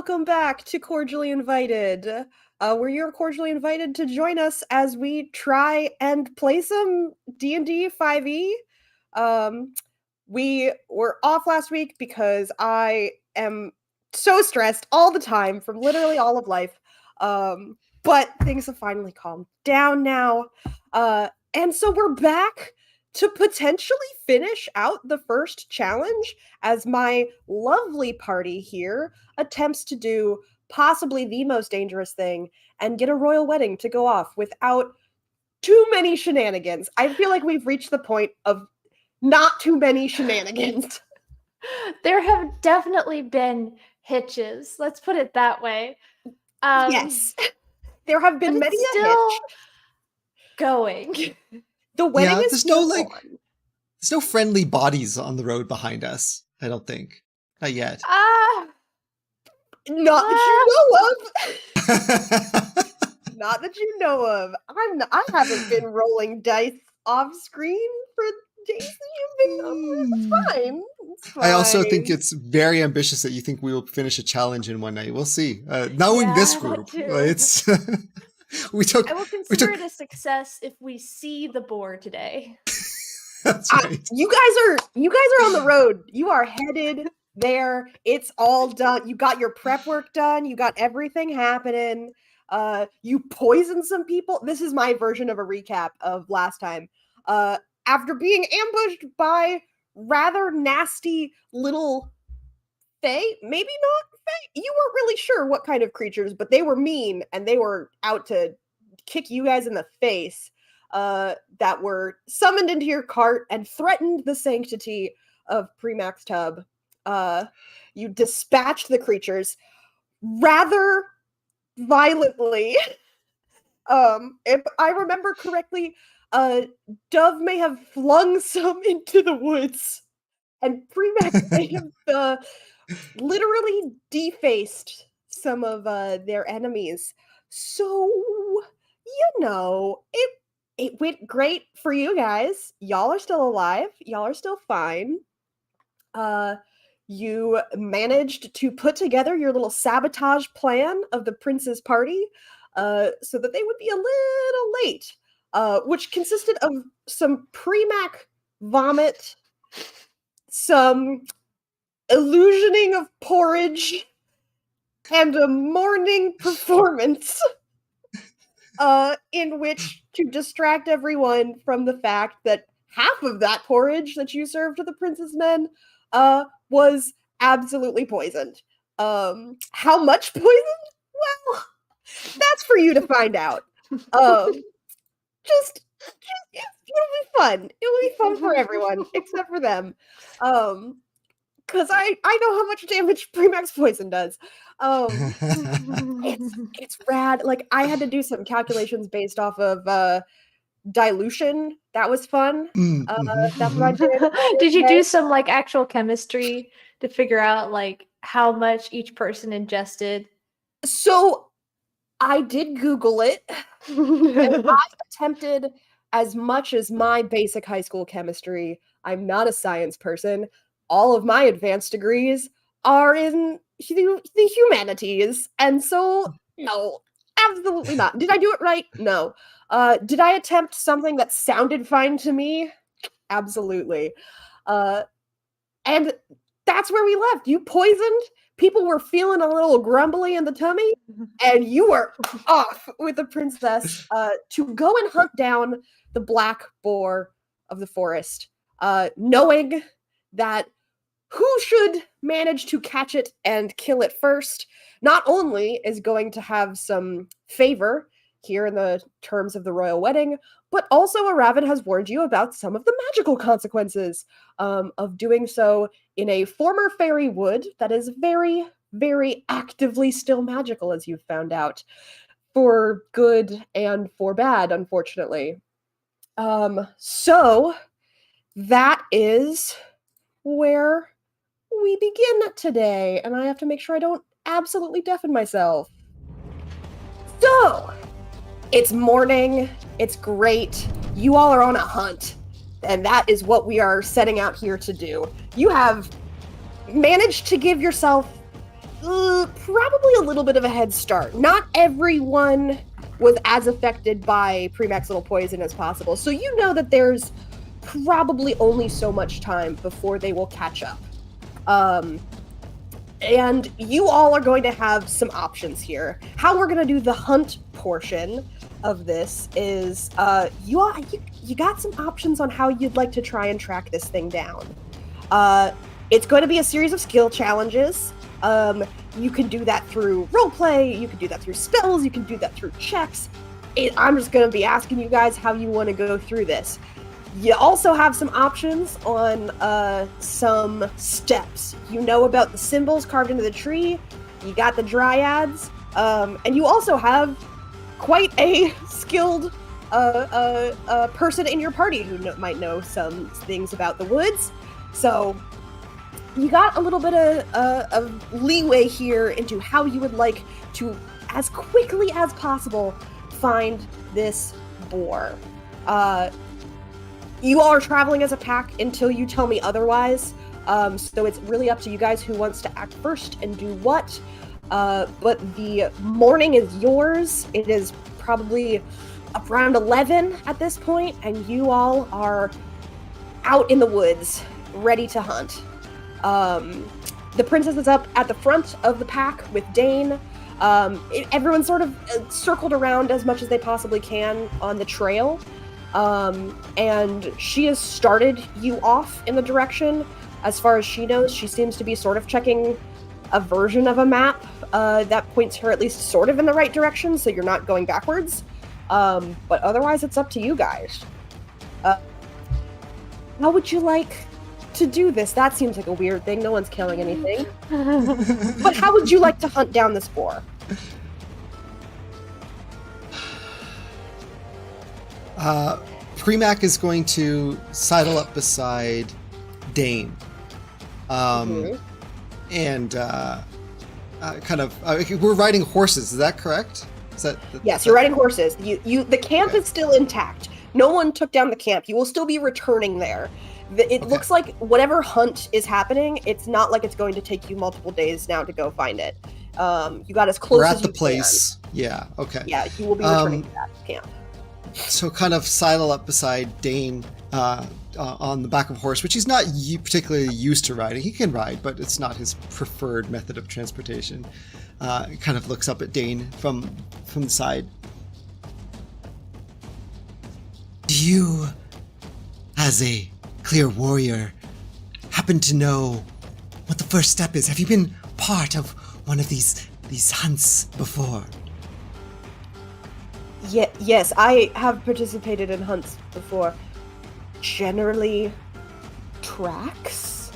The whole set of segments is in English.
welcome back to Cordially Invited. Where you're cordially invited to join us as we try and play some D&D 5e. We were off last week because I am so stressed all the time from literally all of life. But things have finally calmed down now. And so we're back to potentially finish out the first challenge as my lovely party here attempts to do possibly the most dangerous thing and get a royal wedding to go off without too many shenanigans. I feel like we've reached the point of not too many shenanigans. There have definitely been hitches. Let's put it that way. Yes. There have been many a hitch. Going. The wedding is still on. There's no friendly bodies on the road behind us, I don't think. Not yet. Not that you know of. Not that you know of. I haven't been rolling dice off screen for days that you've been on. It's fine. It's fine. I also think it's very ambitious that you think we will finish a challenge in one night. We'll see. Knowing this group, it's I will consider it a success if we see the boar today. That's right. You guys are on the road. You are headed there. It's all done. You got your prep work done. You got everything happening. You poisoned some people. This is my version of a recap of last time. After being ambushed by rather nasty little fae, maybe not fae. You weren't really sure what kind of creatures, but they were mean and they were out to kick you guys in the face. That were summoned into your cart and threatened the sanctity of Premax Tub. You dispatched the creatures rather violently. If I remember correctly, Dove may have flung some into the woods, and Premax may have literally defaced some of their enemies. So, it went great for you guys. Y'all are still alive. Y'all are still fine. You managed to put together your little sabotage plan of the prince's party so that they would be a little late, which consisted of some Premac vomit, some illusioning of porridge, and a morning performance in which to distract everyone from the fact that half of that porridge that you served to the prince's men was absolutely poisoned. How much poisoned? Well, that's for you to find out. It'll be fun. It'll be fun for everyone, except for them. Because I know how much damage Premax poison does. It's rad. Like, I had to do some calculations based off of dilution. That was fun. That's what I did. Did you do some actual chemistry to figure out how much each person ingested? So I did Google it. And I attempted as much as my basic high school chemistry. I'm not a science person. All of my advanced degrees are in the humanities. And so, no, absolutely not. Did I do it right? No. Did I attempt something that sounded fine to me? Absolutely. And that's where we left. You poisoned. People were feeling a little grumbly in the tummy, and you were off with the princess to go and hunt down the Black Boar of the forest, knowing that who should manage to catch it and kill it first not only is going to have some favor here in the terms of the royal wedding, but also Aravan has warned you about some of the magical consequences of doing so in a former fairy wood that is very, very actively still magical, as you've found out, for good and for bad, unfortunately. So that is where we begin today, and I have to make sure I don't absolutely deafen myself. So, it's morning, it's great, you all are on a hunt, and that is what we are setting out here to do. You have managed to give yourself Probably a little bit of a head start. Not everyone was as affected by premaxital poison as possible, so you know that there's probably only so much time before they will catch up. And you all are going to have some options here. How we're going to do the hunt portion of this is you got some options on how you'd like to try and track this thing down. It's going to be a series of skill challenges. You can do that through roleplay, you can do that through spells, you can do that through checks. I'm just going to be asking you guys how you want to go through this. You also have some options on some steps. You know about the symbols carved into the tree, you got the dryads, and you also have quite a skilled person in your party who might know some things about the woods. So you got a little bit of leeway here into how you would like to, as quickly as possible, find this boar. You all are traveling as a pack until you tell me otherwise, so it's really up to you guys who wants to act first and do what. But the morning is yours. It is probably around 11 at this point, and you all are out in the woods, ready to hunt. The princess is up at the front of the pack with Dane. Everyone's sort of circled around as much as they possibly can on the trail. And she has started you off in the direction. As far as she knows, she seems to be sort of checking a version of a map that points her at least sort of in the right direction, so you're not going backwards. But otherwise, it's up to you guys. How would you like to do this? That seems like a weird thing. No one's killing anything. But how would you like to hunt down this boar? Premac is going to sidle up beside Dane. And kind of, we're riding horses, is that correct? Yes, you're riding horses. The camp is still intact. No one took down the camp. You will still be returning there. It looks like whatever hunt is happening, it's not like it's going to take you multiple days now to go find it. You got as close as you can. We're at the place. Yeah, okay. Yeah, you will be returning to that camp. So kind of sidle up beside Dane on the back of a horse, which he's not particularly used to riding. He can ride, but it's not his preferred method of transportation. Kind of looks up at Dane from the side. Do you, as a clear warrior, happen to know what the first step is? Have you been part of one of these hunts before? Yes, I have participated in hunts before. Generally, tracks,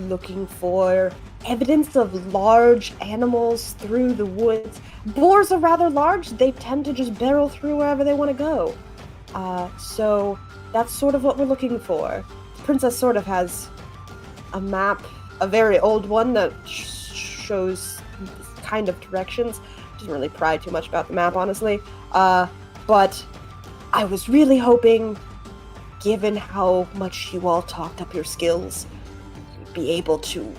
looking for evidence of large animals through the woods. Boars are rather large. They tend to just barrel through wherever they want to go. So that's sort of what we're looking for. The princess sort of has a map, a very old one that shows kind of directions. Doesn't really pry too much about the map, honestly. But I was really hoping, given how much you all talked up your skills, you'd be able to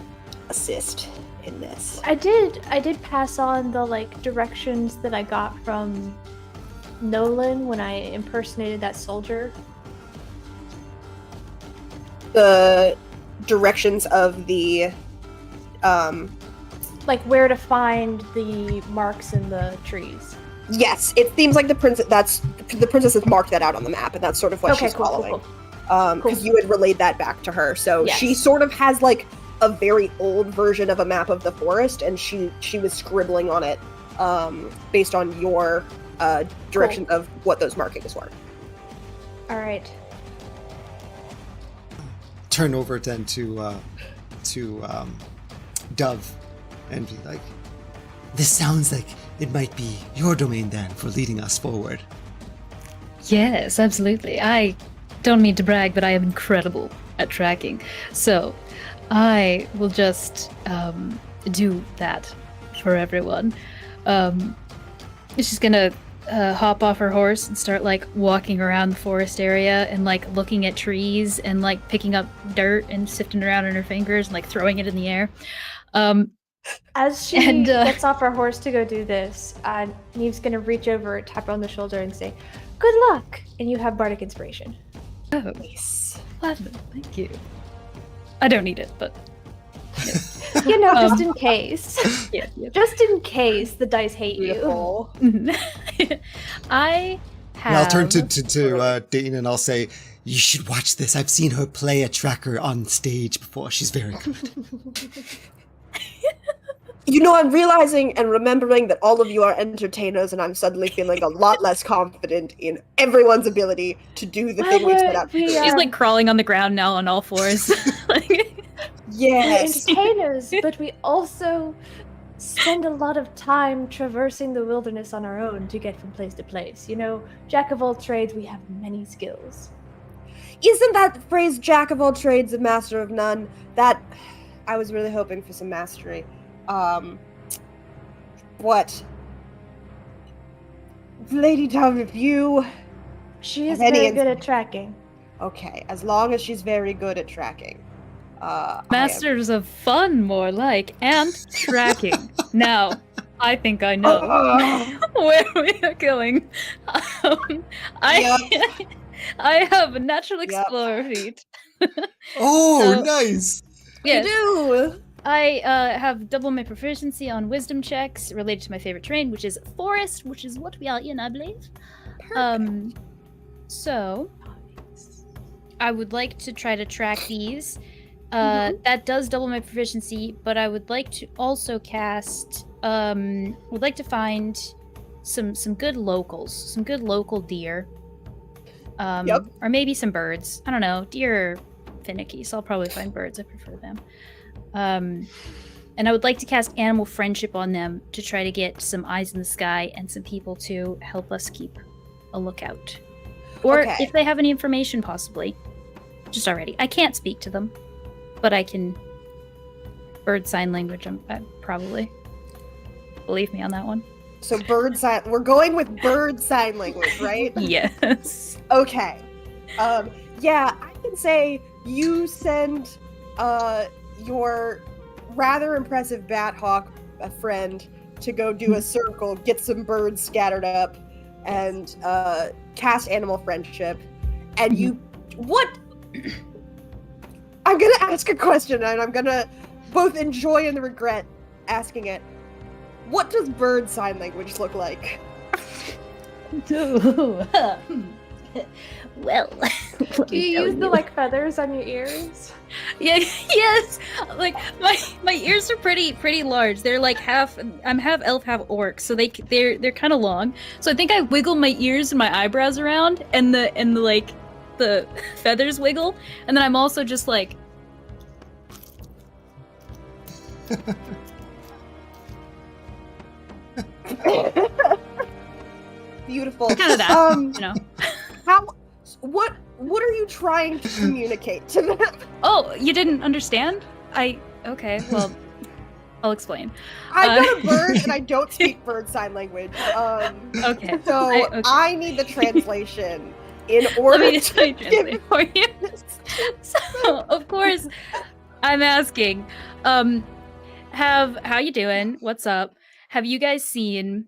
assist in this. I did pass on the directions that I got from Nolan when I impersonated that soldier. The directions of the where to find the marks in the trees. Yes, it seems like the princess has marked that out on the map, and that's sort of what she's following. Because you had relayed that back to her, so yes. She sort of has a very old version of a map of the forest, and she was scribbling on it based on your direction of what those markings were. All right. Turn over then to Dove and be like, this sounds like it might be your domain then for leading us forward. Yes, absolutely. I don't mean to brag, but I am incredible at tracking. So I will just do that for everyone. She's gonna hop off her horse and start walking around the forest area and looking at trees and picking up dirt and sifting around in her fingers and throwing it in the air. As she And, gets off her horse to go do this, Neve's gonna reach over, tap her on the shoulder, and say, "Good luck!" And you have bardic inspiration. Oh, Nice. platinum. Thank you. I don't need it, but You know, just in case. yeah. Just in case the dice hate you. Beautiful. I have. And I'll turn to Dayton and I'll say, "You should watch this. I've seen her play a tracker on stage before. She's very good." You know, I'm realizing and remembering that all of you are entertainers, and I'm suddenly feeling a lot less confident in everyone's ability to do the thing we've set out to do. She's like crawling on the ground now on all fours. Yes. Entertainers, but we also spend a lot of time traversing the wilderness on our own to get from place to place. You know, jack of all trades, we have many skills. Isn't that phrase "jack of all trades, a master of none"? That I was really hoping for some mastery. What? Lady Dove, if you... She is Have any very ins- good at tracking. Okay, as long as she's very good at tracking. Masters of fun, more like, and tracking. Now, I think I know where we are going. I have a natural explorer feat. Oh, So- nice. Yes. You do! I have double my proficiency on wisdom checks related to my favorite terrain, which is forest, which is what we are in, I believe. So I would like to try to track these. That does double my proficiency, but I would like to also cast. Would like to find some good locals, some good local deer. Or maybe some birds. I don't know. Deer are finicky, so I'll probably find birds. I prefer them. And I would like to cast animal friendship on them to try to get some eyes in the sky and some people to help us keep a lookout. Or Okay. if they have any information, possibly. Just already. I can't speak to them, but I can bird sign language. Probably. Believe me on that one. So bird sign... We're going with bird sign language, right? Yes. Okay. Yeah, I can say you send your rather impressive bat hawk friend to go do a circle, get some birds scattered up, and cast animal friendship. And you... What... I'm gonna ask a question, and I'm gonna both enjoy and regret asking it. What does bird sign language look like? Well, Do you use the feathers on your ears? Yeah, yes. Like my ears are pretty large. They're like I'm half elf, half orc, so they're kind of long. So I think I wiggle my ears and my eyebrows around, and the feathers wiggle, and then I'm also just like. Beautiful. Kind of that, you know. What are you trying to communicate to them? Oh, you didn't understand? Okay, well, I'll explain. I'm not a bird and I don't speak bird sign language. Okay. So I need the translation in order Let me to translate for you. So, of course, I'm asking, how you doing? What's up? Have you guys seen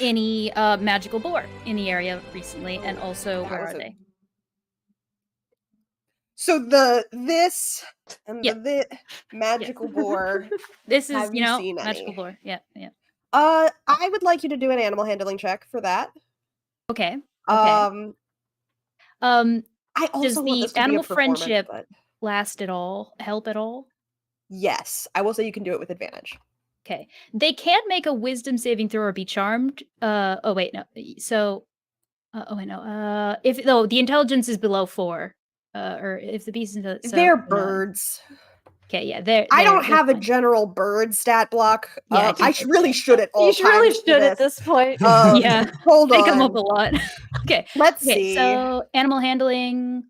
any magical boar in the area recently? And also, where are they? So this magical boar. This is, Have you seen magical any? boar. Yeah. I would like you to do an animal handling check for that. Okay. I also Does want the this to be a animal performance, friendship but last at all? Help at all? yes, I will say you can do it with advantage. Okay. They can make a wisdom saving throw or be charmed. Oh wait, no. So if the intelligence is below 4, or if the beast is They're birds. Okay, yeah, I don't they're have a fine. general bird stat block. Yeah, I really should at all You really times should for at this point. Yeah, Hold they on. come up a lot. Okay. Let's Okay, see. so animal handling.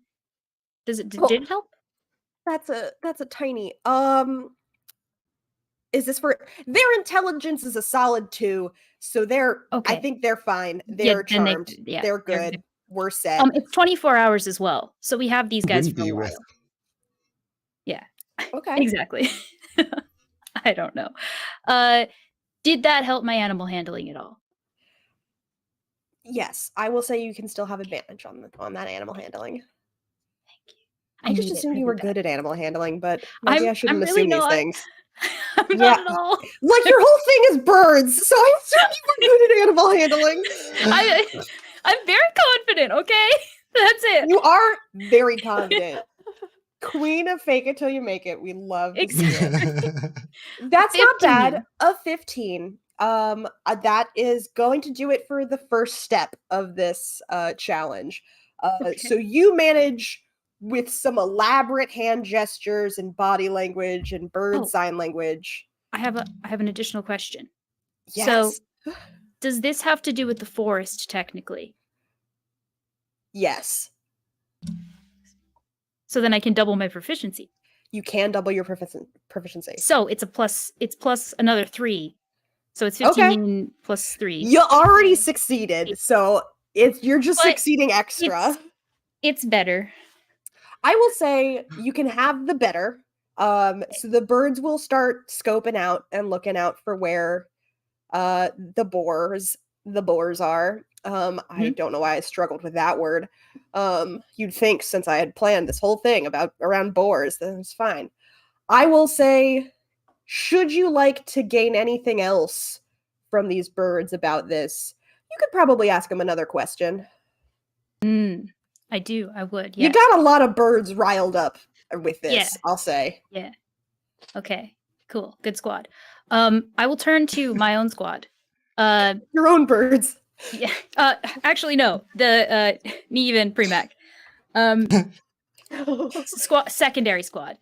Did it help? That's a tiny. Is this for their intelligence is a solid 2, so they're. I Okay. think they're fine. They're then charmed. they're They're good. good. We're set. It's 24 hours as well, so we have these guys Wouldn't for a be while. with- Yeah, Okay. exactly. I don't know. Did that help my animal handling at all? Yes, I will say you can still have advantage on that animal handling. I need just it assumed you really were good bad. at animal handling, but maybe I shouldn't I'm really assume these not. things. I'm Yeah. not at all. Like, your whole thing is birds, so I assume you were good at animal handling. I'm very confident, okay? That's it. You are very confident. Queen of fake it till you make it. We love to see it. That's not bad. 15. A 15. That is going to do it for the first step of this challenge. So you manage with some elaborate hand gestures and body language and bird Oh. sign language. I have an additional question. Yes. So, does this have to do with the forest technically? Yes. So then I can double my proficiency. You can double your proficiency. So it's plus another 3. So it's 15 plus 3. You already succeeded, so you're just But succeeding extra. It's better. I will say you can have the better. So the birds will start scoping out and looking out for where the boars are. I don't know why I struggled with that word. You'd think since I had planned this whole thing around boars, then it's fine. I will say, should you like to gain anything else from these birds about this, you could probably ask them another question. I do. I would. You Yes. got a lot of birds riled up with this, Yeah. I'll say. Yeah. Okay. Cool. Good squad. I will turn to my own squad. Your own birds. Yeah. Actually, no. The Neve and Premac. Secondary squad.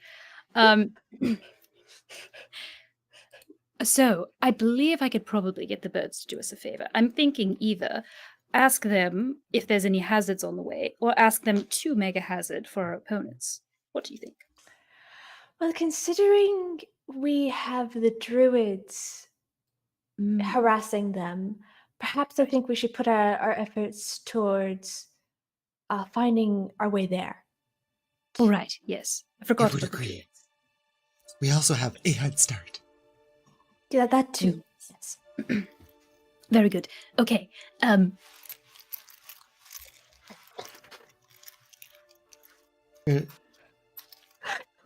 So I believe I could probably get the birds to do us a favor. I'm thinking either ask them if there's any hazards on the way, or ask them to make a hazard for our opponents. What do you think? Well, considering we have the druids harassing them, perhaps I think we should put our efforts towards finding our way there. All right. Yes. I forgot I would about the agree. druids. We also have a head start. Yeah, that too. Yes. Very good. Okay.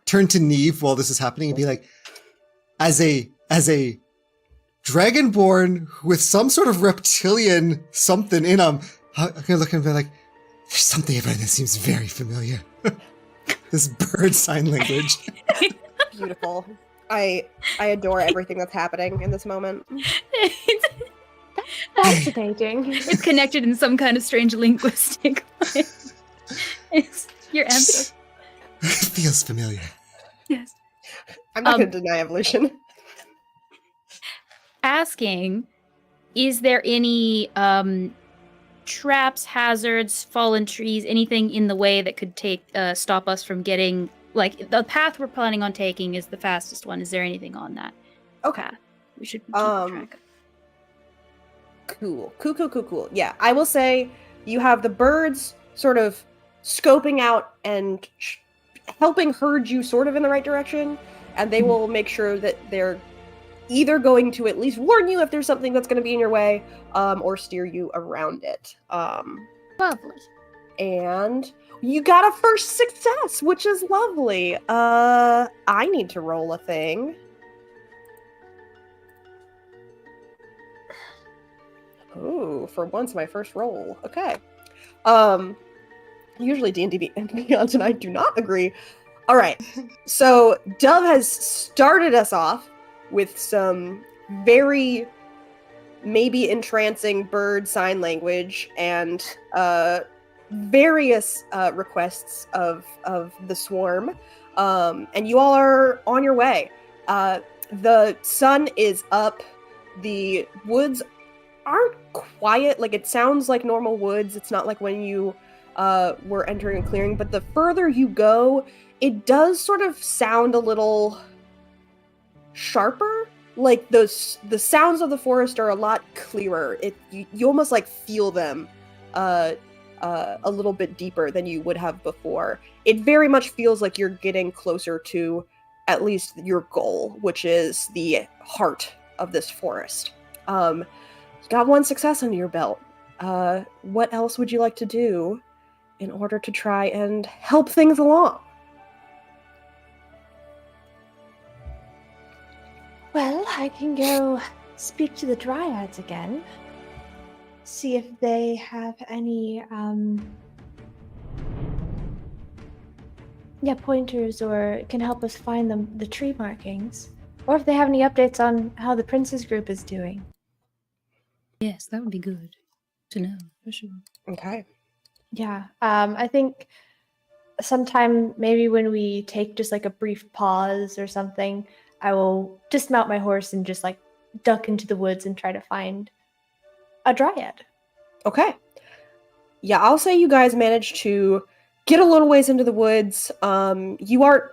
Turn to Neve while this is happening and be like, as a dragonborn with some sort of reptilian something in him, I'm gonna look and be like, there's something about this seems very familiar. This bird sign language. Beautiful. I adore everything that's happening in this moment. Fascinating. It's connected in some kind of strange linguistic way. Your answer. It feels familiar. Yes. I'm not going to deny evolution. Asking, is there any traps, hazards, fallen trees, anything in the way that could stop us from getting, like, the path we're planning on taking is the fastest one. Is there anything on that path we should keep track of? Cool. Yeah, I will say you have the birds sort of scoping out and helping herd you sort of in the right direction, and they will make sure that they're either going to at least warn you if there's something that's going to be in your way, or steer you around it. Lovely. And you got a first success, which is lovely. I need to roll a thing. Ooh, for once my first roll. Okay. Usually DNDBeyond and I do not agree. All right. So Dove has started us off with some very maybe entrancing bird sign language and various requests of the swarm. And you all are on your way. The sun is up. The woods aren't quiet. Like, it sounds like normal woods. It's not like when you were entering a clearing, but the further you go, it does sort of sound a little sharper. Like, the sounds of the forest are a lot clearer. You almost like feel them a little bit deeper than you would have before. It very much feels like you're getting closer to at least your goal, which is the heart of this forest. You got one success under your belt. What else would you like to do in order to try and help things along? Well, I can go speak to the dryads again. See if they have any pointers or can help us find the tree markings. Or if they have any updates on how the prince's group is doing. Yes, that would be good to know, for sure. Okay. Yeah. I think sometime maybe when we take just like a brief pause or something, I will dismount my horse and just like duck into the woods and try to find a dryad. Okay. Yeah, I'll say you guys managed to get a little ways into the woods. You aren't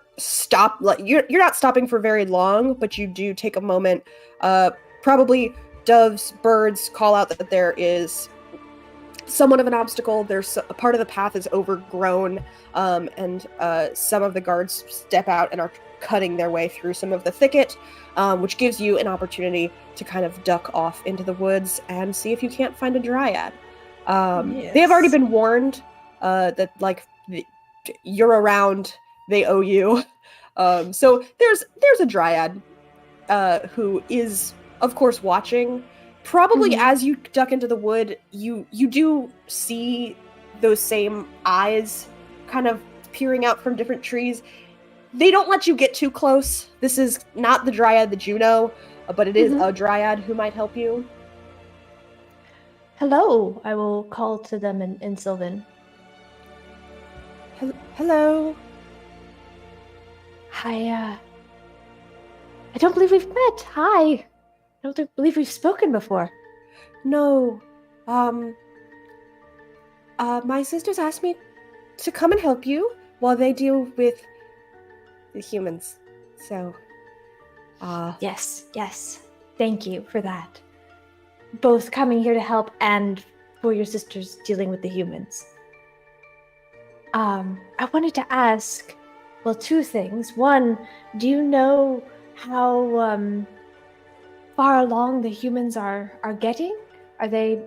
you're not stopping for very long, but you do take a moment. Probably doves, birds call out that there is somewhat of an obstacle. There's a part of the path is overgrown, and some of the guards step out and are cutting their way through some of the thicket, which gives you an opportunity to kind of duck off into the woods and see if you can't find a dryad. They have already been warned that like you're around, they owe you. So there's a dryad who is of course watching. Probably as you duck into the wood, you do see those same eyes kind of peering out from different trees. They don't let you get too close. This is not the dryad that you know, but it is a dryad who might help you. Hello, I will call to them in Sylvan. Hello. Hi, I don't believe we've met. Hi. I don't believe we've spoken before. No. My sisters asked me to come and help you while they deal with the humans. So, Yes. Thank you for that. Both coming here to help and for your sisters dealing with the humans. I wanted to ask, well, two things. One, do you know how far along the humans are getting? Are they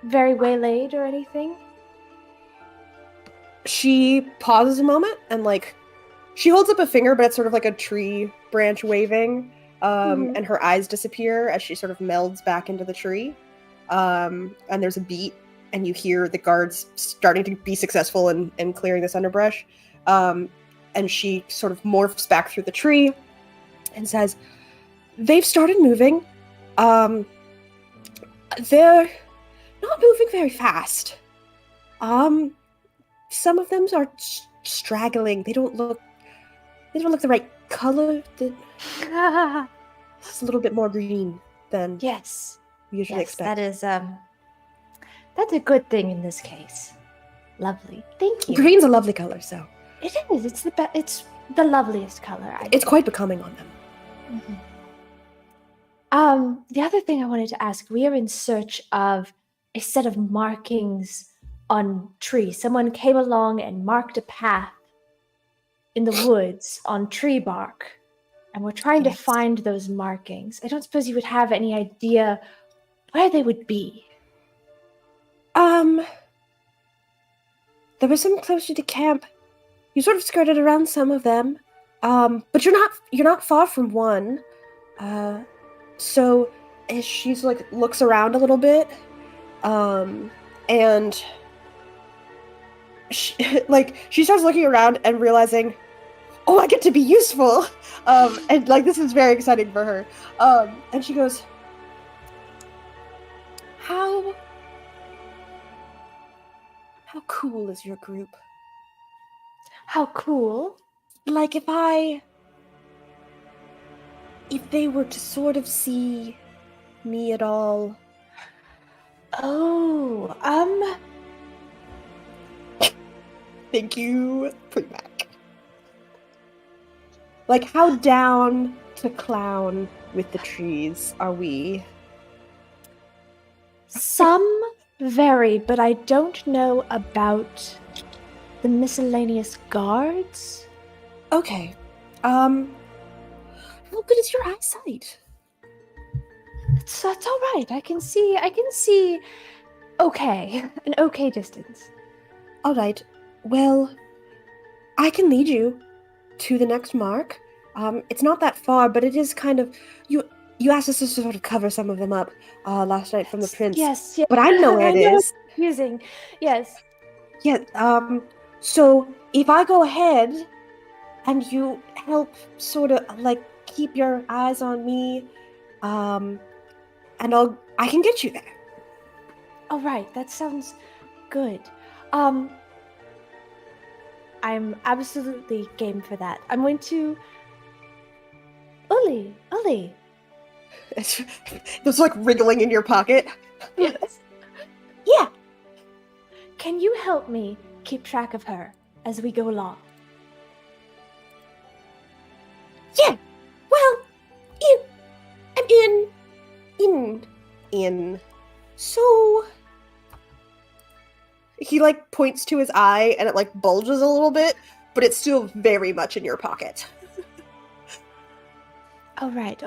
very waylaid or anything? she pauses a moment and like she holds up a finger, but it's sort of like a tree branch waving, and her eyes disappear as she sort of melds back into the tree. And there's a beat, and you hear the guards starting to be successful in clearing this underbrush. And she sort of morphs back through the tree and says, "They've started moving. They're not moving very fast. Some of them are straggling. They don't look the right color. It's a little bit more green than Yes. we usually expect. That is that's a good thing in this case. Lovely. Thank you. Green's a lovely color, so It is. It's the loveliest color. it's quite becoming on them." The other thing I wanted to ask, we are in search of a set of markings on trees. Someone came along and marked a path in the woods on tree bark, and we're trying to Yes. find those markings. I don't suppose you would have any idea where they would be. There was some closer to camp. You sort of skirted around some of them, but you're not far from one. So as she's like looks around a little bit, and she starts looking around and realizing, oh, I get to be useful, and like this is very exciting for her. And she goes, How cool is your group? How cool. Like if they were to sort of see me at all. Oh, Thank you, Pre-Mac. Like how down to clown with the trees are we? some vary, but I don't know about the miscellaneous guards. Okay. How good is your eyesight? That's all right. I can see okay. An okay distance. All right. Well, I can lead you to the next mark. It's not that far, but it is kind of you asked us to sort of cover some of them up last night from the prince. Yes. But I know where it know is. it's confusing. Yes. Yeah, so if I go ahead and you help sort of like keep your eyes on me, and I can get you there. All right. That sounds good. I'm absolutely game for that. I'm going to Uli. It's like wriggling in your pocket. Yes. Yeah. Can you help me keep track of her as we go along? Yeah. Well, in. So he like points to his eye and it like bulges a little bit, but it's still very much in your pocket. All right.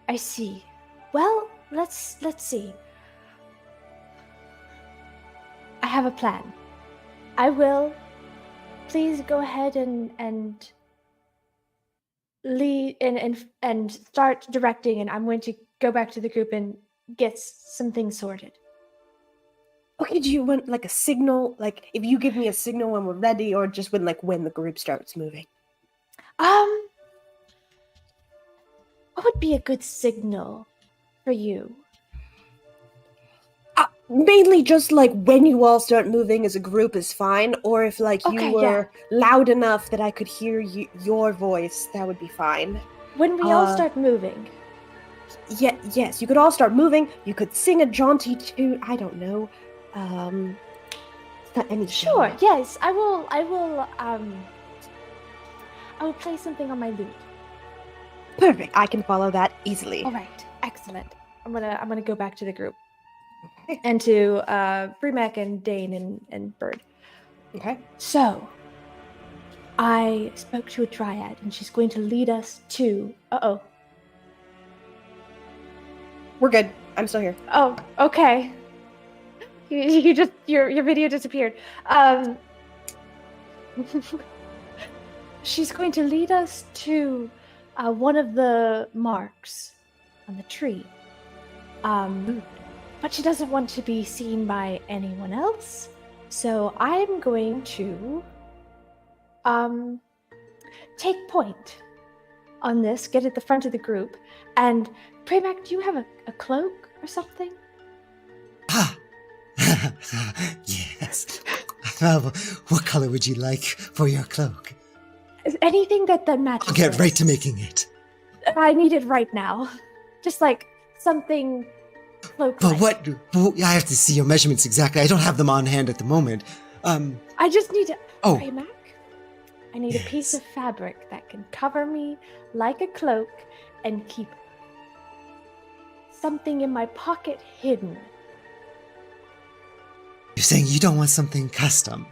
I see. Well, let's see. I have a plan. I will. Please go ahead and lead and start directing, and I'm going to go back to the group and get some things sorted. Okay, do you want like a signal? Like if you give me a signal when we're ready, or just when the group starts moving? What would be a good signal for you? Mainly just like when you all start moving as a group is fine, or if like Okay, you were loud enough that I could hear your voice, that would be fine. When we all start moving. Yeah, yes, you could all start moving. You could sing a jaunty tune. I don't know. It's not anything. Sure. Yes, I will play something on my lute. Perfect. I can follow that easily. All right. Excellent. I'm gonna go back to the group. And to Brimac and Dane and Bird. Okay. So, I spoke to a dryad, and she's going to lead us to. We're good. I'm still here. Oh, okay. You just your video disappeared. She's going to lead us to one of the marks on the tree. But she doesn't want to be seen by anyone else. So I'm going to take point on this, get at the front of the group. And Pramac, do you have a cloak or something? Yes. What color would you like for your cloak? Anything that matches. I'll get this. right to making it. I need it right now. Just like something cloak. But what? I have to see your measurements exactly. I don't have them on hand at the moment. I just need to. Oh. Pramac, I need a piece of fabric that can cover me like a cloak and keep something in my pocket hidden. You're saying you don't want something custom?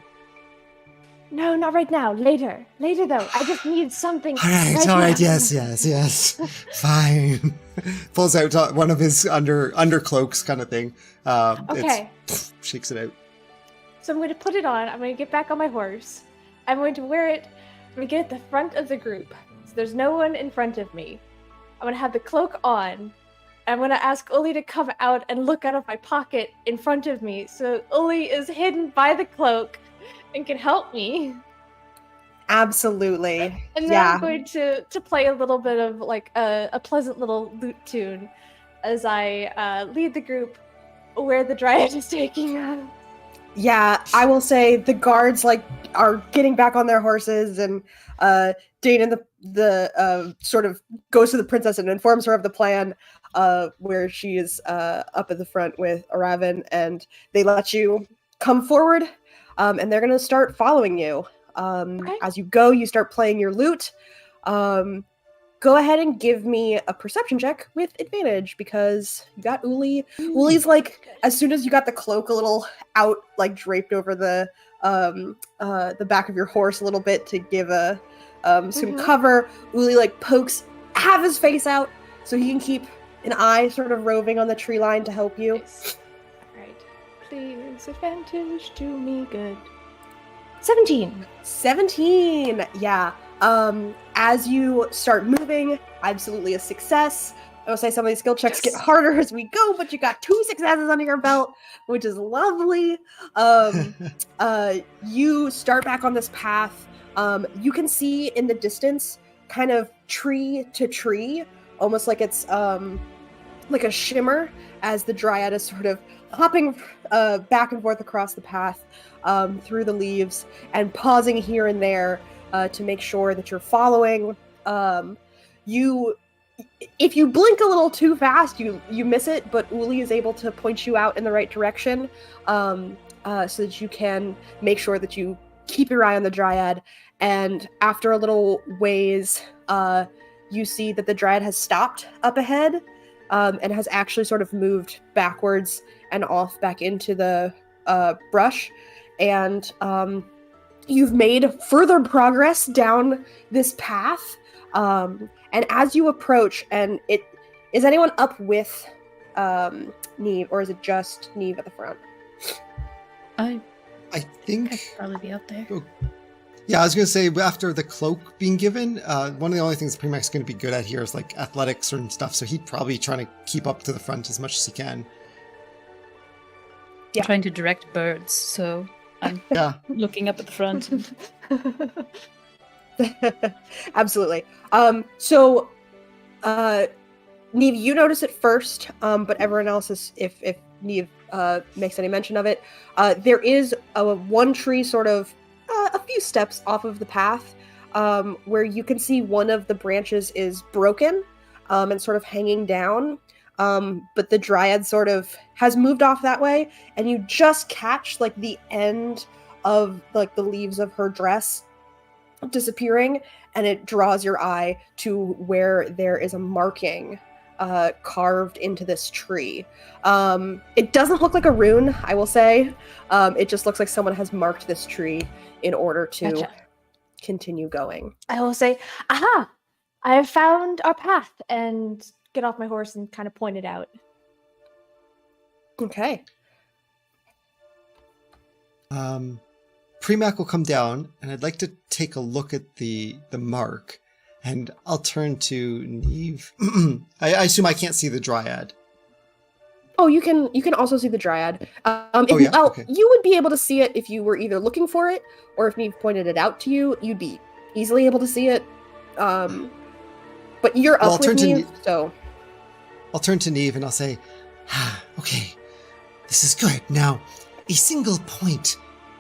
No, not right now. Later though. I just need something. All right, now. yes. Fine. Pulls out one of his undercloaks kind of thing. Okay. Shakes it out. So I'm going to put it on. I'm going to get back on my horse. I'm going to wear it. I'm going to get at the front of the group. So there's no one in front of me. I'm going to have the cloak on. I'm going to ask Uli to come out and look out of my pocket in front of me. So Uli is hidden by the cloak and can help me. Absolutely. And then I'm going to play a little bit of like a pleasant little lute tune as I lead the group where the dryad is taking us. Yeah, I will say the guards like are getting back on their horses, and Dane and the sort of goes to the princess and informs her of the plan, where she is up at the front with Aravan, and they let you come forward, and they're gonna start following you. Okay. As you go, you start playing your lute. Go ahead and give me a perception check with advantage because you got Uli. Uli's like, as soon as you got the cloak a little out, like draped over the the back of your horse a little bit to give some cover. Uli like pokes half his face out so he can keep an eye sort of roving on the tree line to help you. Nice. Alright. Please, advantage to me good. 17. 17. Yeah. As you start moving, absolutely a success. I will say some of these skill checks get harder as we go, but you got 2 successes under your belt, which is lovely. You start back on this path. You can see in the distance, kind of tree to tree, almost like it's like a shimmer, as the dryad is sort of hopping back and forth across the path through the leaves and pausing here and there to make sure that you're following. If you blink a little too fast, you miss it, but Uli is able to point you out in the right direction so that you can make sure that you keep your eye on the dryad. And after a little ways, you see that the dryad has stopped up ahead and has actually sort of moved backwards and off back into the brush. And you've made further progress down this path. And as you approach, and is anyone up with Neve, or is it just Neve at the front? I think I'd probably be up there. Yeah, I was going to say, after the cloak being given, one of the only things Primax is going to be good at here is like athletics and stuff, so he'd probably trying to keep up to the front as much as he can. Yeah. I'm trying to direct birds, so I'm looking up at the front. Absolutely. So Neve, you notice it first, but everyone else is, if Neve makes any mention of it, there is one tree sort of a few steps off of the path where you can see one of the branches is broken and sort of hanging down, but the dryad sort of has moved off that way, and you just catch like the end of like the leaves of her dress disappearing, and it draws your eye to where there is a marking carved into this tree. It doesn't look like a rune, I will say. It just looks like someone has marked this tree in order to continue going. I will say, aha! I have found our path, and get off my horse and kind of point it out. Okay. Premac will come down, and I'd like to take a look at the mark, and I'll turn to Neve. I assume I can't see the dryad. Oh, you can also see the dryad. Okay. You would be able to see it if you were either looking for it, or if Neve pointed it out to you, you'd be easily able to see it. But you're up with Neve, so... I'll turn to Neve and I'll say, okay, this is good. Now, a single point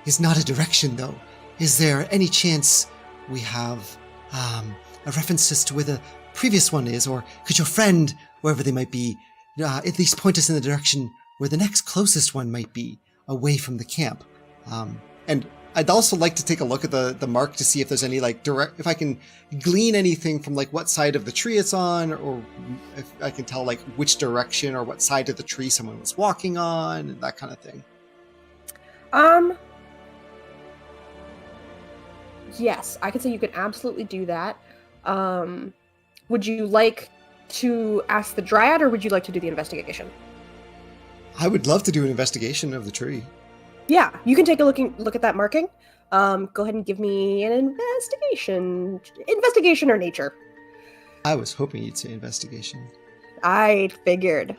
is not a direction, though. Is there any chance we have a reference as to where the previous one is, or could your friend, wherever they might be, at least point us in the direction where the next closest one might be, away from the camp? And I'd also like to take a look at the mark to see if there's any if I can glean anything from like what side of the tree it's on, or if I can tell like which direction or what side of the tree someone was walking on, and that kind of thing. Yes, I can say you can absolutely do that. Would you like to ask the dryad, or would you like to do the investigation? I would love to do an investigation of the tree. Yeah, you can take a look at that marking. Go ahead and give me an investigation or nature. I was hoping you'd say investigation. I figured.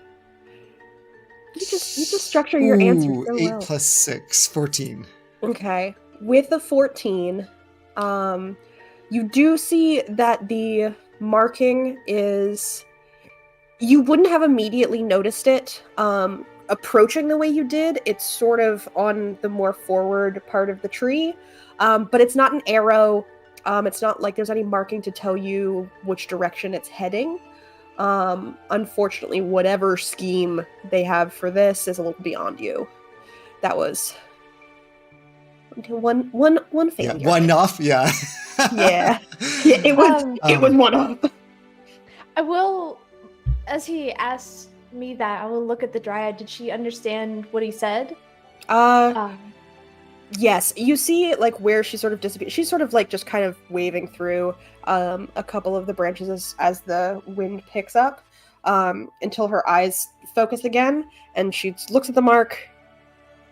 You just structure your answer so 8 well. plus 6, 14. Okay, with a 14, you do see that the marking is... You wouldn't have immediately noticed it approaching the way you did. It's sort of on the more forward part of the tree, but it's not an arrow. It's not like there's any marking to tell you which direction it's heading. Unfortunately, whatever scheme they have for this is a little beyond you. That was one failure. Yeah, one off. Yeah. Yeah, it was one off. I will, as he asks me that, I will look at the dryad. Did she understand what he said? Yes, you see, like, where she sort of disappears. She's sort of, like, just kind of waving through a couple of the branches as the wind picks up until her eyes focus again, and she looks at the mark,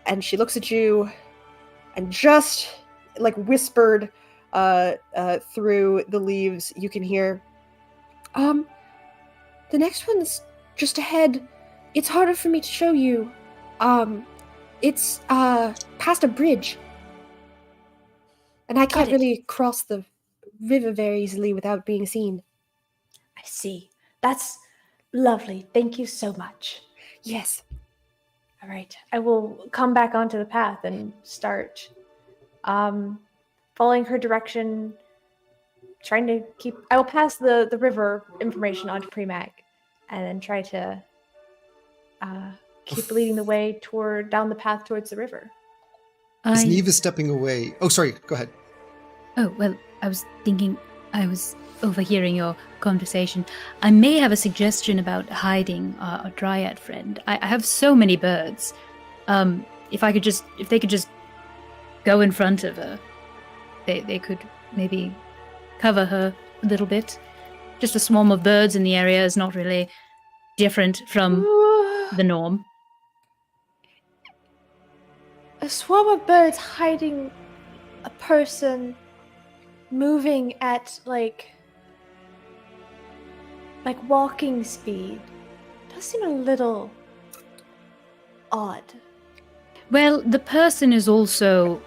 and she looks at you, and just, like, whispered through the leaves, you can hear, the next one's just ahead. It's harder for me to show you. It's past a bridge. And I can't really cross the river very easily without being seen. I see. That's lovely. Thank you so much. Yes. All right. I will come back onto the path and start following her direction, trying to keep... I will pass the river information on to Premac and then try to keep leading the way down the path towards the river. As Neve is stepping away... Oh, sorry. Go ahead. Oh, well, I was thinking, I was overhearing your conversation. I may have a suggestion about hiding our dryad friend. I have so many birds. If they could just go in front of her, they could maybe cover her a little bit. Just a swarm of birds in the area is not really different from the norm. A swarm of birds hiding a person moving at like walking speed does seem a little odd. Well, the person is also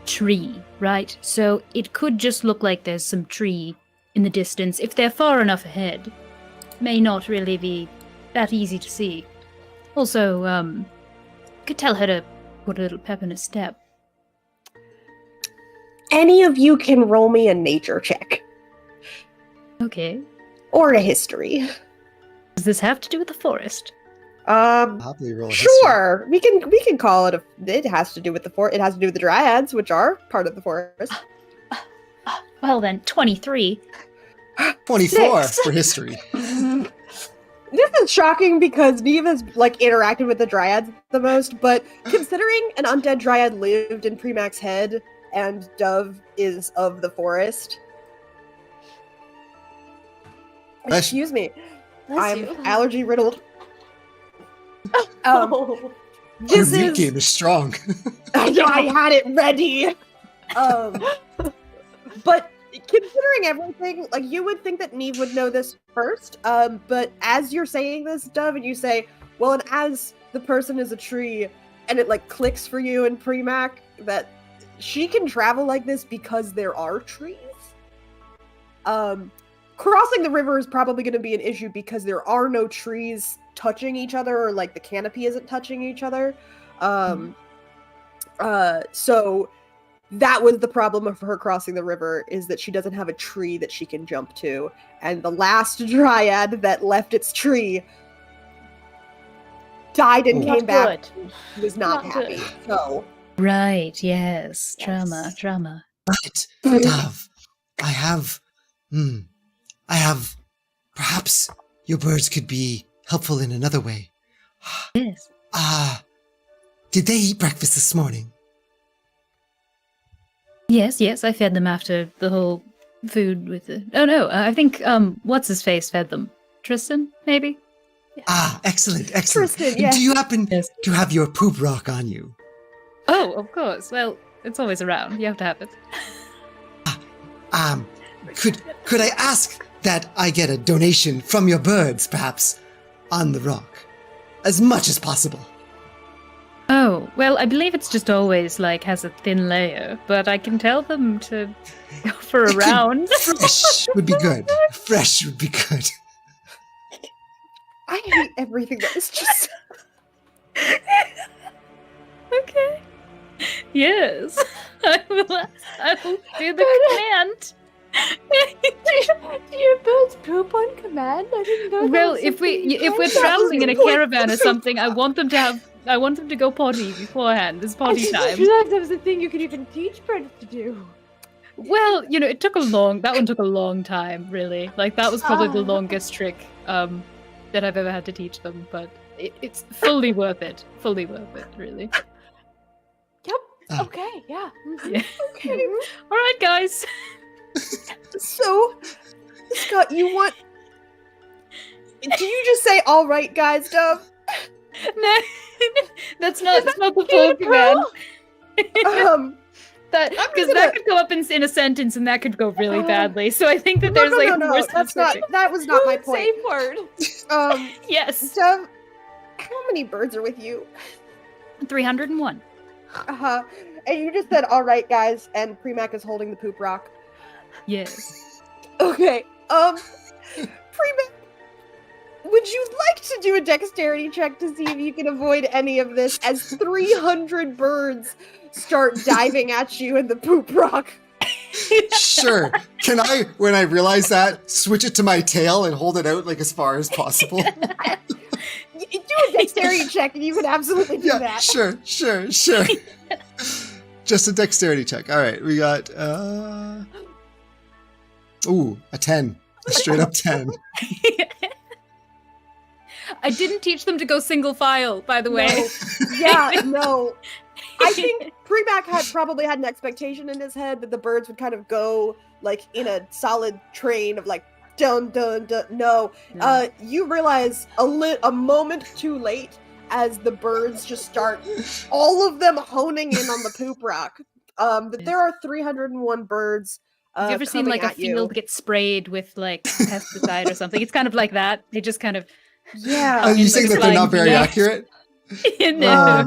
tree, right? So it could just look like there's some tree in the distance. If they're far enough ahead, may not really be that easy to see. Also, could tell her to put a little pep in her step. Any of you can roll me a nature check. Okay. Or a history. Does this have to do with the forest? Happily roll a Sure. We can call it it has to do with the forest. It has to do with the dryads, which are part of the forest. Well then, 23. 24 6. for history. This is shocking because Neve has like interacted with the dryads the most, but considering an undead dryad lived in Premac's head and Dove is of the forest. Excuse me. I'm allergy riddled. Your meat game is strong. I know, I had it ready. But considering everything, like you would think that Neve would know this first. But as you're saying this, Dove, and you say, well, and as the person is a tree, and it like clicks for you and Premac that she can travel like this because there are trees. Crossing the river is probably going to be an issue because there are no trees touching each other, or like the canopy isn't touching each other. So that was the problem of her crossing the river, is that she doesn't have a tree that she can jump to. And the last dryad that left its tree died and came back. She was not happy. Good. So Right, yes. Trauma. Right, Dove. I have... Perhaps your birds could be helpful in another way. Yes. Did they eat breakfast this morning? Yes, I fed them after the whole food with the... Oh no, I think, what's-his-face fed them? Tristan, maybe? Excellent. Tristan, yeah. Do you happen to have your poop rock on you? Oh, of course. Well, it's always around. You have to have it. Could I ask that I get a donation from your birds, perhaps, on the rock? As much as possible. Oh, well, I believe it's just always, has a thin layer, but I can tell them to go for a round. Fresh would be good. Fresh would be good. I hate everything that is just... Okay. Yes. I will do the command. Do your birds poop on command? I didn't know. Well, if we're traveling in a caravan or something, I want them to go potty beforehand. It's potty time. I realized that was a thing you could even teach birds to do. Well, it took that one took a long time, really. That was probably the longest trick that I've ever had to teach them, but it's fully worth it. Fully worth it, really. Yep. Okay, yeah. Yeah. Okay. All right, guys. So, Scott, you want... Did you just say, all right, guys, Dove? No, that's not the full command. That I'm just because gonna- that could go up in a sentence and that could go really badly. So I think that there's like more That's not. specific. That was not my point. Safe word. Yes, Dove, how many birds are with you? 301. And you just said, all right, guys, and Premac is holding the poop rock. Yes. Okay. Premac, would you like to do a dexterity check to see if you can avoid any of this as 300 birds start diving at you in the poop rock? Sure. Can I, when I realize that, switch it to my tail and hold it out like as far as possible? Do a dexterity check and you can absolutely do Yeah, that. sure. Just a dexterity check. All right, we got, a 10. A straight up 10. I didn't teach them to go single file, by the way. No. Yeah, no. I think Premac probably had an expectation in his head that the birds would kind of go like in a solid train of like dun dun dun. No, you realize a moment too late as the birds just start, all of them honing in on the poop rock. That there are 301 birds. Have you ever seen like a field get sprayed with like pesticide or something? It's kind of like that. They just kind of Yeah. Are you saying that they're not very Yeah. accurate? no.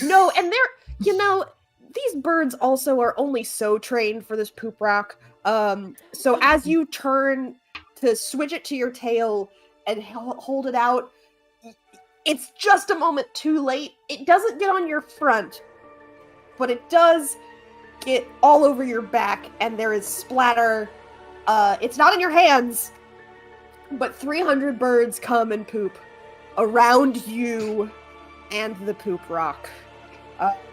No, and these birds also are only so trained for this poop rock. So as you turn to switch it to your tail and hold it out, it's just a moment too late. It doesn't get on your front, but it does get all over your back, and there is splatter. It's not in your hands, but 300 birds come and poop around you and the poop rock.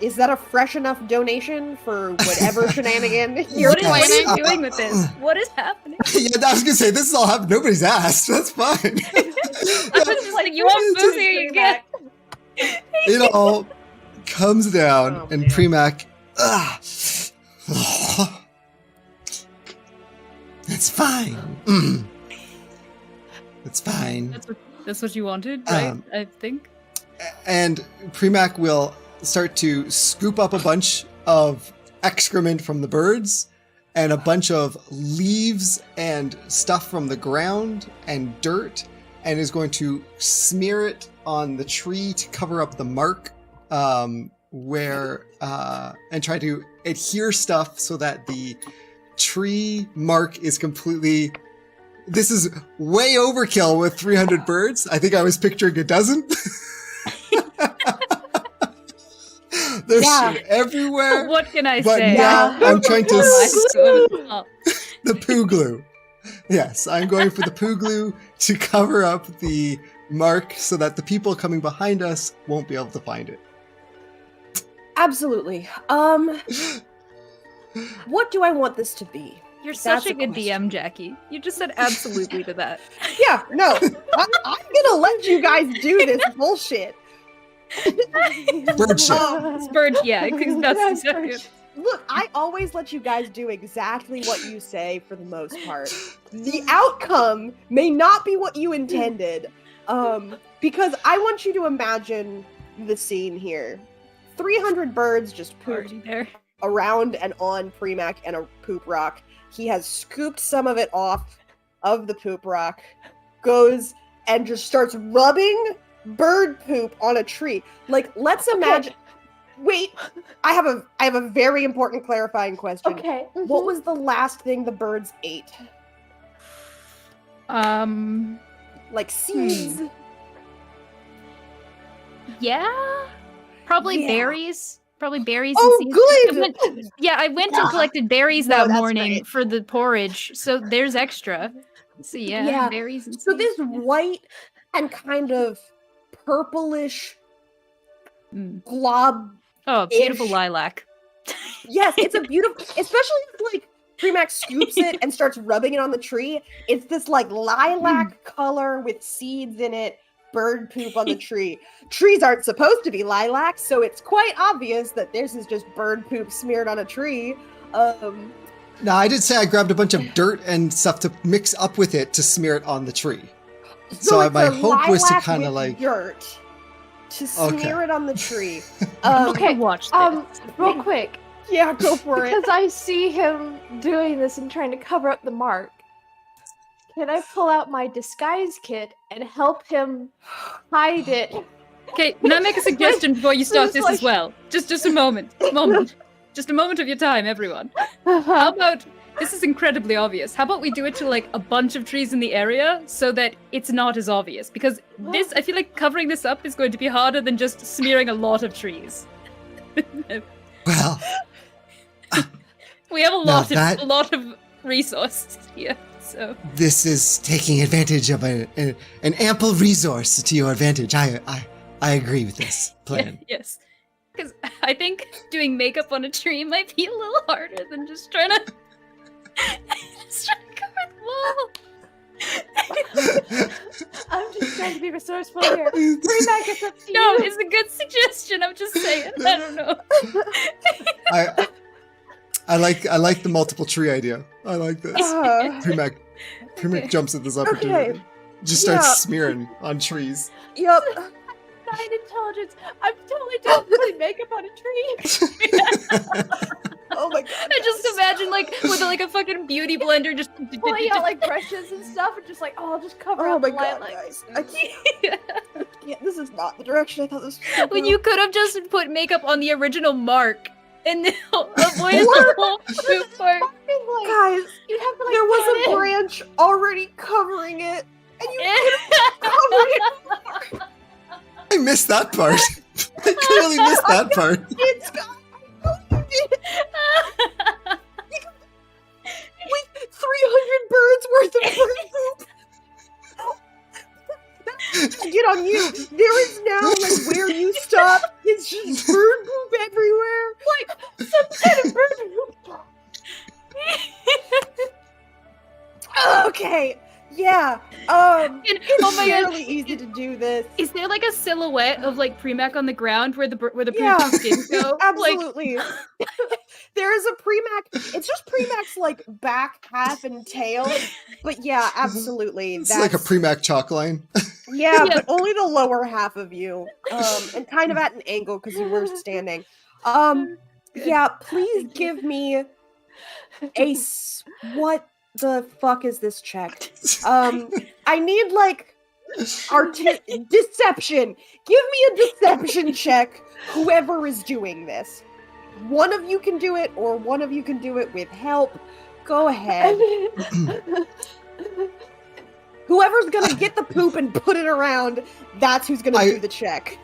Is that a fresh enough donation for whatever shenanigan you're What is planning? Wayne doing with this? What is happening? Yeah, I was gonna say this is all happening. Nobody's asked. That's fine. I was just like, you want food? Here you get. It all comes down, Oh, and man. Premac. It's fine. It's fine. That's what you wanted, right? I think. And Premac will start to scoop up a bunch of excrement from the birds and a bunch of leaves and stuff from the ground and dirt, and is going to smear it on the tree to cover up the mark, and try to adhere stuff so that the tree mark is completely... This is way overkill with 300 birds. I think I was picturing a dozen. There's shit everywhere. What can I But say? now I'm trying to Oh, the poo glue. Yes, I'm going for the poo glue to cover up the mark so that the people coming behind us won't be able to find it. Absolutely. What do I want this to be? You're That's such a a good question. DM, Jackie. You just said absolutely to that. Yeah, no. I'm gonna let you guys do this bullshit. Bird shit. Spurge, yeah, because that's Yeah, exactly Spurge. Look, I always let you guys do exactly what you say for the most part. The outcome may not be what you intended, because I want you to imagine the scene here. 300 birds just pooped already there. around and on Premac and a poop rock. He has scooped some of it off of the poop rock, goes and just starts rubbing bird poop on a tree. Like, let's imagine... Wait, I have a very important clarifying question. Okay. What was the last thing the birds ate? Like seeds? Yeah, probably Yeah. berries. Probably berries. Oh, and seeds. good! I went and collected berries No, that that's morning great. for the porridge, so there's extra. So yeah, berries and So seeds. this white and kind of purplish Mm. glob. Oh, beautiful ish. lilac. Yes, it's a beautiful, especially if like Premac scoops it and starts rubbing it on the tree. It's this like lilac color with seeds in it. bird poop on the tree. Trees aren't supposed to be lilac, so it's quite obvious that this is just bird poop smeared on a tree. Now, I did say I grabbed a bunch of dirt and stuff to mix up with it to smear it on the tree. So it's my a hope was to lilac kind of with like... dirt to smear it on the tree. Okay, Watch this. real quick, Yeah, go for it. because I see him doing this and trying to cover up the mark. Can I pull out my disguise kit and help him hide it? Okay, can I make a suggestion before you start this as well? Just a moment. Just a moment of your time, everyone. How about, this is incredibly obvious, how about we do it to like a bunch of trees in the area so that it's not as obvious? Because this, I feel like covering this up is going to be harder than just smearing a lot of trees. Well, We have a Now lot of resources here, so... this is taking advantage of an ample resource to your advantage. I agree with this plan. Yes. Because I think doing makeup on a tree might be a little harder than just trying to... cover the wall. I'm just trying to be resourceful here. Bring back it's up to No, you. it's a good suggestion, I'm just saying. I don't know. I like the multiple tree idea. I like this. Premac jumps at this opportunity. Okay. Just starts Yeah. smearing on trees. Yep. 9 intelligence. I'm totally done putting makeup on a tree. Oh my god. I just imagine like with like a fucking beauty blender just Pulling out like brushes and stuff, and just like, oh, I'll just cover Oh up my the god, lilac. guys. I can't. Yeah, this is not the direction I thought this was when going. you could have just put makeup on the original mark and then avoided the whole poop part. Guys, You'd have to like there was cut a it. branch already covering it, and you covered it. I missed that part. I clearly missed that part. It's got. I know you did. With 300 birds worth of bird poop. Get on you. There is now like where you stop. It's just bird poop everywhere. Like some kind of bird poop. Okay. Yeah. It's oh my god, fairly easy to do this. is there like a silhouette of like Premac on the ground where the Yeah. poop skin go? Like, Absolutely. There is a Premac. It's just Premac's like back half and tail. But yeah, absolutely. It's like a Premac chalk line. Yeah, Yeah. but only the lower half of you. And kind of at an angle because you were standing. Yeah, please give me what the fuck is this check? I need like deception. Give me a deception check, whoever is doing this. One of you can do it, or one of you can do it with help. Go ahead. Whoever's gonna get the poop and put it around, that's who's gonna do the check.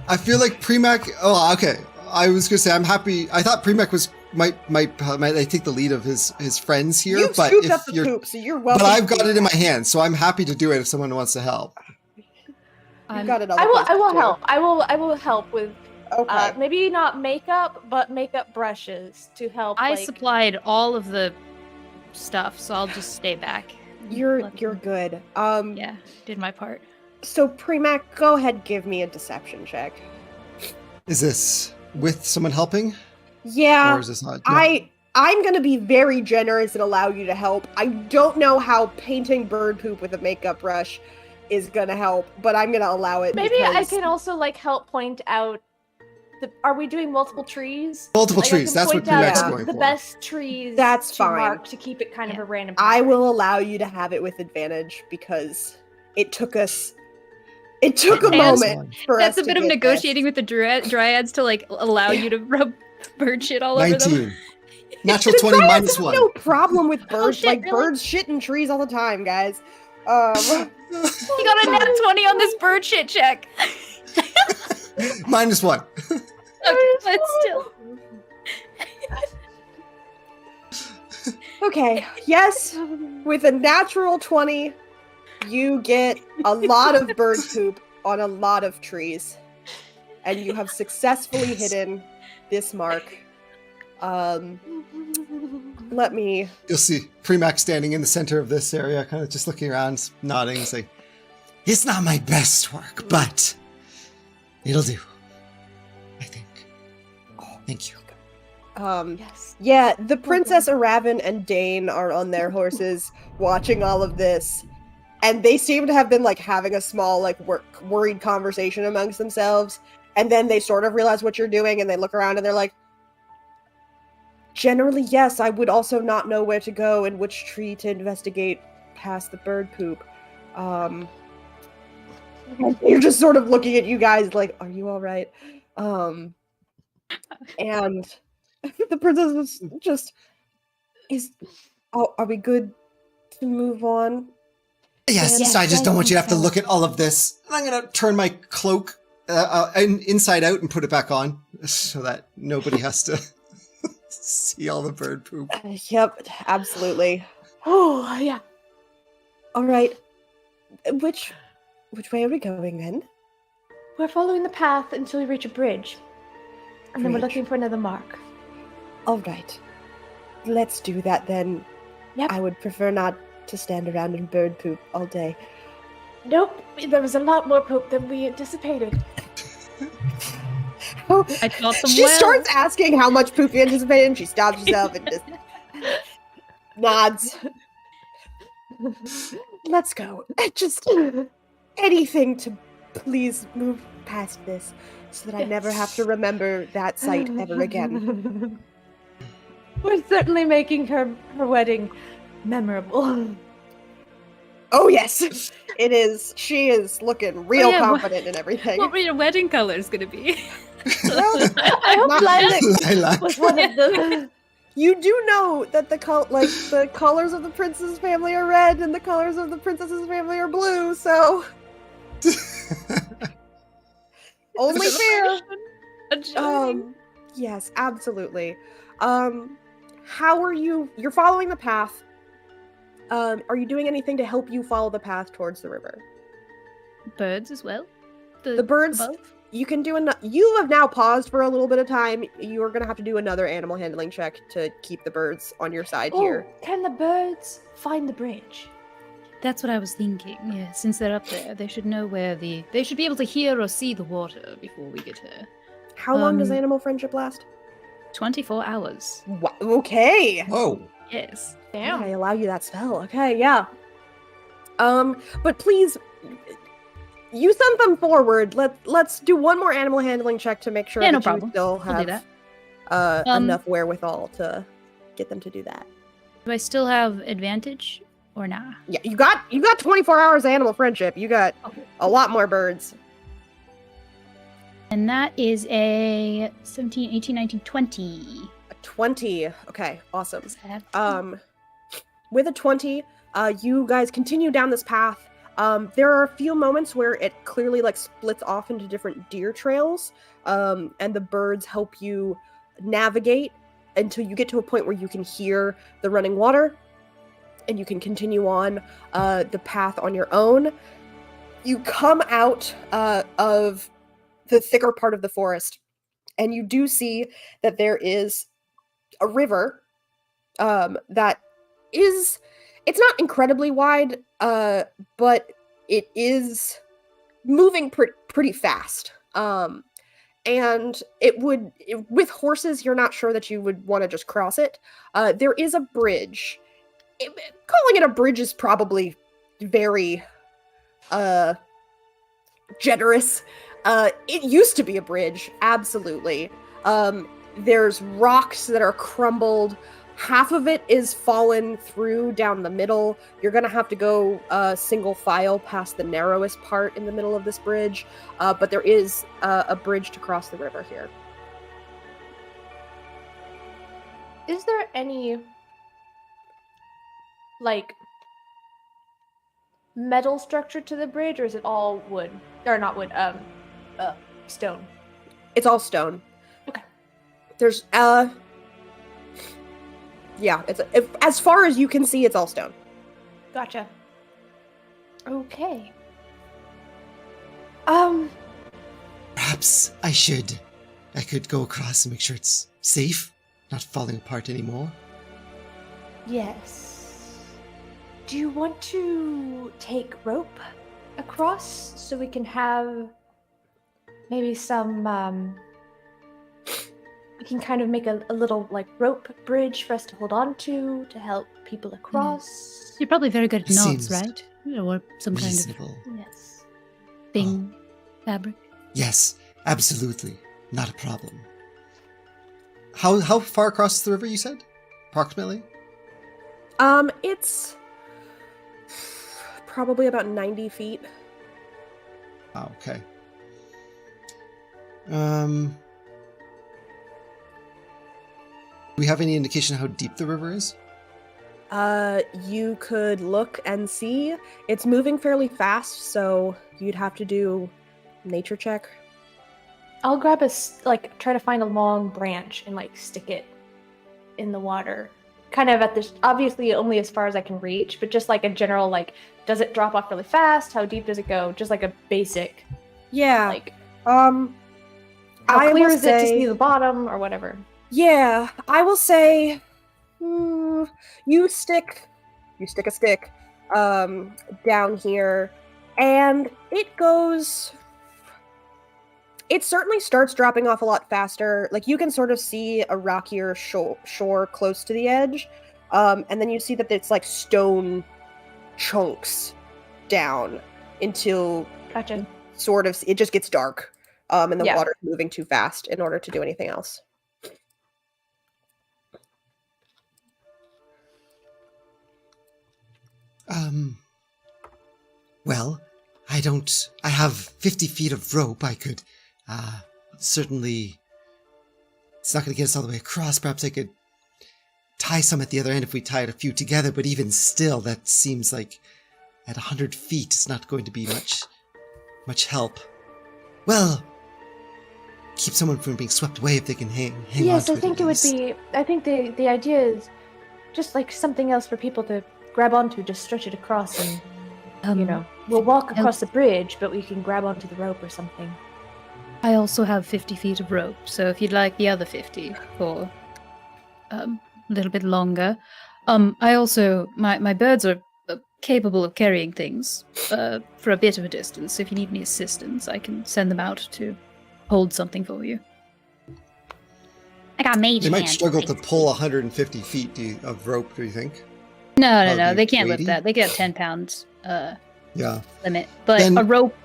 I feel like Premac. Oh, okay. I was gonna say I'm happy. I thought Premac might take the lead of his friends here, You've but scooped if up the you're, poop, so you're welcome. but I've to got do it in my that. hand, so I'm happy to do it if someone wants to help. You've got it. I will help. I will help with Okay. maybe not makeup, but makeup brushes to help. I like, supplied all of the stuff, so I'll just stay back. You're Let them- good. Yeah, did my part. So Premac, go ahead, give me a deception check. Is this with someone helping, Yeah, or is this not? No. I'm gonna be very generous and allow you to help. I don't know how painting bird poop with a makeup brush is gonna help, but I'm gonna allow it. Maybe I because- can also like help point out. Are we doing multiple trees? Multiple Like, I trees. can That's what point out Premac's Yeah. going the for. best trees. That's to fine. mark to keep it kind of Yeah. a random. I pattern. will allow you to have it with advantage because it took a And moment for That's us a bit to of get negotiating this. with the dryads to like allow you to rub bird shit all over them. 19. Natural The 20 dryads minus have 1. No problem with birds. shit, like really? birds shit in trees all the time, guys. You got a nat 20 on this bird shit check. Minus 1. Okay, but still. Okay, yes, with a natural 20, you get a lot of bird poop on a lot of trees. And you have successfully hidden this mark. Let me... You'll see Premac standing in the center of this area, kind of just looking around, nodding, saying, It's not my best work, but it'll do. I think. Thank you. Yes. Yeah, the Princess Aravan and Dane are on their horses watching all of this, and they seem to have been like having a small like worried conversation amongst themselves, and then they sort of realize what you're doing, and they look around and they're like, generally, yes, I would also not know where to go and which tree to investigate past the bird poop. And they're just sort of looking at you guys like, are you all right? And the princess was just, are we good to move on? Yes, I just don't want you to have to look at all of this. And I'm going to turn my cloak inside out and put it back on so that nobody has to see all the bird poop. Yep, absolutely. Oh, yeah. All right. Which way are we going then? We're following the path until we reach a bridge. And then we're Bridge. looking for another mark. All right. Let's do that then. Yep. I would prefer not to stand around in bird poop all day. Nope, there was a lot more poop than we anticipated. I taught them She well. starts asking how much poop you anticipate, and she stops herself and just nods. Let's go. Just anything to please move past this so that I never have to remember that sight ever again. We're certainly making her wedding memorable. Oh, yes. It is. She is looking real confident in everything. What were your wedding colors going to be? Well, I hope not Lilac Lilac. was one of them. you do know that the colors of the prince's family are red and the colors of the princess's family are blue, so only fair. Yes, absolutely. How are you're following the path. Are you doing anything to help you follow the path towards the river? Birds as well? The birds, above? you can do you have now paused for a little bit of time. You are going to have to do another animal handling check to keep the birds on your side here. Can the birds find the bridge? That's what I was thinking. Yeah, since they're up there, they should know where they should be able to hear or see the water before we get here. How long does animal friendship last? 24 hours. Okay. Oh. Yes. Damn. I allow you that spell. Okay, yeah. But please, you sent them forward. Let's do one more animal handling check to make sure Yeah, no that problem. you still I'll do have that. enough wherewithal to get them to do that. Do I still have advantage or nah? Yeah, you got 24 hours of animal friendship. You got a lot more birds. And that is a 17, 18, 19, 20. A 20. Okay, awesome. Does that have- With a 20, you guys continue down this path. There are a few moments where it clearly like splits off into different deer trails, and the birds help you navigate until you get to a point where you can hear the running water, and you can continue on the path on your own. You come out of the thicker part of the forest, and you do see that there is a river that is, it's not incredibly wide, but it is moving pretty fast. And with horses, you're not sure that you would want to just cross it. There is a bridge. Calling it a bridge is probably very generous. It used to be a bridge, absolutely. There's rocks that are crumbled. Half of it is fallen through down the middle. You're gonna have to go single file past the narrowest part in the middle of this bridge, but there is a bridge to cross the river here. Is there any like metal structure to the bridge, or is it all wood? Or not wood, stone. It's all stone. Okay. There's yeah, as far as you can see, it's all stone. Gotcha. Okay. Perhaps I could go across and make sure it's safe, not falling apart anymore. Yes. Do you want to take rope across so we can have maybe some we can kind of make a little like rope bridge for us to hold on to help people across. You're probably very good at It knots, seems right? Or some reasonable. kind Yes. of thing, fabric. Yes, absolutely. Not a problem. How far across the river, you said? Approximately? It's probably about 90 feet. Oh, okay. Do we have any indication how deep the river is? You could look and see. It's moving fairly fast, so you'd have to do nature check. I'll grab try to find a long branch and like stick it in the water. Kind of at this, obviously only as far as I can reach, but just like a general like, does it drop off really fast? How deep does it go? Just like a basic, Yeah. like, How how clear is it to see the bottom or whatever? Yeah, I will say, you stick a stick, down here, and it certainly starts dropping off a lot faster. Like, you can sort of see a rockier shore close to the edge, and then you see that it's like stone chunks down until Gotcha. sort of it just gets dark, and the Yeah. water's moving too fast in order to do anything else. Well, I have 50 feet of rope. I could, certainly, it's not going to get us all the way across. Perhaps I could tie some at the other end if we tied a few together, but even still, that seems like at 100 feet, it's not going to be much help. Well, keep someone from being swept away if they can hang Yes, on I to think it it at would least. be. I think the idea is just like something else for people to grab onto, just stretch it across, and we'll walk across the bridge, but we can grab onto the rope or something. I also have 50 feet of rope, so if you'd like the other 50 for a little bit longer. I also, my birds are capable of carrying things for a bit of a distance, so if you need any assistance, I can send them out to hold something for you. I got mage They might hand, struggle to thanks. pull 150 feet of rope, do you think? No, Probably they can't weighty. lift that. They get 10 pounds Yeah. limit. But Then-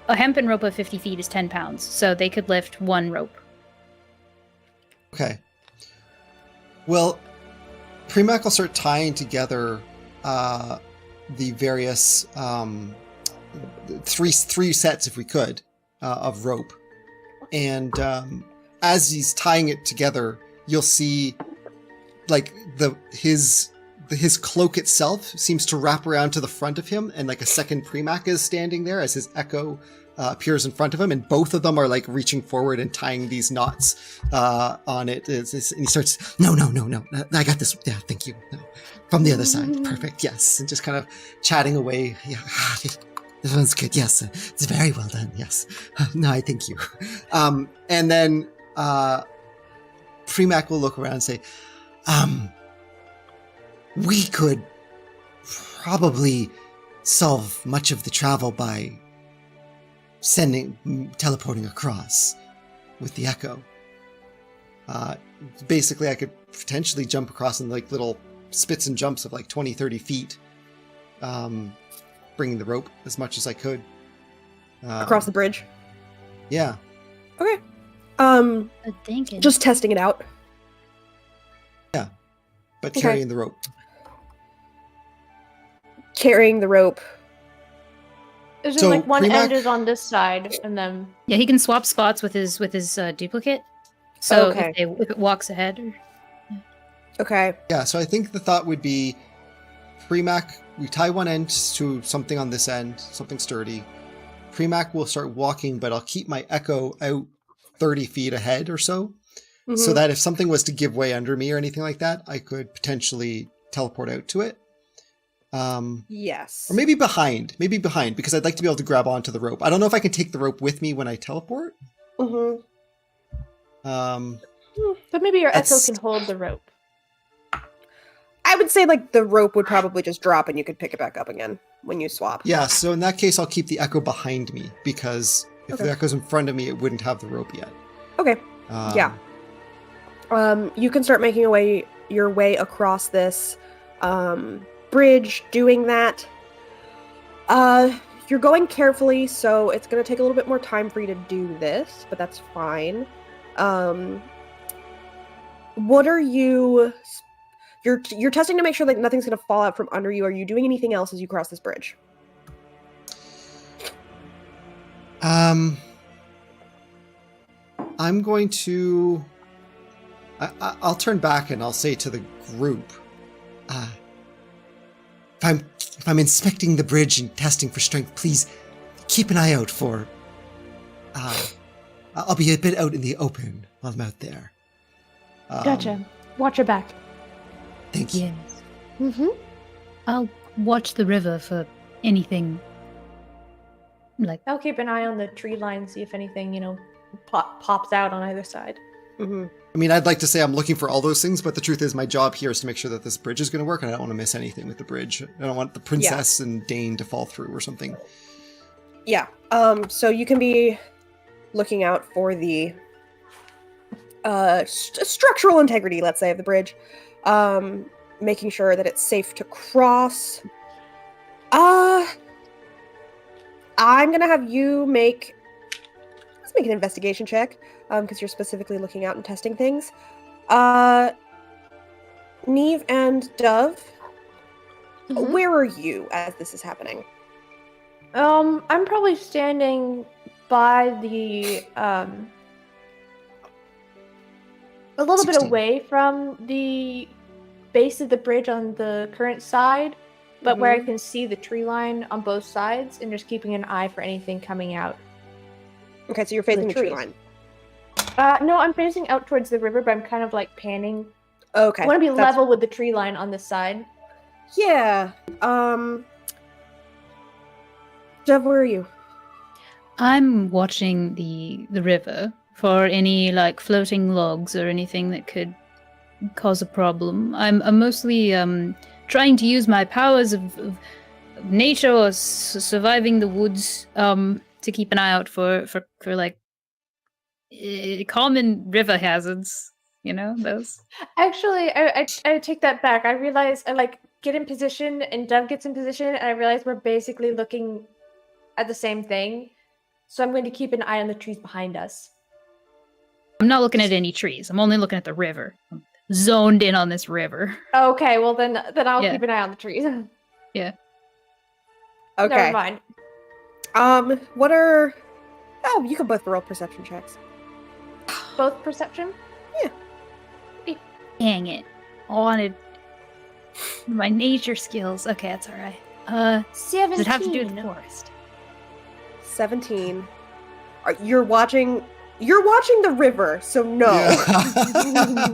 a hempen rope of 50 feet is 10 pounds, so they could lift one rope. Okay. Well, Premac will start tying together the various three sets, if we could, of rope. And as he's tying it together, you'll see like his cloak itself seems to wrap around to the front of him, and like a second Premac is standing there as his echo appears in front of him, and both of them are like reaching forward and tying these knots on it. And he starts, no, I got this. Yeah, thank you. No. From the other side, perfect. Yes, and just kind of chatting away. Yeah, this one's good. Yes, it's very well done. Yes, no, I thank you. And then Premac will look around and say, we could probably solve much of the travel by teleporting across with the echo. Basically, I could potentially jump across in like little spits and jumps of like 20, 30 feet, bringing the rope as much as I could. Across the bridge. Yeah. Okay. Thinking. Just testing it out. Yeah. But Okay. carrying the rope. Carrying the rope. Is it So, like one Premac- end is on this side, and then Yeah, he can swap spots with his duplicate. So Okay. if it walks ahead, Okay. Yeah, so I think the thought would be Premac, we tie one end to something on this end, something sturdy. Premac will start walking, but I'll keep my echo out 30 feet ahead or so, so Mhm. that if something was to give way under me or anything like that, I could potentially teleport out to it. Yes. Or maybe behind, because I'd like to be able to grab onto the rope. I don't know if I can take the rope with me when I teleport. Mhm. but maybe your echo That's- can hold the rope. I would say like the rope would probably just drop and you could pick it back up again when you swap. Yeah, so in that case, I'll keep the echo behind me because if the echo's in front of me, it wouldn't have the rope yet. Okay. Yeah. You can start making your way across this bridge, doing that. You're going carefully, so it's going to take a little bit more time for you to do this, but that's fine. What are you... You're testing to make sure that nothing's going to fall out from under you. Are you doing anything else as you cross this bridge? I'm going to... I'll turn back and I'll say to the group, if I'm inspecting the bridge and testing for strength, please keep an eye out for... I'll be a bit out in the open while I'm out there. Gotcha. Watch your back. Thank you. Yes. Mm-hmm. I'll watch the river for anything. Like, I'll keep an eye on the tree line, see if anything, pops out on either side. Mm-hmm. I mean, I'd like to say I'm looking for all those things, but the truth is my job here is to make sure that this bridge is going to work, and I don't want to miss anything with the bridge. I don't want the princess and Dane to fall through or something. Yeah. So you can be looking out for the structural integrity, let's say, of the bridge. Making sure that it's safe to cross. I'm gonna have you let's make an investigation check, because you're specifically looking out and testing things. Neve and Dove, where are you as this is happening? I'm probably standing by the a little 16. bit away from the base of the bridge on the current side, but where I can see the tree line on both sides, and just keeping an eye for anything coming out. Okay, so you're facing the tree line. No, I'm facing out towards the river, but I'm kind of like panning. Okay. I want to be level with the tree line on this side. Yeah. Dove, where are you? I'm watching the river for any like floating logs or anything that could cause a problem. I'm mostly trying to use my powers of nature or surviving the woods to keep an eye out for like common river hazards. Those. Actually, I take that back. I realize I get in position and Dove gets in position, and I realize we're basically looking at the same thing. So I'm going to keep an eye on the trees behind us. I'm not looking at any trees. I'm only looking at the river. I'm zoned in on this river. Okay, well then I'll keep an eye on the trees. Yeah. Okay. Never mind. What are... Oh, you can both roll perception checks. Both perception? Yeah. Dang it. I wanted my nature skills. Okay, that's alright. 17. Does it have to do with the forest? 17. You're watching the river, so no. Yeah.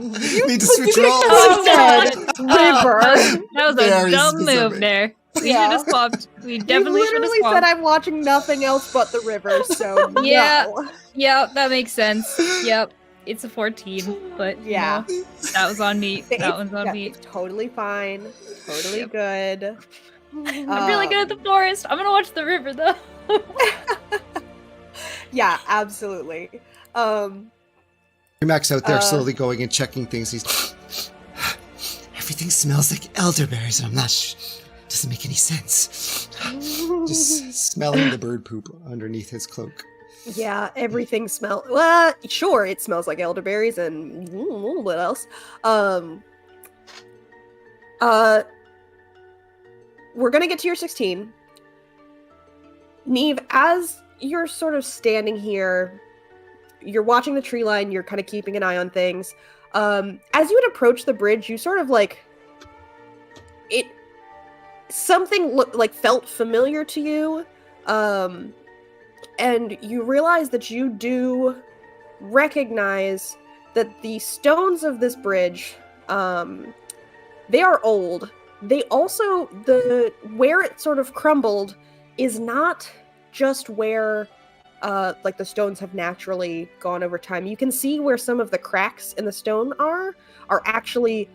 Need to switch You roles. said river. That was a Very dumb specific. move there. We Yeah. should have swapped. We definitely You should have literally swapped. said I'm watching nothing else but the river, so Yeah. no. Yep, that makes sense. Yep. It's a 14, but Yeah. that was on me. That one's on me. It's totally fine. Totally good. I'm really good at the forest. I'm gonna watch the river though. Yeah, absolutely. Max out there slowly going and checking things. He's everything smells like elderberries, and I'm not. Doesn't make any sense. Just smelling the bird poop underneath his cloak. Yeah, everything smells. Well, sure, it smells like elderberries and what else? We're gonna get to your 16. Neve, as you're sort of standing here, you're watching the tree line, you're kind of keeping an eye on things. As you would approach the bridge, you sort of something felt familiar to you. And you realize that you do recognize that the stones of this bridge, they are old. They also, where it sort of crumbled is not just where, the stones have naturally gone over time. You can see where some of the cracks in the stone are actually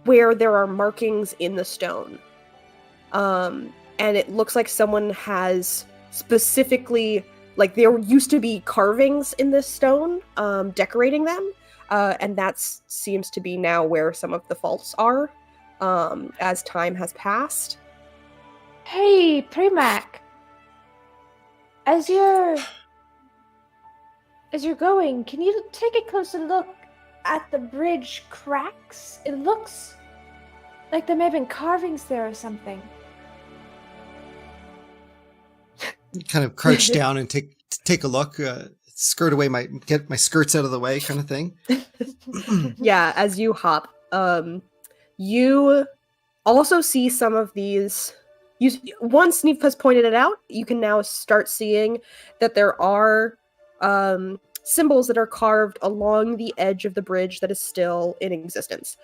where there are markings in the stone. And it looks like someone has specifically, like there used to be carvings in this stone, decorating them, and that seems to be now where some of the faults are, as time has passed. Hey, Primac. As you're going, can you take a closer look at the bridge cracks? It looks like there may have been carvings there or something. Kind of crouch down and take a look, skirt away get my skirts out of the way, kind of thing. Yeah, as you hop, you also see some of these. Once Sneef has pointed it out, you can now start seeing that there are symbols that are carved along the edge of the bridge that is still in existence.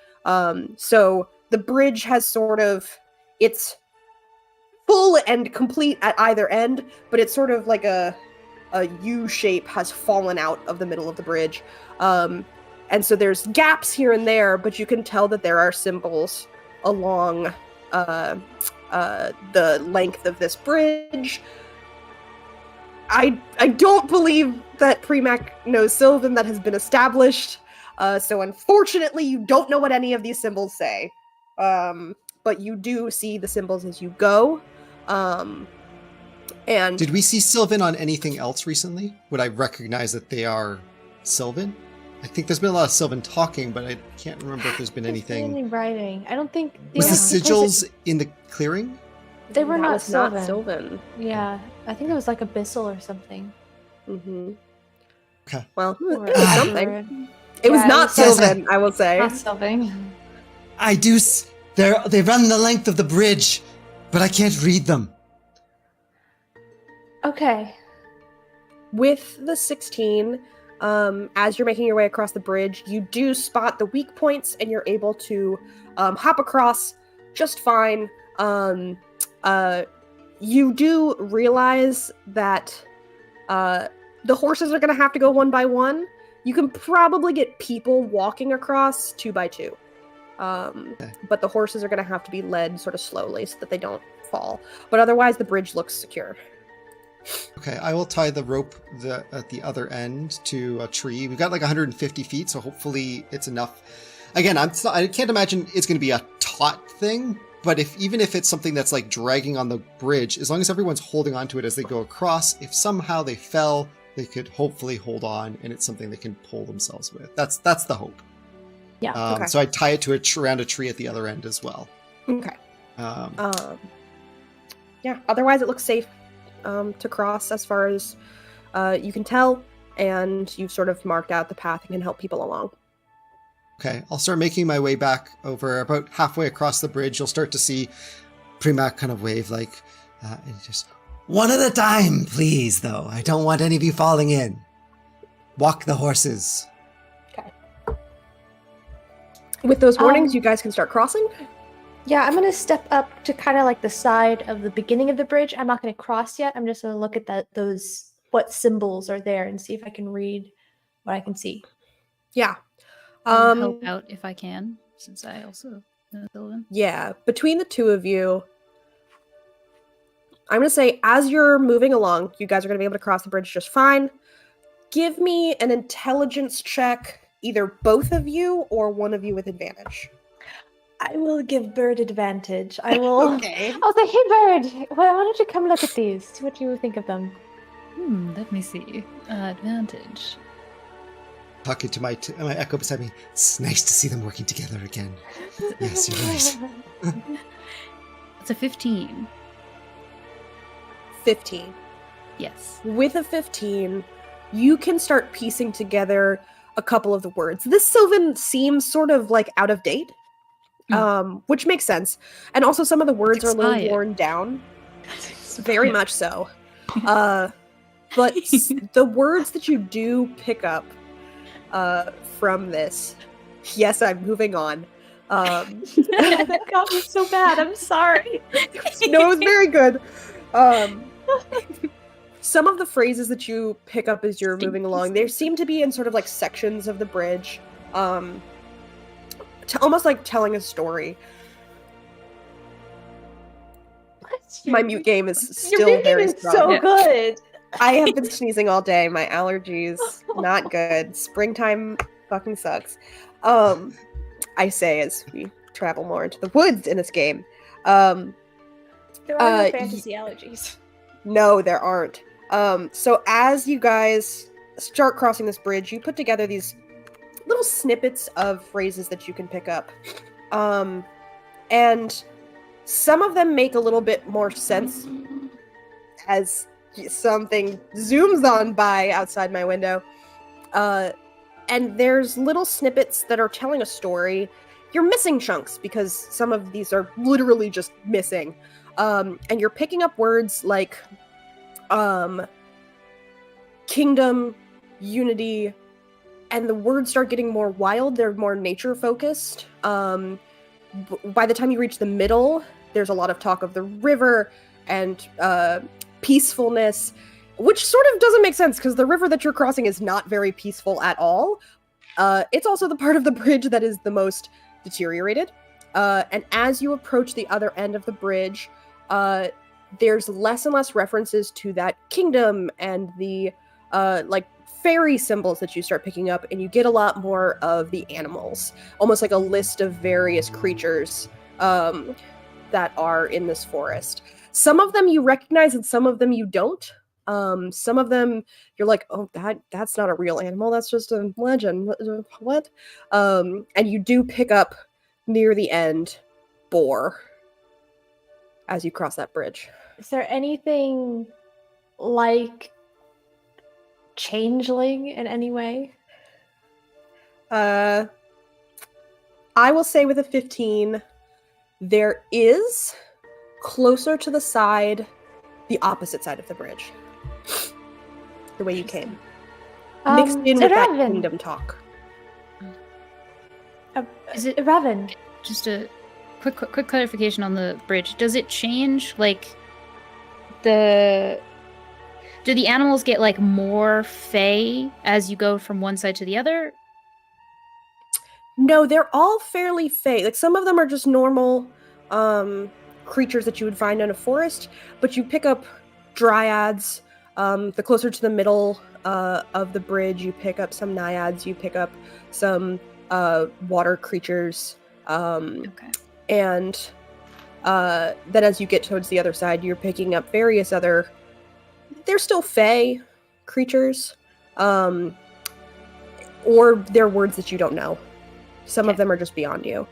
So the bridge has sort of, it's full and complete at either end, but it's sort of like a U shape has fallen out of the middle of the bridge. And so there's gaps here and there, but you can tell that there are symbols along the length of this bridge. I don't believe that Primac knows Sylvan. That has been established. So unfortunately, you don't know what any of these symbols say. But you do see the symbols as you go. And did we see Sylvan on anything else recently? Would I recognize that they are Sylvan? I think there's been a lot of Sylvan talking, but I can't remember if there's been anything. Any writing? I don't think. Was the sigils in the clearing? They were that not was Sylvan. not Sylvan. Yeah, I think it was like abyssal or something. Mm-hmm. Okay. Well, Or it was something. It was Yeah, not it was- Sylvan, I will say. Not Sylvan. I do. They run the length of the bridge, but I can't read them. Okay. With the 16, as you're making your way across the bridge, you do spot the weak points and you're able to hop across just fine. You do realize that the horses are going to have to go one by one. You can probably get people walking across 2 by 2. But the horses are going to have to be led sort of slowly so that they don't fall. But otherwise, the bridge looks secure. Okay, I will tie the rope at the other end to a tree. We've got like 150 feet, so hopefully it's enough. Again, I can't imagine it's going to be a taut thing, but even if it's something that's like dragging on the bridge, as long as everyone's holding onto it as they go across, if somehow they fell, they could hopefully hold on, and it's something they can pull themselves with. That's the hope. Yeah. Okay. So I tie it to around a tree at the other end as well. Okay. Yeah, Otherwise it looks safe to cross as far as you can tell, and you've sort of marked out the path and can help people along. Okay, I'll start making my way back over. About halfway across the bridge, you'll start to see Primac kind of wave and just, one at a time, please, though. I don't want any of you falling in. Walk the horses. Okay. With those warnings, you guys can start crossing. Yeah, I'm gonna step up to kind of like the side of the beginning of the bridge. I'm not gonna cross yet. I'm just gonna look at what symbols are there and see if I can read what I can see. Yeah. I'll help out if I can, since I also know Sylvan. Yeah, between the two of you, I'm going to say as you're moving along, you guys are going to be able to cross the bridge just fine. Give me an intelligence check, either both of you or one of you with advantage. I will give Bird advantage. I will. Okay. I'll say, hey, Bird, why don't you come look at these? See what you think of them. Let me see. Advantage. Talking to my echo beside me. It's nice to see them working together again. Yes, you're right. It's a 15. 15. Yes. With a 15, you can start piecing together a couple of the words. This Sylvan seems sort of like out of date, which makes sense. And also some of the words are a little worn down. Very much so. But the words that you do pick up from this, yes, I'm moving on. That got me so bad. I'm sorry. No, it was very good. Some of the phrases that you pick up as you're moving along, they seem to be in sort of like sections of the bridge. To almost like telling a story. My mute game is still Your very game is strong. so Yeah. good. I have been sneezing all day. My allergies, not good. Springtime fucking sucks. I say as we travel more into the woods in this game. There are no y- fantasy allergies. No, there aren't. So as you guys start crossing this bridge, you put together these little snippets of phrases that you can pick up. And some of them make a little bit more sense as something zooms on by outside my window. And there's little snippets that are telling a story. You're missing chunks because some of these are literally just missing. And you're picking up words like kingdom, unity, and the words start getting more wild. They're more nature focused. By the time you reach the middle, there's a lot of talk of the river and peacefulness, which sort of doesn't make sense because the river that you're crossing is not very peaceful at all. It's also the part of the bridge that is the most deteriorated. And as you approach the other end of the bridge, there's less and less references to that kingdom and the like fairy symbols that you start picking up, and you get a lot more of the animals, almost like a list of various creatures that are in this forest. Some of them you recognize and some of them you don't. Some of them you're like, oh, that's not a real animal, that's just a legend. What? And you do pick up near the end boar as you cross that bridge. Is there anything like changeling in any way? I will say with a 15, there is closer to the side, the opposite side of the bridge. The way you came. Mixed in with that Raven. kingdom talk. Is it Raven? just a quick clarification on the bridge? Does it change, like, do the animals get, like, more fey as you go from one side to the other? No, they're all fairly fey. Like, some of them are just normal creatures that you would find in a forest, but you pick up dryads. The closer to the middle of the bridge, you pick up some naiads, you pick up some water creatures. Okay. And then as you get towards the other side, you're picking up various other... They're still fey creatures. Or they're words that you don't know. Some of them are just beyond you.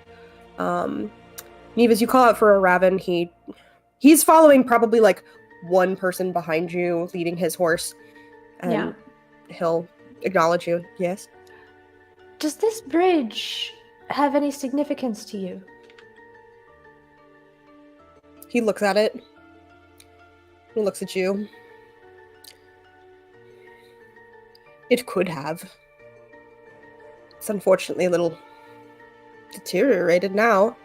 Neve, as you call out for a raven, he's following probably like one person behind you, leading his horse. And he'll acknowledge you. Yes? Does this bridge have any significance to you? He looks at it. He looks at you. It could have. It's unfortunately a little deteriorated now.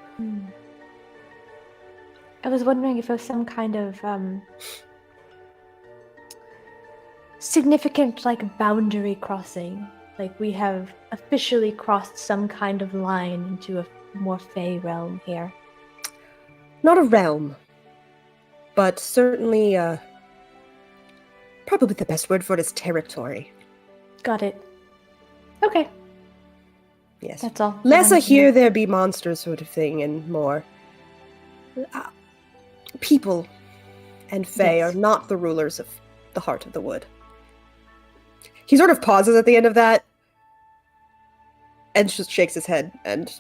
I was wondering if there was some kind of significant, like, boundary crossing. Like, we have officially crossed some kind of line into a more fey realm here. Not a realm, but certainly, probably the best word for it is territory. Got it. Okay. Yes. That's all. Less a here there be monsters sort of thing, and more people and fae Yes. are not the rulers of the heart of the wood. He sort of pauses at the end of that and just shakes his head and...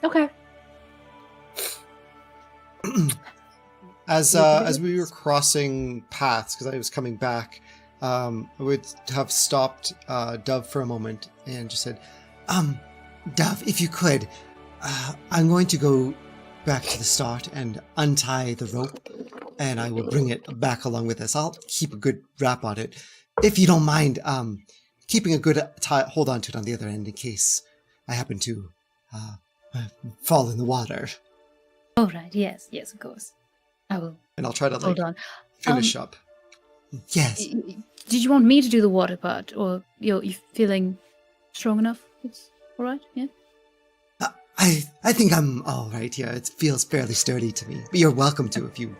Okay. As we were crossing paths, because I was coming back, I would have stopped Dove for a moment and just said, Dove, if you could, I'm going to go back to the start and untie the rope, and I will bring it back along with us. I'll keep a good wrap on it. If you don't mind, keeping a good hold on to it on the other end in case I happen to fall in the water. Oh, right. Yes, of course. I will. And I'll try to Hold on. finish up. Yes. Did you want me to do the water part, or you feeling strong enough? It's all right. Yeah. I think I'm all right here. It feels fairly sturdy to me. But you're welcome to if you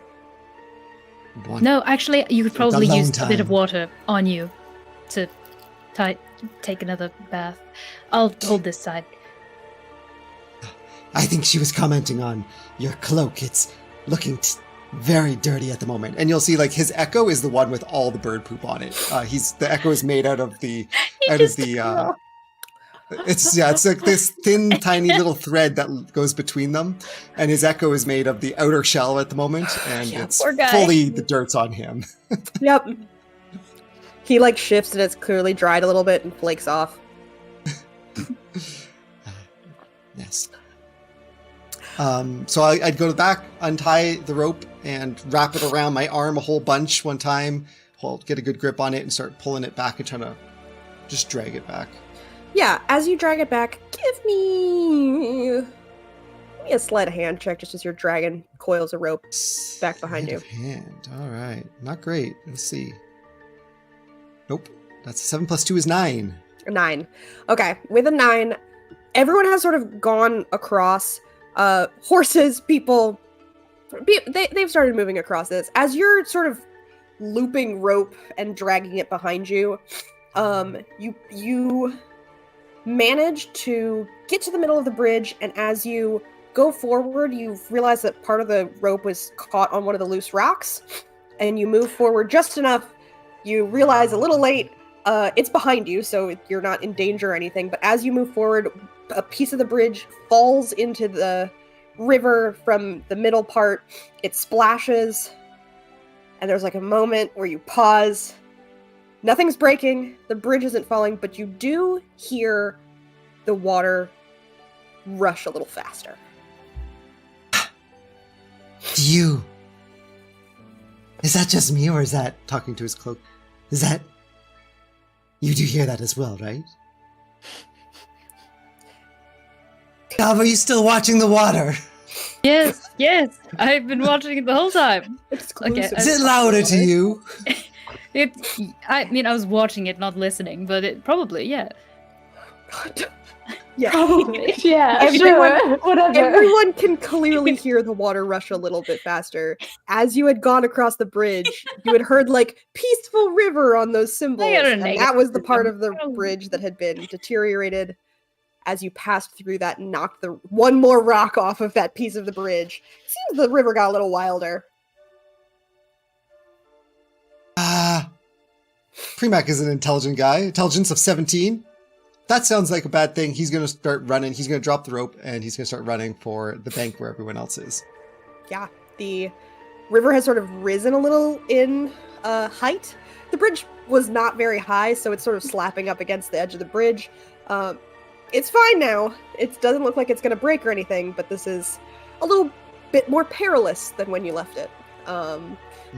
want. No, actually, you could probably long use a bit of time. water on you to take another bath. I'll hold this side. I think she was commenting on your cloak. It's looking very dirty at the moment. And you'll see, like, his echo is the one with all the bird poop on it. The echo is made out of the it's like this thin, tiny little thread that goes between them, and his echo is made of the outer shell at the moment, and it's poor guy. fully the dirt's on him. Yep. He like shifts and it's clearly dried a little bit and flakes off. Yes. So I'd go back, untie the rope, and wrap it around my arm a whole bunch one time. Get a good grip on it and start pulling it back and trying to just drag it back. Yeah, as you drag it back, give me a sleight of hand check just as you're dragging coils of rope back behind you. Sleight of hand. All right. Not great. Let's see. Nope. That's 7 + 2 is 9. 9. Okay, with a 9, everyone has sort of gone across. Horses, people, they've started moving across this. As you're sort of looping rope and dragging it behind you, you manage to get to the middle of the bridge, and as you go forward, you realize that part of the rope was caught on one of the loose rocks, and you move forward just enough. You realize a little late, it's behind you, so you're not in danger or anything, but as you move forward, a piece of the bridge falls into the river from the middle part. It splashes, and there's like a moment where you pause. Nothing's breaking, the bridge isn't falling, but you do hear the water rush a little faster. Is that just me, or is that talking to his cloak? You do hear that as well, right? Gav, are you still watching the water? Yes, I've been watching it the whole time. Exclusive. Is it louder to you? I mean, I was watching it, not listening, but it probably, yeah. Yeah. Probably. Yeah, Everyone- sure. Whatever. Everyone can clearly hear the water rush a little bit faster. As you had gone across the bridge, you had heard like peaceful river on those symbols. got a And negative that was the part of the system. bridge that had been deteriorated. As you passed through that and knocked the one more rock off of that piece of the bridge. Seems the river got a little wilder. Premac is an intelligent guy. Intelligence of 17. That sounds like a bad thing. He's going to start running. He's going to drop the rope, and he's going to start running for the bank where everyone else is. Yeah, the river has sort of risen a little in height. The bridge was not very high, so it's sort of slapping up against the edge of the bridge. It's fine now. It doesn't look like it's going to break or anything, but this is a little bit more perilous than when you left it,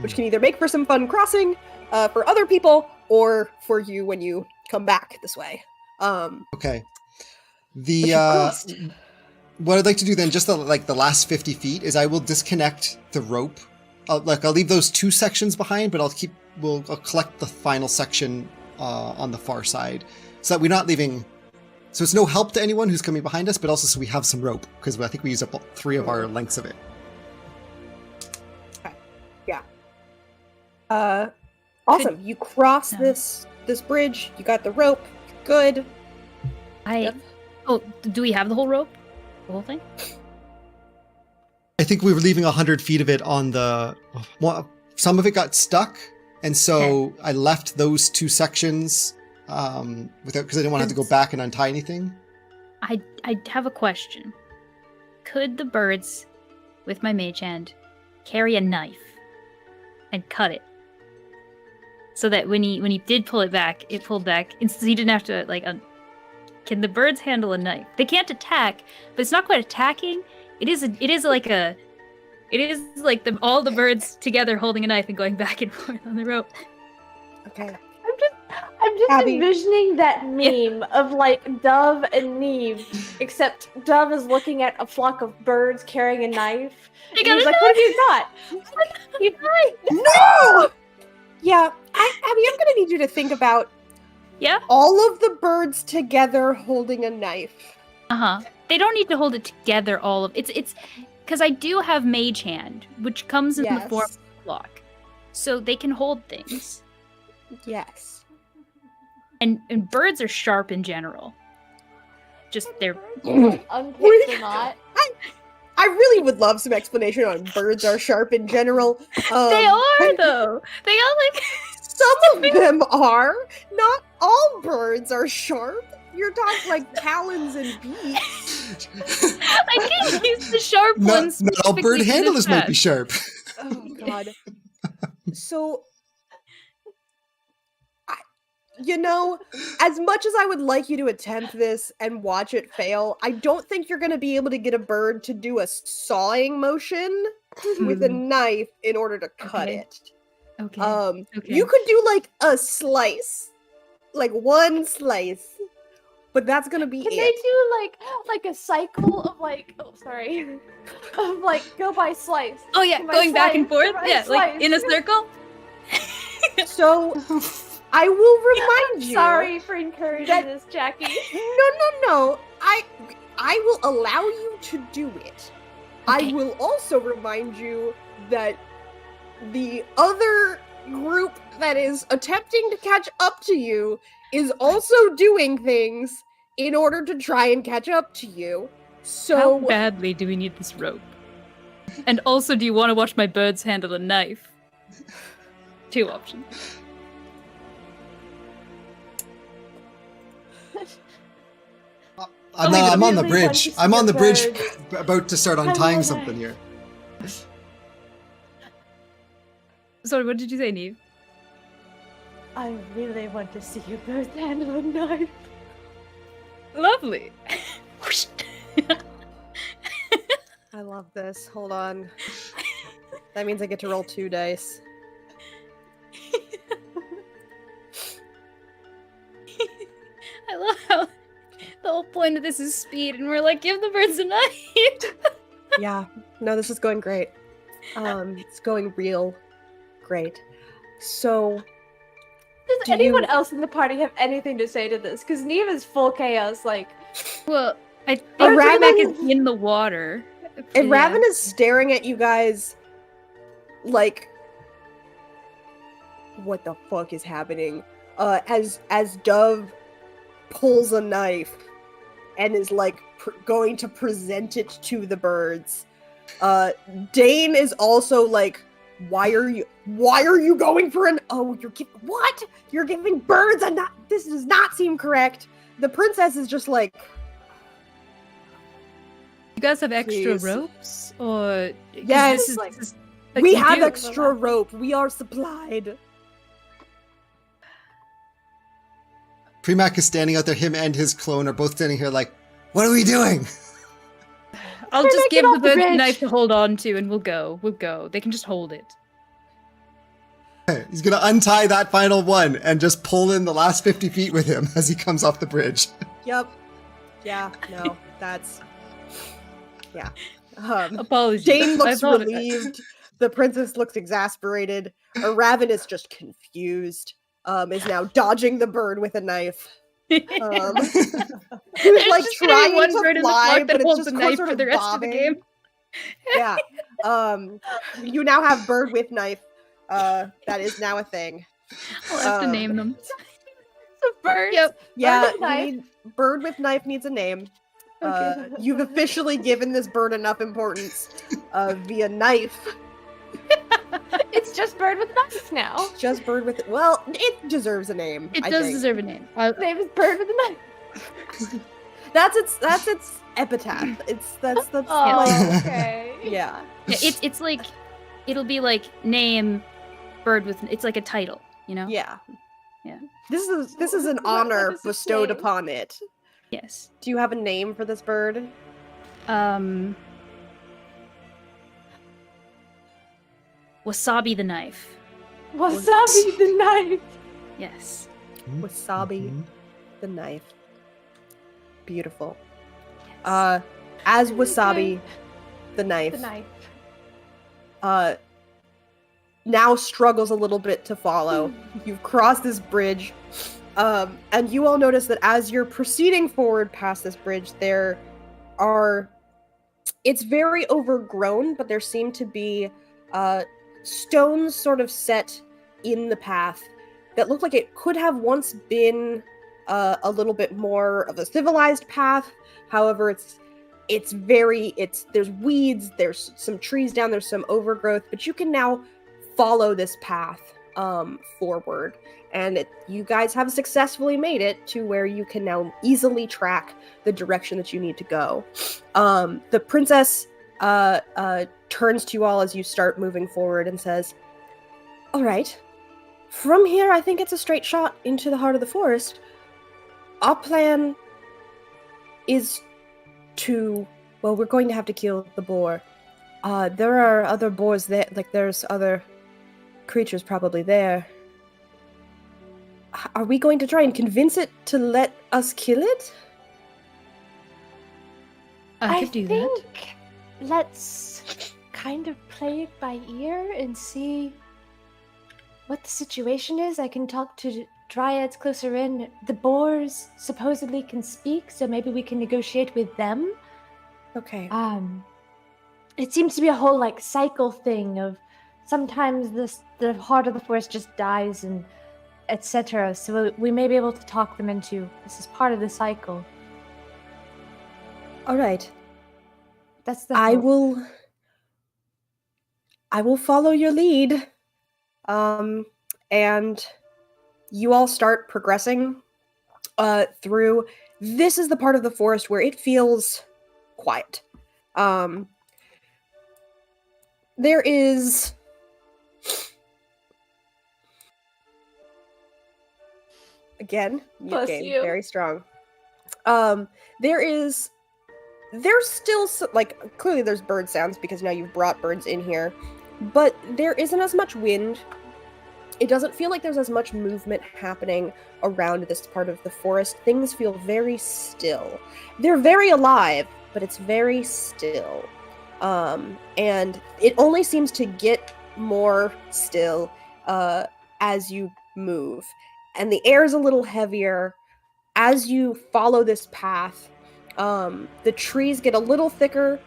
which can either make for some fun crossing for other people or for you when you come back this way. Okay. But What I'd like to do then, just the last 50 feet, is I will disconnect the rope. I'll leave those 2 sections behind, but I'll collect the final section on the far side, so that we're not leaving. So it's no help to anyone who's coming behind us, but also so we have some rope, because I think we use up 3 of our lengths of it. Okay. Yeah. Awesome. You cross this bridge. You got the rope. Good. Yep. Oh, do we have the whole rope? The whole thing? I think we were leaving 100 feet of it on the. Well, some of it got stuck, and so I left those 2 sections because I didn't want to have to go back and untie anything. I have a question. Could the birds, with my mage hand, carry a knife and cut it, so that when he did pull it back, it pulled back, and so he didn't have to can the birds handle a knife? They can't attack, but it's not quite attacking. It is like all the birds together holding a knife and going back and forth on the rope. Okay. I'm just Abby. envisioning that meme of like Dove and Neve, except Dove is looking at a flock of birds carrying a knife. They And got he's a like, "What have you got?" No! Yeah, Abby, I'm gonna need you to think about Yeah. all of the birds together holding a knife. Uh huh. they don't need to hold it together. All of it's because I do have Mage Hand, which comes in the form Yes. of a block, so they can hold things. Yes. And birds are sharp in general. Just they're Unpicked or not. I really would love some explanation on birds are sharp in general. they are though. They are like Some of them are. Not all birds are sharp. You're talking like talons and beaks. I can't use the sharp ones. Not all bird specifically for handlers this might be task. sharp. Oh god. So you know, as much as I would like you to attempt this and watch it fail, I don't think you're going to be able to get a bird to do a sawing motion with a knife in order to cut Okay. it. Okay. You could do like a slice, like one slice, but that's going to be Can it. they do like a cycle of of like go by slice? Oh yeah, Am I going back and sliced? forth. Am I Yeah, like in a sliced? circle. So I will remind you. Sorry for encouraging that- this, Jackie. No. I will allow you to do it. I Okay. will also remind you that the other group that is attempting to catch up to you is also doing things in order to try and catch up to you. So How badly do we need this rope? And also, do you want to watch my birds handle a knife? 2 options. I'm on the really want bridge. to see I'm on a the bridge, bird. about to start I untying wanna- something here. Sorry, what did you say, Neve? I really want to see you both handle a knife. Lovely. I love this. Hold on. That means I get to roll 2 dice. I love how the whole point of this is speed, and we're like, give the birds a knife. Yeah. No, this is going great. It's going real great. So Does Do anyone you- else in the party have anything to say to this? Because Neve is full chaos. Like, Well, I think Raven- Raven is in the water. and Yeah. Raven is staring at you guys like, what the fuck is happening? As Dove pulls a knife and is like going to present it to the birds. Dane is also like, why are you going for an you're giving birds a not this does not seem correct. The princess is just like, You guys have extra Please. ropes, or 'cause Yes. this is we you have do. extra rope. We are supplied. Premac is standing out there. Him and his clone are both standing here like, what are we doing? I'll We're just making give the off the birds a bridge. knife to hold on to, and we'll go. We'll go. They can just hold it. He's gonna untie that final one and just pull in the last 50 feet with him as he comes off the bridge. Yep. Yeah, no, that's yeah. Apologies. Dane I looks apologize. relieved. The princess looks exasperated. Raven is just confused. Is now dodging the bird with a knife. Who's There's like just gonna be trying one to bird in the fly, flock but that it's holds just a knife sort for of the rest of the bobbing. game. Yeah. You now have bird with knife. That is now a thing. I'll have to name them. it's a bird. Yep. Yeah, with you knife. bird with knife needs a name. Okay. You've officially given this bird enough importance via knife. It's just bird with knife now. Just bird with well, it deserves a name. It I does think. deserve a name. His name is bird with a knife. That's its epitaph. That's Oh, like okay. yeah. Yeah, it's like it'll be like name bird with. It's like a title, you know. Yeah. Yeah. This is an What honor is its bestowed name? upon it. Yes. Do you have a name for this bird? Wasabi the knife. Wasabi the knife. Yes. Wasabi Mhm. the knife. Beautiful. As Wasabi the knife. The knife. Now struggles a little bit to follow. You've crossed this bridge, and you all notice that as you're proceeding forward past this bridge, there are, it's very overgrown, but there seem to be stones sort of set in the path that look like it could have once been a little bit more of a civilized path. However, there's weeds, there's some trees down, there's some overgrowth, but you can now follow this path forward, and you guys have successfully made it to where you can now easily track the direction that you need to go. The princess turns to you all as you start moving forward and says, "All right, from here I think it's a straight shot into the heart of the forest. Our plan is to, well, we're going to have to kill the boar. There are other boars there, like there's other creatures probably there. Are we going to try and convince it to let us kill it?" I could do that. think let's kind of play it by ear and see what the situation is. I can talk to dryads closer in. The boars supposedly can speak, so maybe we can negotiate with them. Okay. It seems to be a whole like cycle thing of sometimes the heart of the forest just dies and etc. So we may be able to talk them into this is part of the cycle. All right. That's the I hope. will follow your lead. And you all start progressing through. This is the part of the forest where it feels quiet. There is again, mute game, very strong. There's still like clearly there's bird sounds because now you've brought birds in here, but there isn't as much wind. It doesn't feel like there's as much movement happening around this part of the forest. Things feel very still. They're very alive, but it's very still. And it only seems to get more still as you move. And the air is a little heavier. As you follow this path, the trees get a little thicker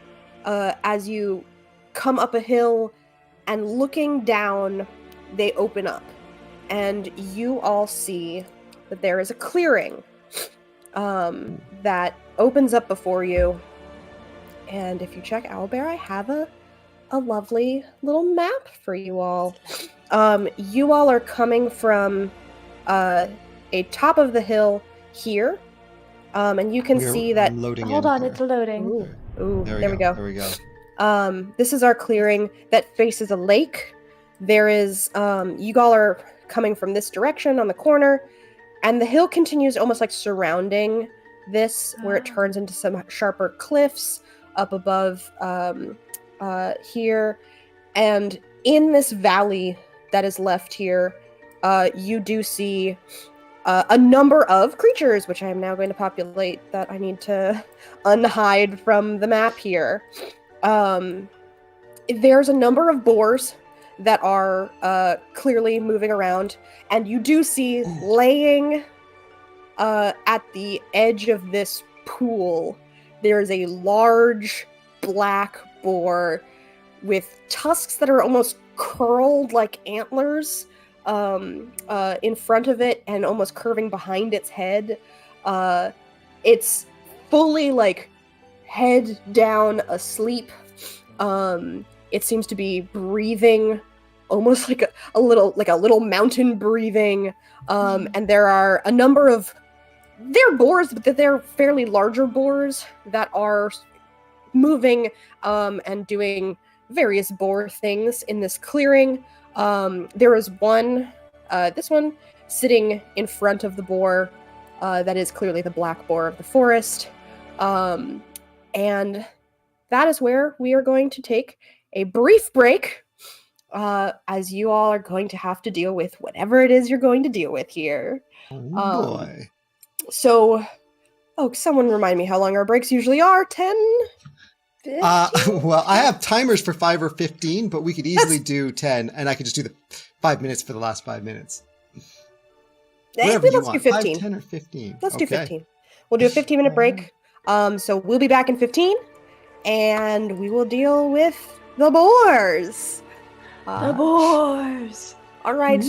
as you come up a hill, and looking down, they open up, and you all see that there is a clearing that opens up before you. And if you check Owlbear, I have a lovely little map for you all. You all are coming from a top of the hill here, and you can see that. Hold on, it's loading. Ooh, There we go. There we go. This is our clearing that faces a lake. There is, you all are coming from this direction on the corner, and the hill continues almost like surrounding this, where it turns into some sharper cliffs up above here. And in this valley that is left here, you do see a number of creatures, which I am now going to populate, that I need to unhide from the map here. There's a number of boars that are clearly moving around, and you do see laying at the edge of this pool, there's a large black boar with tusks that are almost curled like antlers in front of it and almost curving behind its head. It's fully like head down asleep. It seems to be breathing almost like a little mountain breathing. And there are a number of, they're boars, but they're fairly larger boars that are moving and doing various boar things in this clearing. There is one, this one, sitting in front of the boar that is clearly the Black Boar of the forest. And that is where we are going to take a brief break, as you all are going to have to deal with whatever it is you're going to deal with here. Oh boy. So, someone remind me how long our breaks usually are. 10? 15? Well, I have timers for 5 or 15, but we could easily do 10, and I could just do the 5 minutes for the last 5 minutes. Whatever you Let's want. do 15. 5, 10, or 15. Let's do 15. We'll do a 15-minute break. So we'll be back in 15, and we will deal with the boars. The boars. All right.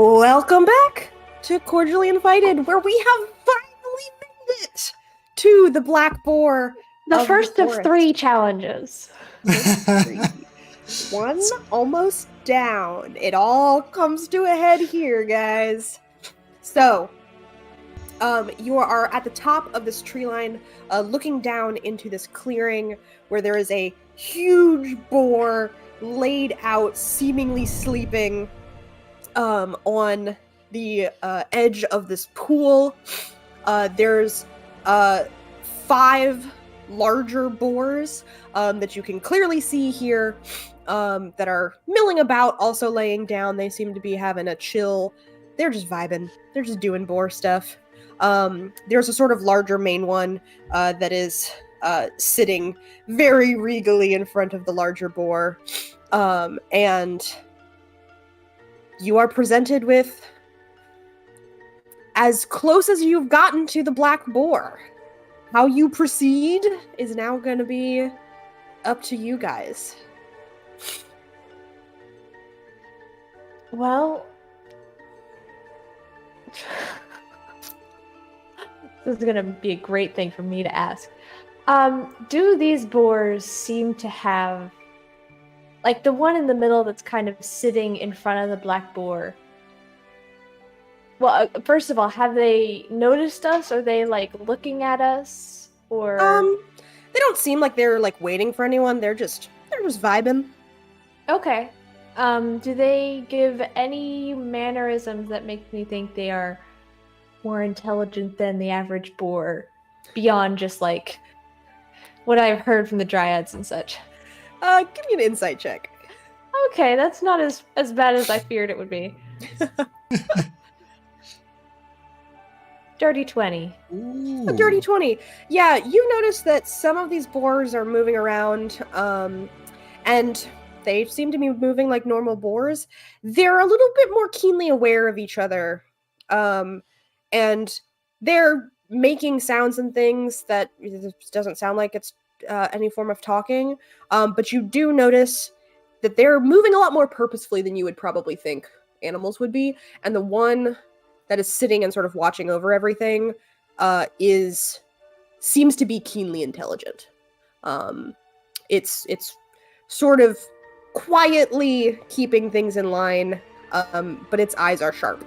Welcome back to Cordially Invited, where we have finally made it to the Black Boar. The of first the of forest. 3 challenges. One almost down. It all comes to a head here, guys. So, you are at the top of this tree line, looking down into this clearing where there is a huge boar laid out, seemingly sleeping on the edge of this pool. There's 5 larger boars that you can clearly see here that are milling about, also laying down. They seem to be having a chill. They're just vibing. They're just doing boar stuff. There's a sort of larger main one that is sitting very regally in front of the larger boar. And you are presented with as close as you've gotten to the Black Boar. How you proceed is now going to be up to you guys. Well, this is going to be a great thing for me to ask. Do these boars seem to have, like the one in the middle that's kind of sitting in front of the Black Boar? Well, first of all, have they noticed us? Are they like looking at us? Or They don't seem like they're like waiting for anyone. They're just vibing. okay. Do they give any mannerisms that make me think they are more intelligent than the average boar, beyond just like what I've heard from the dryads and such? Give me an insight check. Okay, that's not as bad as I feared it would be. Dirty 20. Ooh. A dirty 20. Yeah, you notice that some of these boars are moving around, and they seem to be moving like normal boars. They're a little bit more keenly aware of each other, and they're making sounds and things that doesn't sound like it's any form of talking, but you do notice that they're moving a lot more purposefully than you would probably think animals would be, and the one that is sitting and sort of watching over everything seems to be keenly intelligent. It's sort of quietly keeping things in line, but its eyes are sharp.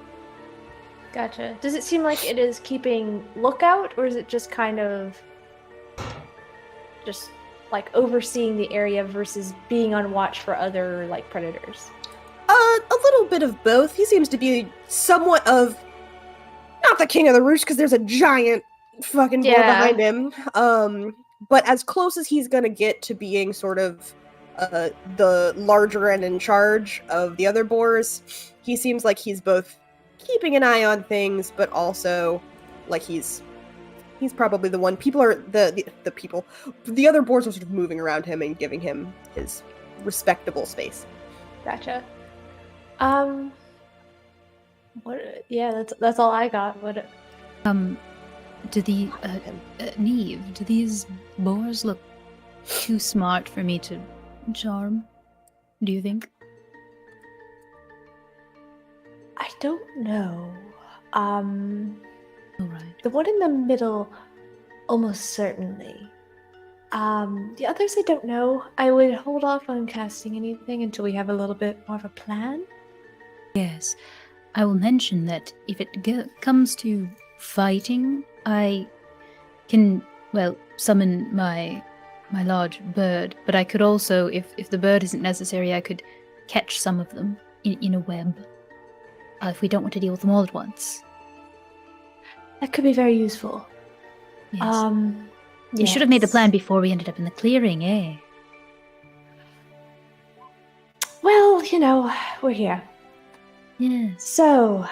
Gotcha. Does it seem like it is keeping lookout, or is it just kind of just like overseeing the area versus being on watch for other like predators? A little bit of both. He seems to be somewhat of not the king of the roost because there's a giant fucking boar behind him. But as close as he's gonna get to being sort of the larger and in charge of the other boars, he seems like he's both keeping an eye on things, but also like he's probably the one. People are the other boars are sort of moving around him and giving him his respectable space. Gotcha. What? Yeah, that's all I got. What? Do the Neve, do these boars look too smart for me to charm? Do you think? I don't know. All right. The one in the middle, almost certainly. The others I don't know. I would hold off on casting anything until we have a little bit more of a plan. Yes, I will mention that if it comes to fighting, I can, summon my large bird, but I could also, if the bird isn't necessary, I could catch some of them in a web, if we don't want to deal with them all at once. That could be very useful. Yes. We should have made the plan before we ended up in the clearing, eh? Well, we're here. Yes. So,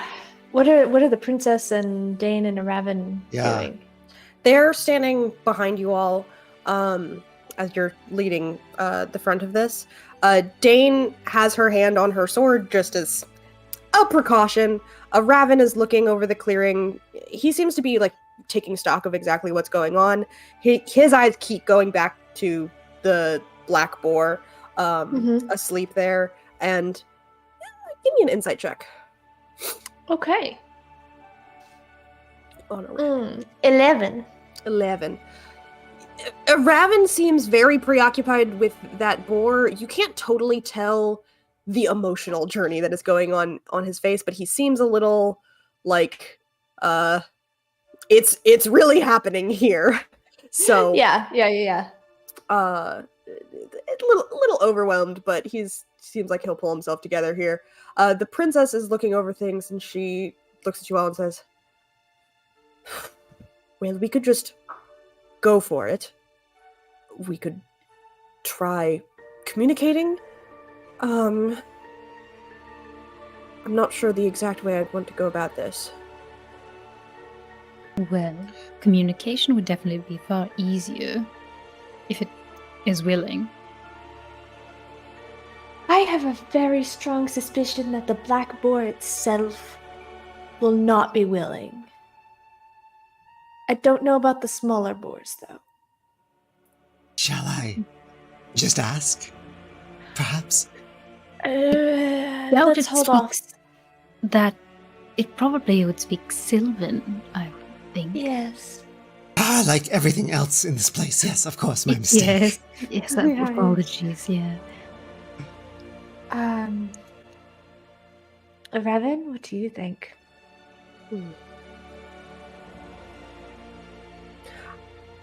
what are the princess and Dane and Raven doing? They're standing behind you all as you're leading the front of this. Dane has her hand on her sword just as a precaution. Raven is looking over the clearing. He seems to be like taking stock of exactly what's going on. His eyes keep going back to the Black Boar asleep there. And give me an insight check. Okay. On a roll. 11. 11. Raven seems very preoccupied with that boar. You can't totally tell the emotional journey that is going on his face, but he seems a little like it's really happening here. So Yeah. a little overwhelmed, but seems like he'll pull himself together here. The princess is looking over things, and she looks at you all and says, well, we could just go for it. We could try communicating. I'm not sure the exact way I'd want to go about this. Well, communication would definitely be far easier if it is willing. I have a very strong suspicion that the Black Boar itself will not be willing. I don't know about the smaller boars, though. Shall I just ask? Perhaps? Let's hold off. That it probably would speak Sylvan, I would think. Yes. Like everything else in this place. Yes, of course, my mistake. Yes, Yeah. apologies, yeah. Raven, what do you think?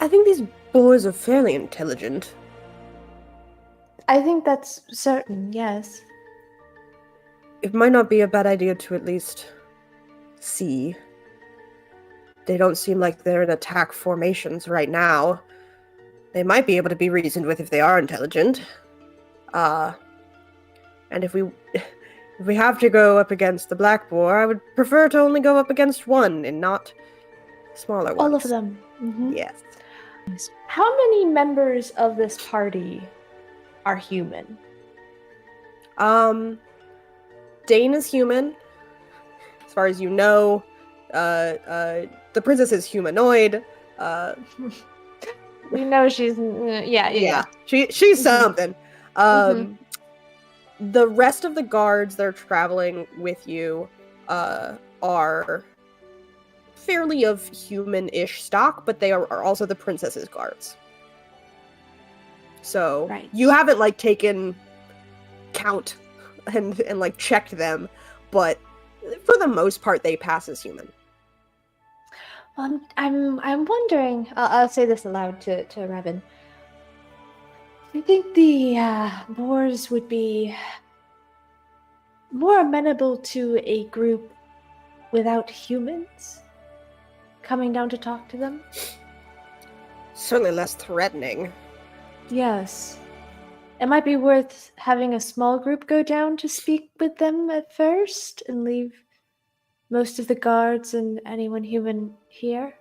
I think these boars are fairly intelligent. I think that's certain, yes. It might not be a bad idea to at least see. They don't seem like they're in attack formations right now. They might be able to be reasoned with if they are intelligent. And if we have to go up against the Black Boar, I would prefer to only go up against one and not smaller ones. All of them. Mhm. Yes. How many members of this party are human? Dane is human. As far as you know, the princess is humanoid. We know she's yeah. She's something. Mhm. The rest of the guards that are traveling with you are fairly of human-ish stock, but they are also the princess's guards. So Right. you haven't like taken count and like checked them, but for the most part they pass as human. I'm wondering. I'll say this aloud to Raven. Do you think the boars would be more amenable to a group without humans coming down to talk to them? Certainly less threatening. Yes. It might be worth having a small group go down to speak with them at first and leave most of the guards and anyone human here.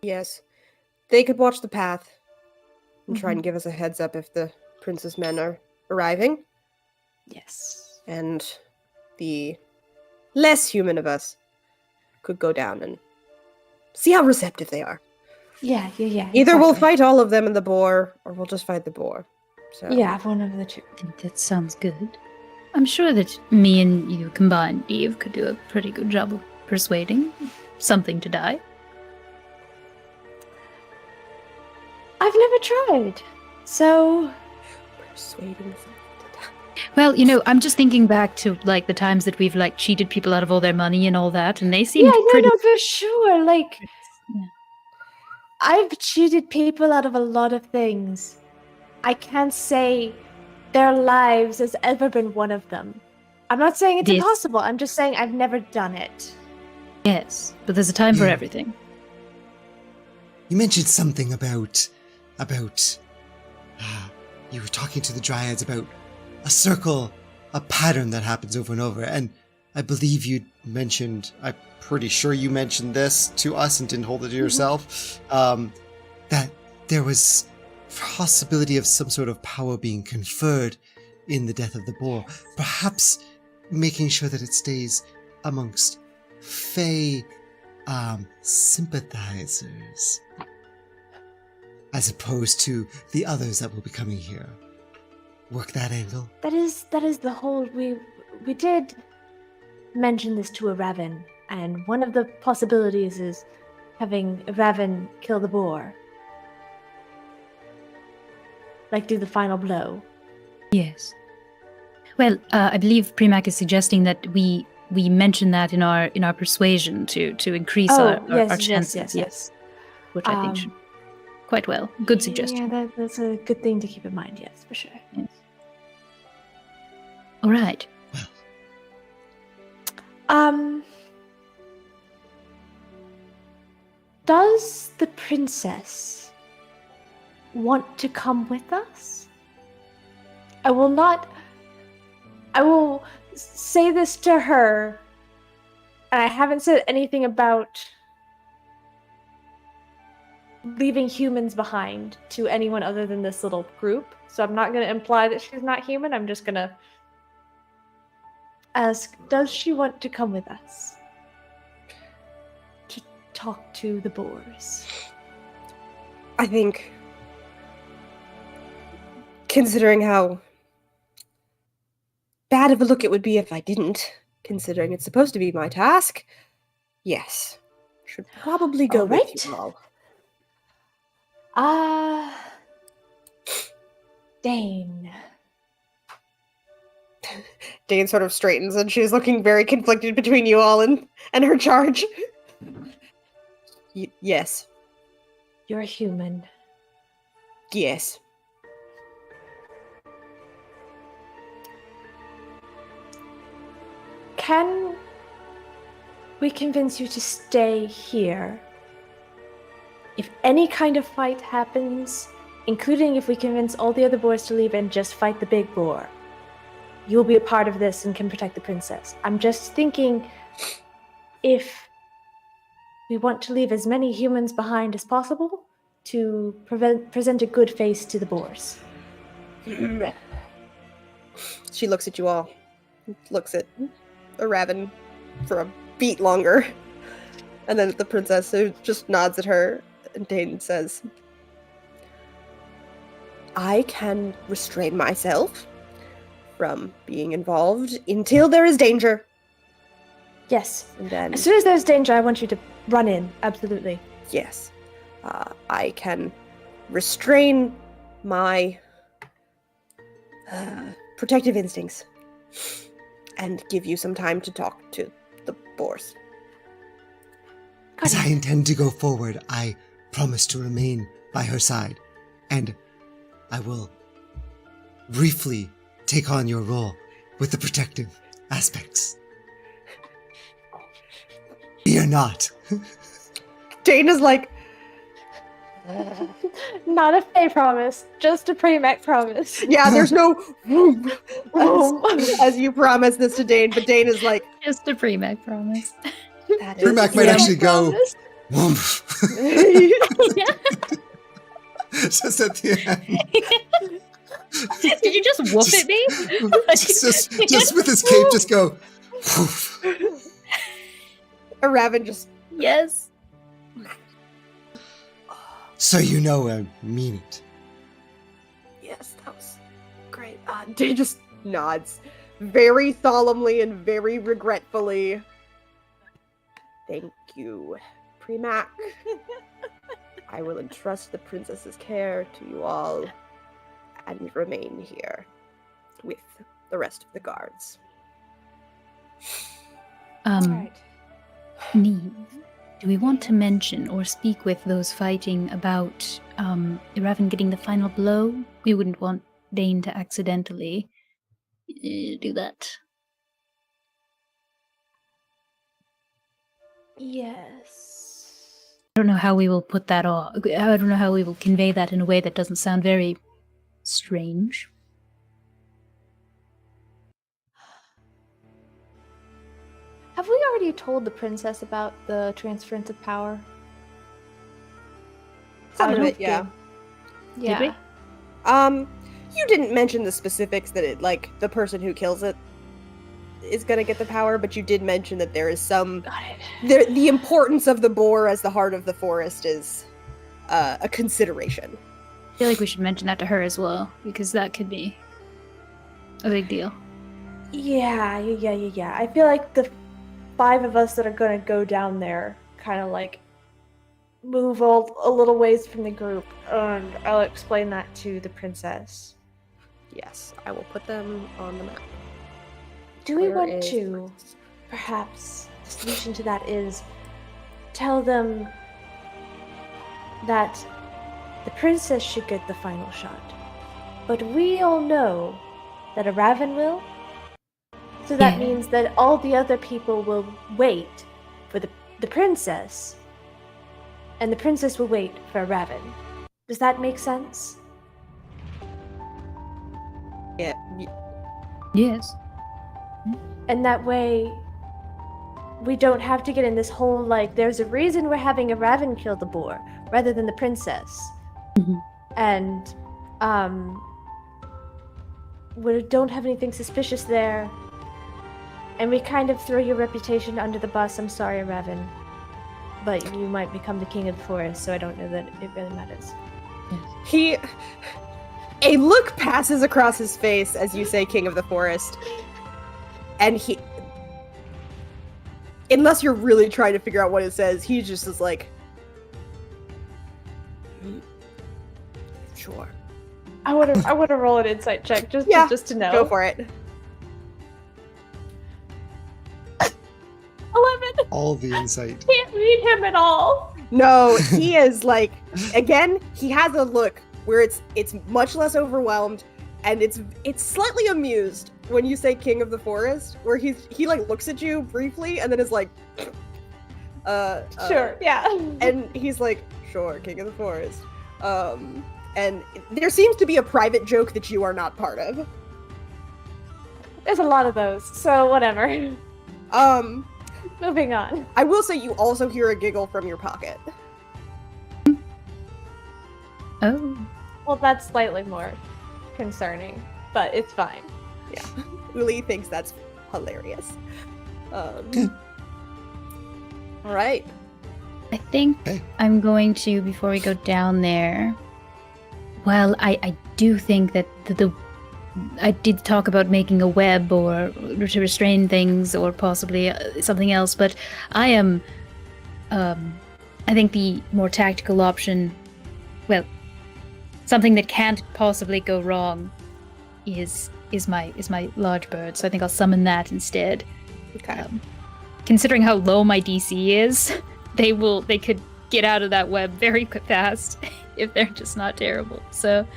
Yes. They could watch the path and try Mhm. and give us a heads up if the princess men are arriving. Yes. And the less human of us could go down and see how receptive they are. Yeah. Either we'll exactly. fight all of them in the boar, or we'll just fight the boar. So Yeah, one of the two. I think that sounds good. I'm sure that me and you combined, Eve, could do a pretty good job of persuading something to die. I've never tried. So persuading something to die. Well, I'm just thinking back to like the times that we've like cheated people out of all their money and all that, and they seemed pretty. no, for sure. Like, Yeah. I've cheated people out of a lot of things. I can't say their lives has ever been one of them. I'm not saying it's This- impossible. I'm just saying I've never done it. Yes, but there's a time for Yeah. everything. You mentioned something about you were talking to the dryads about a circle, a pattern that happens over and over, and I believe you mentioned, I'm pretty sure you mentioned this to us and didn't hold it to yourself, that there was possibility of some sort of power being conferred in the death of the boar, perhaps making sure that it stays amongst Fey sympathizers, as opposed to the others that will be coming here. Work that angle. That is the whole. We did mention this to a Raven And one of the possibilities is having Raven kill the boar. Like, do the final blow. Yes. Well, I believe Primac is suggesting that we mention that in our persuasion to increase our chances. Yes. Which I think should quite well. Good suggestion. Yeah, that's a good thing to keep in mind. Yes, for sure. Yes. All right. Does the princess want to come with us? I will say this to her, and I haven't said anything about leaving humans behind to anyone other than this little group. So I'm not going to imply that she's not human. I'm just going to ask, does she want to come with us to talk to the boars? I think, considering how bad of a look it would be if I didn't, considering it's supposed to be my task, yes. Should probably go with you all. Dane. Dane sort of straightens and she's looking very conflicted between you all and her charge. Yes. You're a human. Yes. Can we convince you to stay here? If any kind of fight happens, including if we convince all the other boars to leave and just fight the big boar, you'll be a part of this and can protect the princess. I'm just thinking, if we want to leave as many humans behind as possible to present a good face to the boars. She looks at you all. Looks at Raven for a beat longer. And then at the princess, who just nods at her. And Dane says, I can restrain myself from being involved until there is danger. Yes. And then, as soon as there's danger, I want you to run in. Absolutely. yes. I can restrain my protective instincts and give you some time to talk to the boars. As I intend to go forward, I promise to remain by her side, and I will briefly take on your role with the protective aspects. Fear not. Dane is like, Not a Fae promise, just a Premac promise. yeah, there's no as you promise this to Dane, but Dane is like, Just a pre-Mac promise. that is Primac might actually go, Promise? woomph. Yeah. Just at the end. Did you just whoop at me? just with his cape, just go, woof. Raven just, Yes. So you know I mean it. yes, that was great. Dane just nods very solemnly and very regretfully. Thank you, Premac. I will entrust the princess's care to you all and remain here with the rest of the guards. Right. Neve, do we want to mention or speak with those fighting about Raven getting the final blow? We wouldn't want Dane to accidentally do that. Yes. I don't know how we will put that off. I don't know how we will convey that in a way that doesn't sound very strange. Have we already told the princess about the transference of power? Some I of don't it, yeah. think- Yeah. we? You didn't mention the specifics that it, like, the person who kills it is gonna get the power, but you did mention that there is some... Got it. The importance of the boar as the heart of the forest is a consideration. I feel like we should mention that to her as well, because that could be a big deal. Yeah. I feel like the 5 of us that are going to go down there kind of like move a little ways from the group, and I'll explain that to the princess. Yes, I will put them on the map. Do we Where want is to, princess? perhaps, the solution to that is tell them that the princess should get the final shot, but we all know that a Raven will? So that Yeah. means that all the other people will wait for the princess, and the princess will wait for a Raven. Does that make sense? Yeah. Yes. And that way, we don't have to get in this whole, like, there's a reason we're having a Raven kill the boar, rather than the princess. Mhm. And, we don't have anything suspicious there. And we kind of throw your reputation under the bus. I'm sorry, Raven. But you might become the king of the forest, so I don't know that it really matters. A look passes across his face as you say King of the Forest. And he... Unless you're really trying to figure out what it says, he just is like... Sure. I want to roll an insight check just to know. Go for it. 11. All the insight. Can't read him at all. No, he is like... Again, he has a look where it's much less overwhelmed, and it's slightly amused when you say King of the Forest, where he like looks at you briefly and then is like, Sure, yeah. and he's like, sure, King of the Forest. And there seems to be a private joke that you are not part of. There's a lot of those, so whatever. Moving on. I will say you also hear a giggle from your pocket. Oh. Well, that's slightly more concerning, but it's fine. Yeah, Uli thinks that's hilarious. All right. I think Okay. I'm going to, before we go down there, well, I do think that I did talk about making a web or to restrain things or possibly something else, but I am, I think the more tactical option, well, something that can't possibly go wrong is my large bird, so I think I'll summon that instead. Okay. Considering how low my DC is, they could get out of that web very fast if they're just not terrible. So,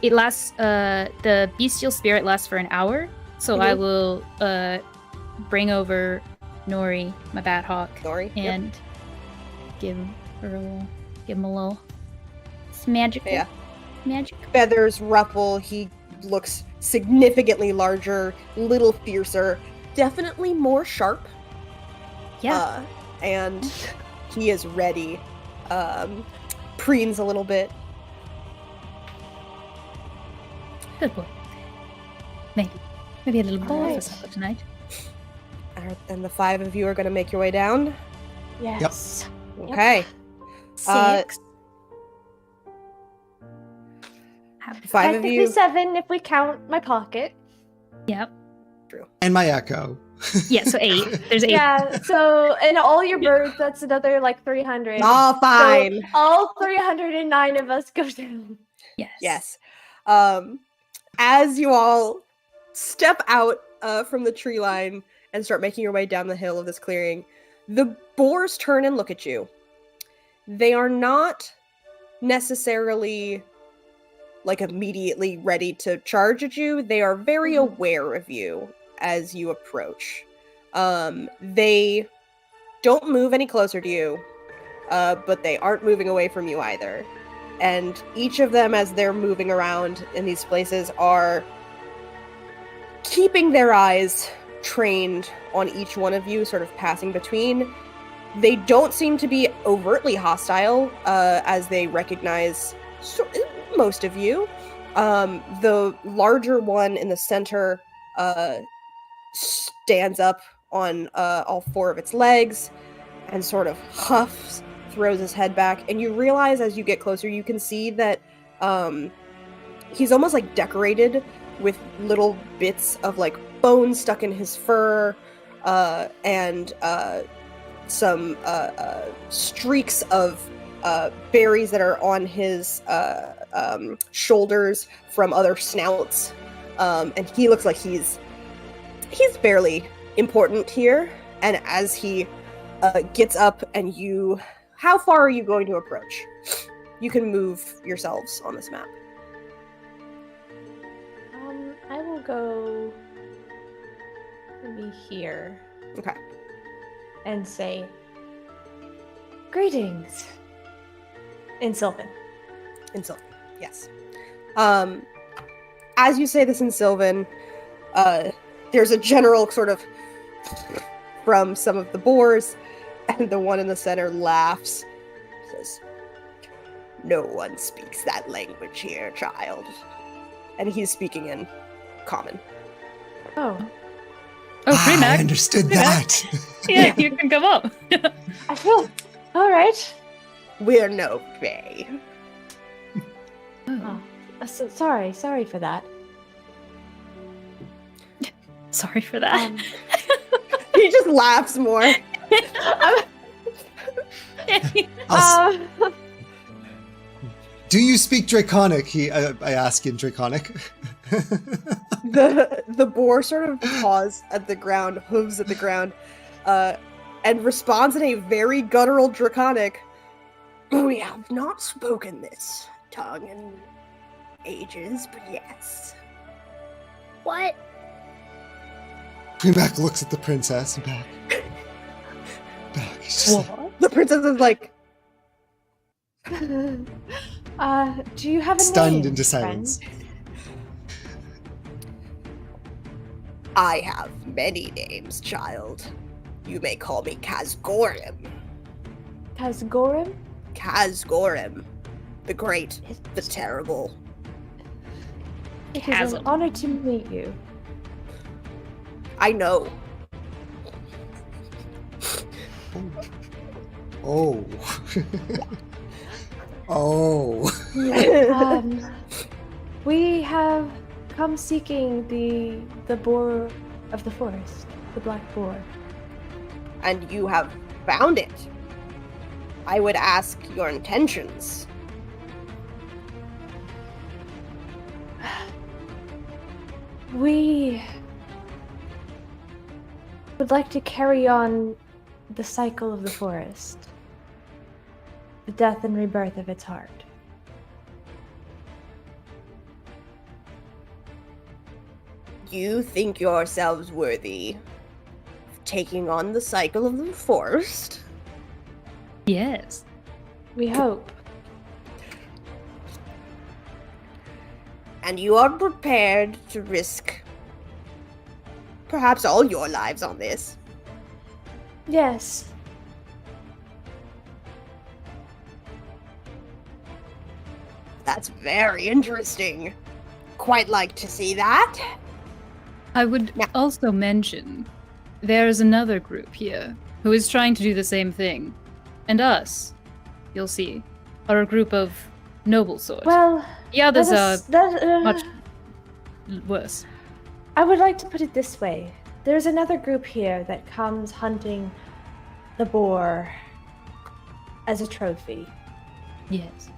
it lasts. The bestial spirit lasts for an hour, so I will bring over Nori, my bat hawk, Nori, and give him a little. It's magical. Yeah. Magic. Feathers ruffle. He looks significantly larger, little fiercer, definitely more sharp. Yeah. And he is ready. Preens a little bit. Good boy. Maybe a little ball for Alright. supper tonight. And the 5 of you are going to make your way down. Yes. Okay. 6. 5 of Technically you. 7 if we count my pocket. Yep. And my echo. Yeah, so 8. There's 8. Yeah, so, and all your birds, that's another like 300. All fine. So all 309 of us go down. Yes. Yes. As you all step out from the tree line and start making your way down the hill of this clearing, the boars turn and look at you. They are not necessarily like immediately ready to charge at you. They are very aware of you as you approach. They don't move any closer to you, but they aren't moving away from you either. And each of them, as they're moving around in these places, are keeping their eyes trained on each one of you, sort of passing between. They don't seem to be overtly hostile, as they recognize most of you. The larger one in the center stands up on all 4 of its legs and sort of huffs, throws his head back, and you realize as you get closer, you can see that he's almost like decorated with little bits of like bones stuck in his fur, and some streaks of berries that are on his shoulders from other snouts. And he looks like he's barely important here. And as he gets up and how far are you going to approach? You can move yourselves on this map. I will go maybe here. Okay. And say, greetings. In Sylvan. In Sylvan, yes. As you say this in Sylvan, there's a general sort of from some of the boars, and the one in the center laughs. Says, "No one speaks that language here, child." And he's speaking in common. Oh. Oh, I Premac. understood that. Yeah, you can come up. I feel all right. We're no Fae. Oh, sorry for that. Sorry for that. He just laughs more. Do you speak Draconic? I ask in Draconic. The boar sort of paws at the ground, hooves at the ground, and responds in a very guttural Draconic. We have not spoken this tongue in ages, but yes. What? Premac looks at the princess and back. He's just like, The princess is like, Do you have a stunned name, into silence. friend? I have many names, child. You may call me Kazgorim. Kazgorim? Kazgorim. The great, the terrible. It is an honor to meet you. I know. Oh. Oh. We have come seeking the boar of the forest, the Black Boar. And you have found it. I would ask your intentions. We would like to carry on the cycle of the forest, the death and rebirth of its heart. You think yourselves worthy of taking on the cycle of the forest? Yes. We hope. And you are prepared to risk perhaps all your lives on this? Yes. That's very interesting. Quite like to see that. I would Yeah. also mention there's another group here who is trying to do the same thing. And us, you'll see, are a group of noble sort. Well, the others are that, much worse. I would like to put it this way. There's another group here that comes hunting the boar as a trophy. Yes.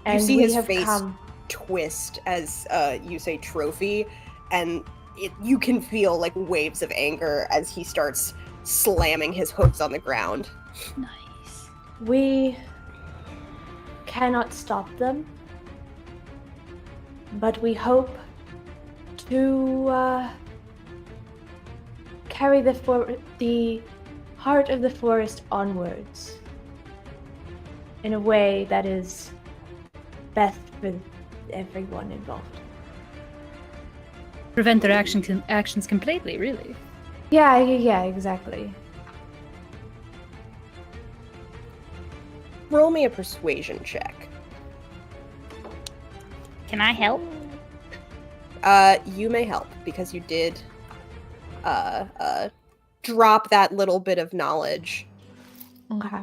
And you see we his have face come... twist as you say trophy, and you can feel like waves of anger as he starts slamming his hooves on the ground. Nice. We cannot stop them, but we hope to carry the heart of the forest onwards in a way that is best for everyone involved. Prevent their actions completely, really. Yeah, exactly. Roll me a persuasion check. Can I help? You may help because you did drop that little bit of knowledge. Okay.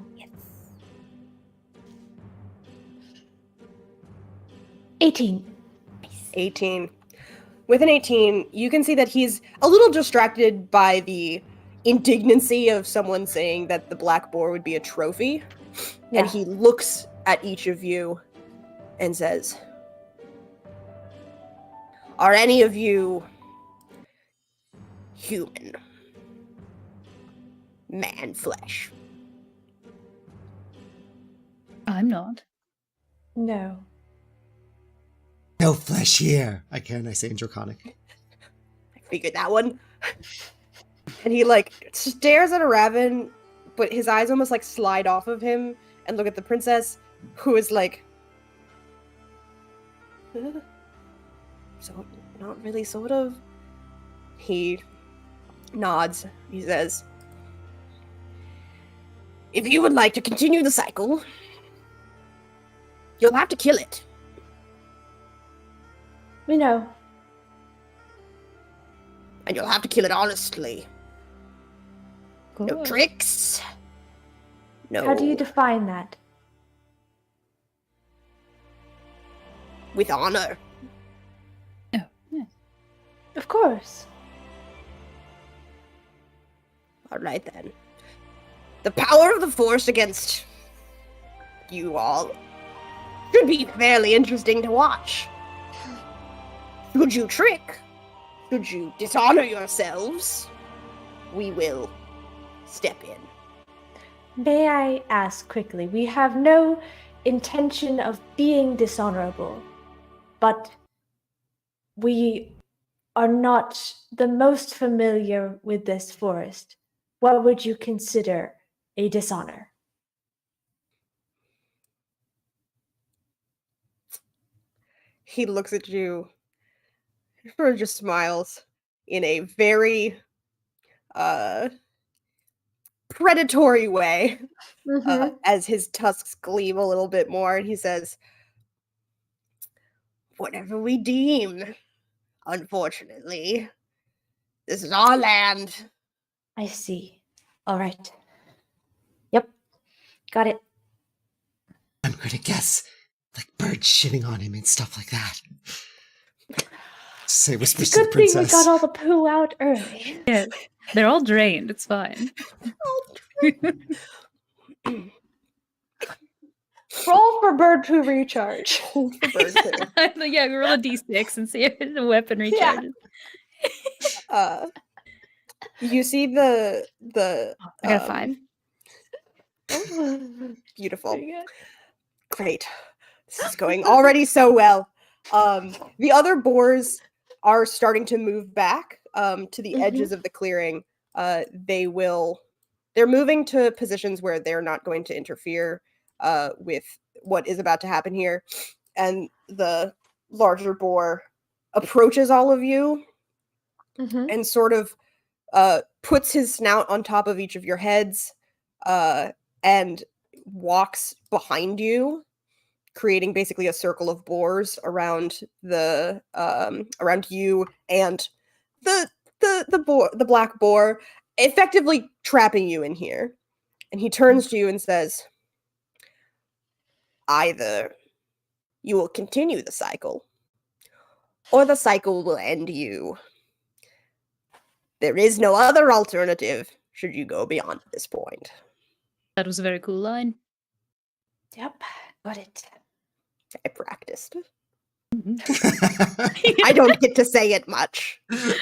18. 18. With an 18, you can see that he's a little distracted by the indignancy of someone saying that the Black Boar would be a trophy. Yeah. And he looks at each of you and says, "Are any of you human? Man flesh?" I'm not. No. No flesh here. I say in Draconic. I figured that one. And he, like, stares at Raven, but his eyes almost, like, slide off of him and look at the princess, who is like, so, not really, sort of. He nods. He says, "If you would like to continue the cycle, you'll have to kill it. We know. And you'll have to kill it honestly. No Cool. tricks. No. How do you define that? With honor." Oh, yeah. Of course. All right, then. The power of the Force against you all should be fairly interesting to watch. Should you trick? Should you dishonor yourselves? We will step in. May I ask quickly? We have no intention of being dishonorable, but we are not the most familiar with this forest. What would you consider a dishonor? He looks at you, sort of just smiles in a very predatory way, as his tusks gleam a little bit more, and he says, "Whatever we deem, unfortunately. This is our land." I see. All right. Yep. Got it. I'm gonna guess, like birds shitting on him and stuff like that. Say whispers to the Good thing we princess. got all the poo out early. Yes. They're all drained. It's fine. Roll for bird poo recharge. Yeah, we roll a d6 and see if the weapon Yeah. recharges. You see the I got a 5. Beautiful. Pretty good. Great. This is going already so well. The other boars are starting to move back to the edges of the clearing. They're moving to positions where they're not going to interfere with what is about to happen here. And the larger boar approaches all of you and sort of puts his snout on top of each of your heads and walks behind you, creating basically a circle of boars around the around you and the black boar, effectively trapping you in here. And he turns to you and says, "Either you will continue the cycle, or the cycle will end you. There is no other alternative should you go beyond this point." That was a very cool line. Yep. Got it. I practiced. I don't get to say it much.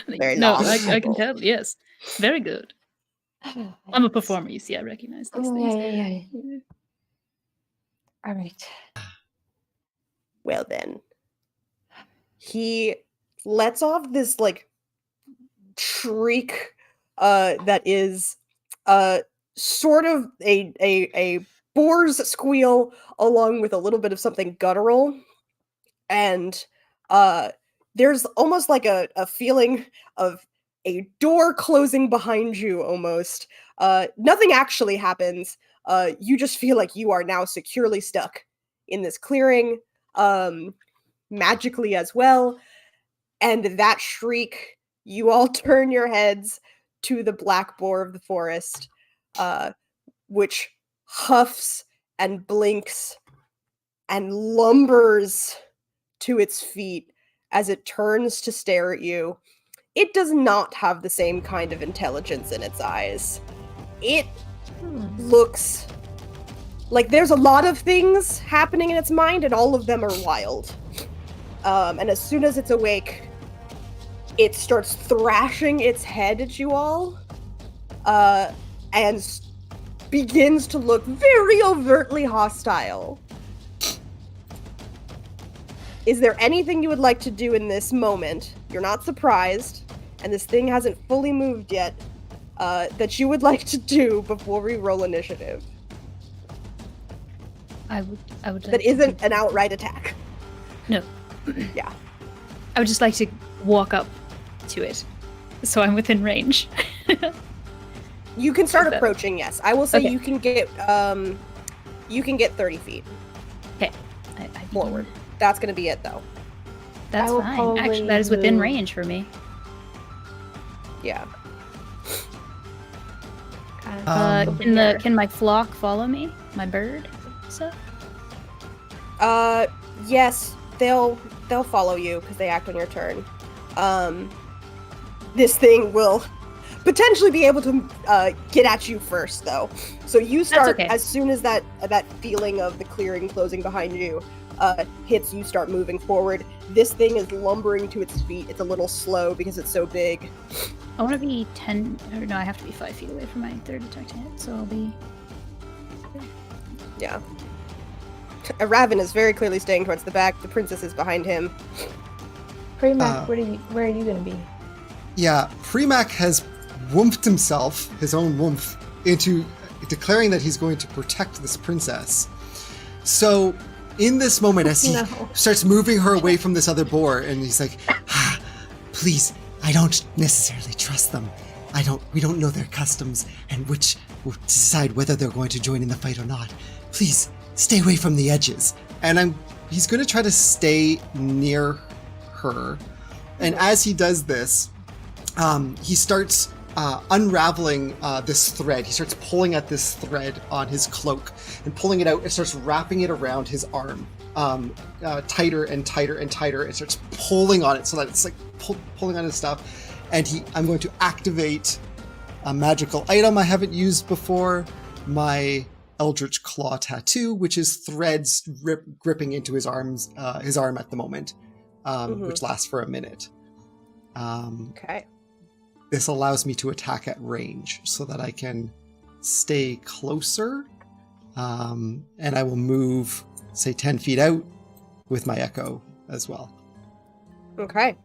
Very No, long. I can tell. Yes. Very good. I'm a performer, you see. I recognize these things. Yeah. All right. Well then, he lets off this like shriek that is sort of a boar's squeal along with a little bit of something guttural, and there's almost like a feeling of a door closing behind you almost. Nothing actually happens. You just feel like you are now securely stuck in this clearing, magically as well. And that shriek, you all turn your heads to the Black Boar of the forest, which huffs and blinks and lumbers to its feet as it turns to stare at you. It does not have the same kind of intelligence in its eyes. It looks like there's a lot of things happening in its mind, and all of them are wild. And as soon as it's awake, it starts thrashing its head at you all, and begins to look very overtly hostile. Is there anything you would like to do in this moment? You're not surprised, and this thing hasn't fully moved yet, that you would like to do before we roll initiative. I would like That isn't an outright attack. No. Yeah. I would just like to walk up to it, so I'm within range. You can start Okay. approaching, yes. I will say Okay. you can get 30 feet Okay. I forward. That's gonna be it, though. That's I will fine. probably Actually, that is within move. range for me. Yeah. Can my flock follow me? My bird stuff? Yes, they'll follow you because they act on your turn. This thing will potentially be able to get at you first, though. So you start okay. as soon as that feeling of the clearing closing behind you hits. You start moving forward. This thing is lumbering to its feet. It's a little slow because it's so big. I want to be 10, or no, I have to be 5 feet away from my third attack to hit, so I'll be... Yeah. Raven is very clearly staying towards the back. The princess is behind him. Premac, where are you gonna be? Yeah, Premac has womphed himself, his own woomph, into declaring that he's going to protect this princess. So, in this moment, as he No. starts moving her away from this other boar, and he's like, please, I don't necessarily trust them. We don't know their customs, and which will decide whether they're going to join in the fight or not. Please, stay away from the edges. And he's going to try to stay near her. And as he does this, he starts unraveling this thread. He starts pulling at this thread on his cloak and pulling it out and starts wrapping it around his arm tighter and tighter and tighter. It starts pulling on it so that it's like pulling on his stuff. And I'm going to activate a magical item I haven't used before, my Eldritch Claw Tattoo, which is threads gripping into his arm at the moment, which lasts for a minute. Okay. This allows me to attack at range so that I can stay closer. And I will move, say, 10 feet out with my echo as well. Okay.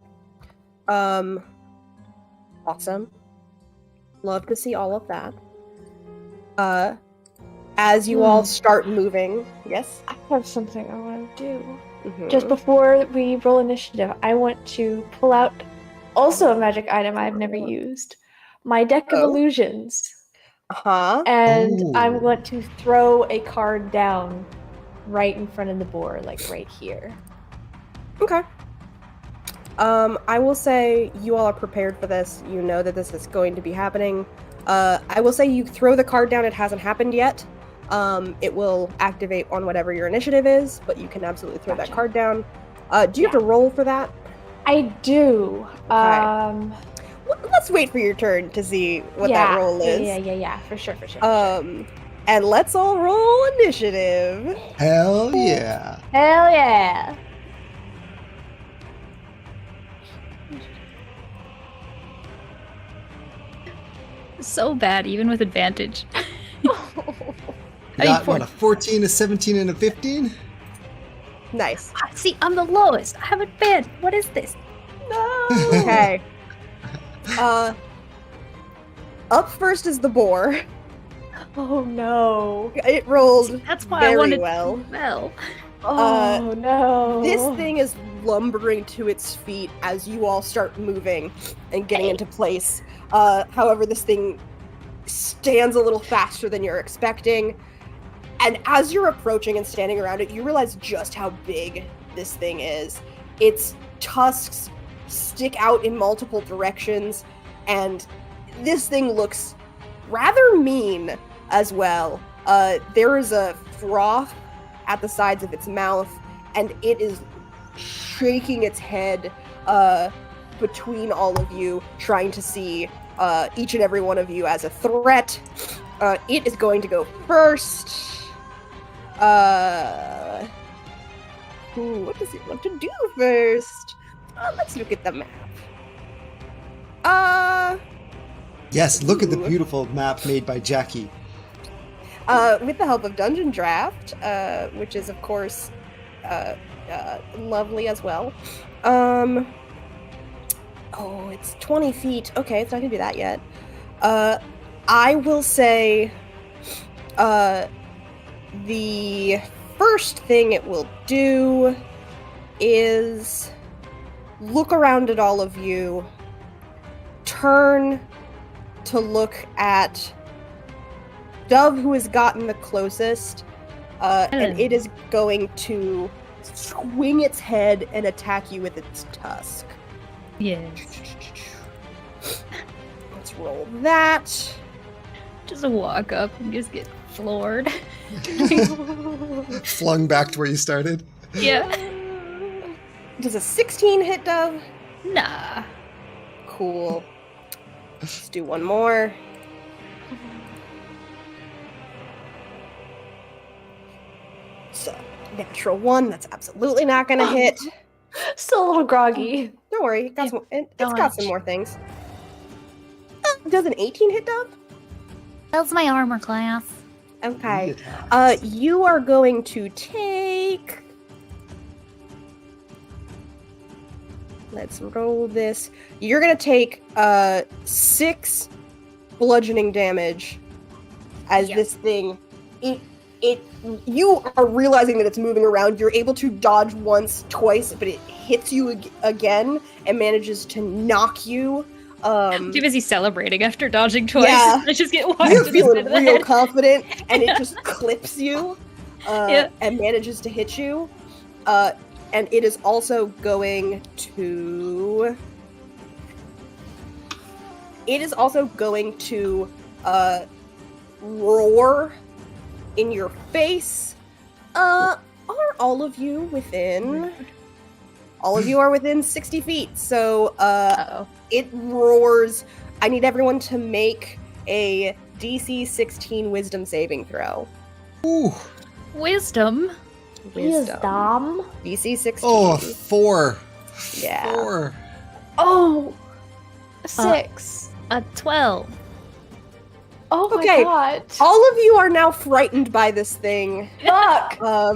Awesome. Love to see all of that. As you all start moving, yes? I have something I want to do. Mhm. Just before we roll initiative, I want to pull out also a magic item I've never used. My deck of Oh. illusions. Uh-huh. And Oh. I'm going to throw a card down right in front of the board, like right here. Okay. I will say you all are prepared for this. You know that this is going to be happening. I will say you throw the card down. It hasn't happened yet. It will activate on whatever your initiative is, but you can absolutely throw that Gotcha. card down. Do you have to roll for that? I do. Let's wait for your turn to see what that roll is. Yeah, for sure. And let's all roll initiative. Hell yeah. Hell yeah. So bad, even with advantage. You got, what, a 14, a 17, and a 15? Nice. See, I'm the lowest. I haven't been. What is this? Okay. Up first is the boar. Oh no. It rolled That's why very I wanted well. to do well. Oh no. This thing is lumbering to its feet as you all start moving and getting into place. However, this thing stands a little faster than you're expecting. And as you're approaching and standing around it, you realize just how big this thing is. Its tusks stick out in multiple directions, and this thing looks rather mean as well. There is a froth at the sides of its mouth, and it is shaking its head between all of you, trying to see each and every one of you as a threat. It is going to go first. What does it want to do first? Let's look at the map. Yes, look at the Ooh. beautiful map made by Jackie. With the help of Dungeon Draft, which is of course lovely as well. Oh, it's 20 feet. Okay, it's not gonna do that yet. I will say the first thing it will do is look around at all of you, turn to look at Dove, who has gotten the closest, and it is going to swing its head and attack you with its tusk. Yes. Let's roll that. Just walk up and just get floored. Flung back to where you started. Yeah. Does a 16 hit, Dove? Nah. Cool. Let's do one more. So, natural 1, that's absolutely not gonna hit. Still a little groggy. Don't worry, it got some, it's Don't got some much. more things. Does an 18 hit, Dove? That's my armor class. Okay. You are going to take... Let's roll this. You're gonna take 6 bludgeoning damage as Yep. this thing... You are realizing that it's moving around. You're able to dodge once, twice, but it hits you again and manages to knock you. Too busy celebrating after dodging twice. Yeah. I just get whacked You're in the side feeling of the real head. confident, and it just clips you Yeah. and manages to hit you. And it is also going to... It is also going to roar in your face. Are all of you within... All of you are within 60 feet, so Uh-oh. it roars. I need everyone to make a DC 16 wisdom saving throw. Ooh. Wisdom. Wisdom. DC 16. Oh, 4. Yeah. 4. Oh, 6. A 12. Oh my Okay. god. All of you are now frightened by this thing. Fuck. No.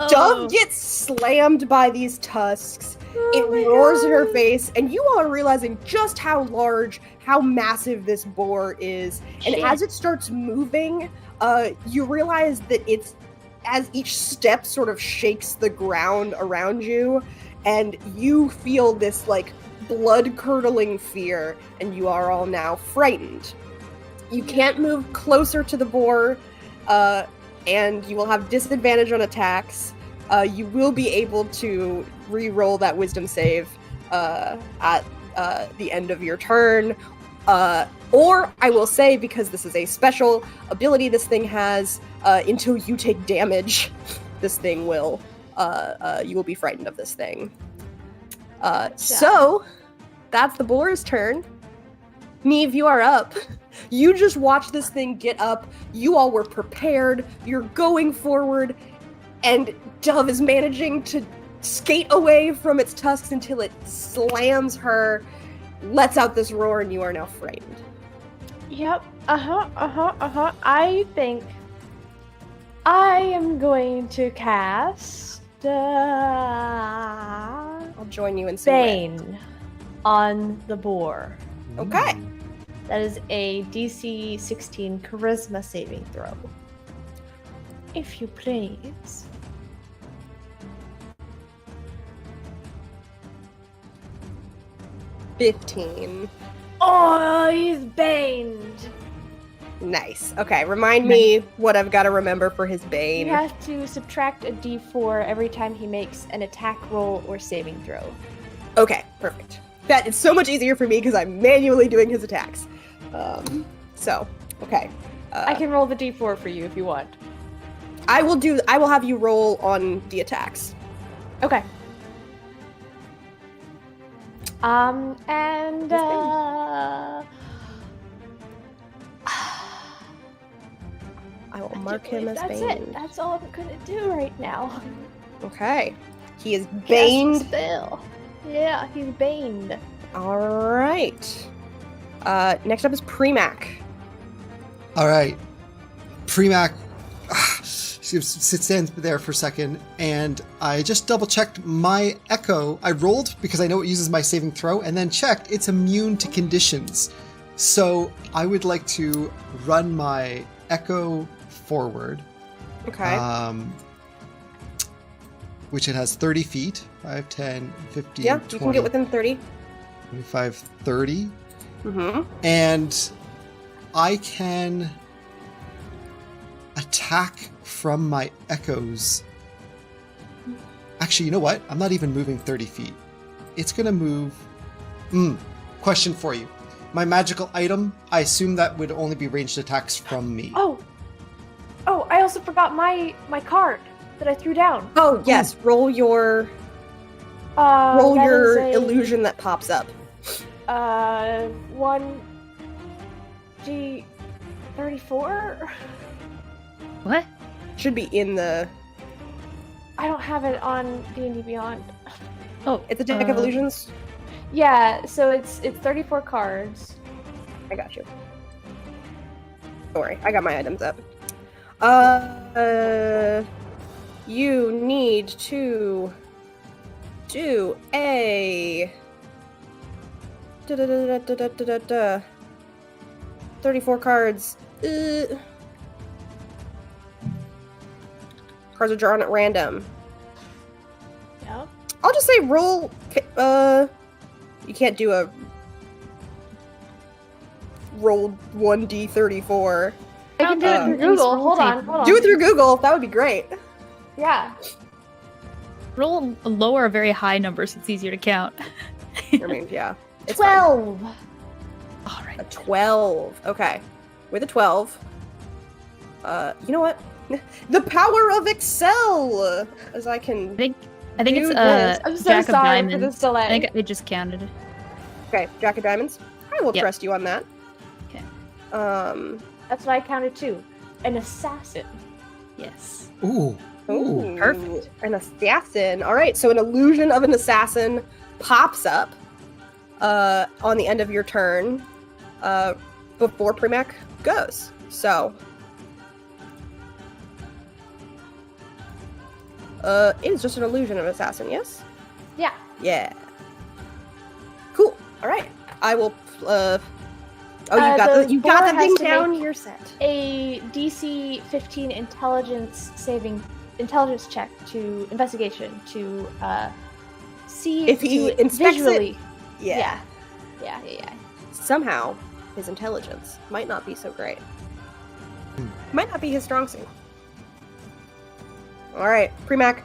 Dove gets slammed by these tusks. It Oh my roars in her God. face, and you all are realizing just how large, how massive this boar is. And Shit. as it starts moving, you realize that it's as each step sort of shakes the ground around you, and you feel this like blood-curdling fear, and you are all now frightened. You can't move closer to the boar, and you will have disadvantage on attacks. You will be able to re-roll that wisdom save at the end of your turn. Or, I will say, because this is a special ability this thing has, until you take damage, this thing will, you will be frightened of this thing. So, that's the boar's turn. Neve, you are up. You just watched this thing get up. You all were prepared. You're going forward. And Dove is managing to skate away from its tusks until it slams her, lets out this roar, and you are now frightened. Yep. I think I am going to cast I'll join you in some way. Bane on the boar. Okay. That is a DC 16 Charisma saving throw. If you please. Mm. 15. Oh, he's baned. Nice. Okay, remind me what I've got to remember for his Bane. You have to subtract a d4 every time he makes an attack roll or saving throw. Okay, perfect. That is so much easier for me because I'm manually doing his attacks. Okay. I can roll the d4 for you if you want. I will have you roll on the attacks. Okay. And I will mark him as that's Bane. it. That's all I'm gonna do right now. Okay. He is Cast baned. spell. Yeah, he's baned. All right. Next up is Premac. All right. Premac stands there for a second, and I just double-checked my Echo. I rolled because I know it uses my saving throw, and then checked it's immune to conditions. So I would like to run my Echo forward. Okay. Which it has 30 feet. 5, 10, 15, Yeah, 20, you can get within 30. 25, 30. Mm-hmm. And I can attack from my echoes. Actually, you know what? I'm not even moving 30 feet. It's going to move... Question for you. My magical item, I assume that would only be ranged attacks from me. Oh, I also forgot my card that I threw down. Oh, yes. Roll your That is a, illusion that pops up. 1d34. What? Should be in the... I don't have it on DNDBeyond. Oh, It's a deck of illusions. Yeah, so it's 34 cards. I got you. Don't worry, I got my items up. You need to do a 34 cards. Cards are drawn at random. Yeah. I'll just say roll. You can't do a roll 1d34. I can do it through Google. Hold on. Do it through Google. That would be great. Yeah. Roll a lower or very high number so it's easier to count. I mean, yeah. It's fine. 12. All right. A 12. Okay. With a 12. You know what? The power of Excel! As I can... I think it's do this. I'm so Jack of sorry Diamonds. for this delay. I think I just counted it. Okay, Jack of Diamonds. I will Yep. trust you on that. Okay. That's what I counted too. An assassin. Yes. Ooh. Ooh, perfect. An assassin. All right, so an illusion of an assassin pops up on the end of your turn before Premac goes. So, it is just an illusion of an assassin, yes? Yeah. Yeah. Cool. All right. I will. You got the the boar thing has to down. make You're set. A DC 15 intelligence check to investigation to see If he to inspects it? visually. Yeah. Yeah. Somehow, his intelligence might not be so great. Might not be his strong suit. All right, Premac.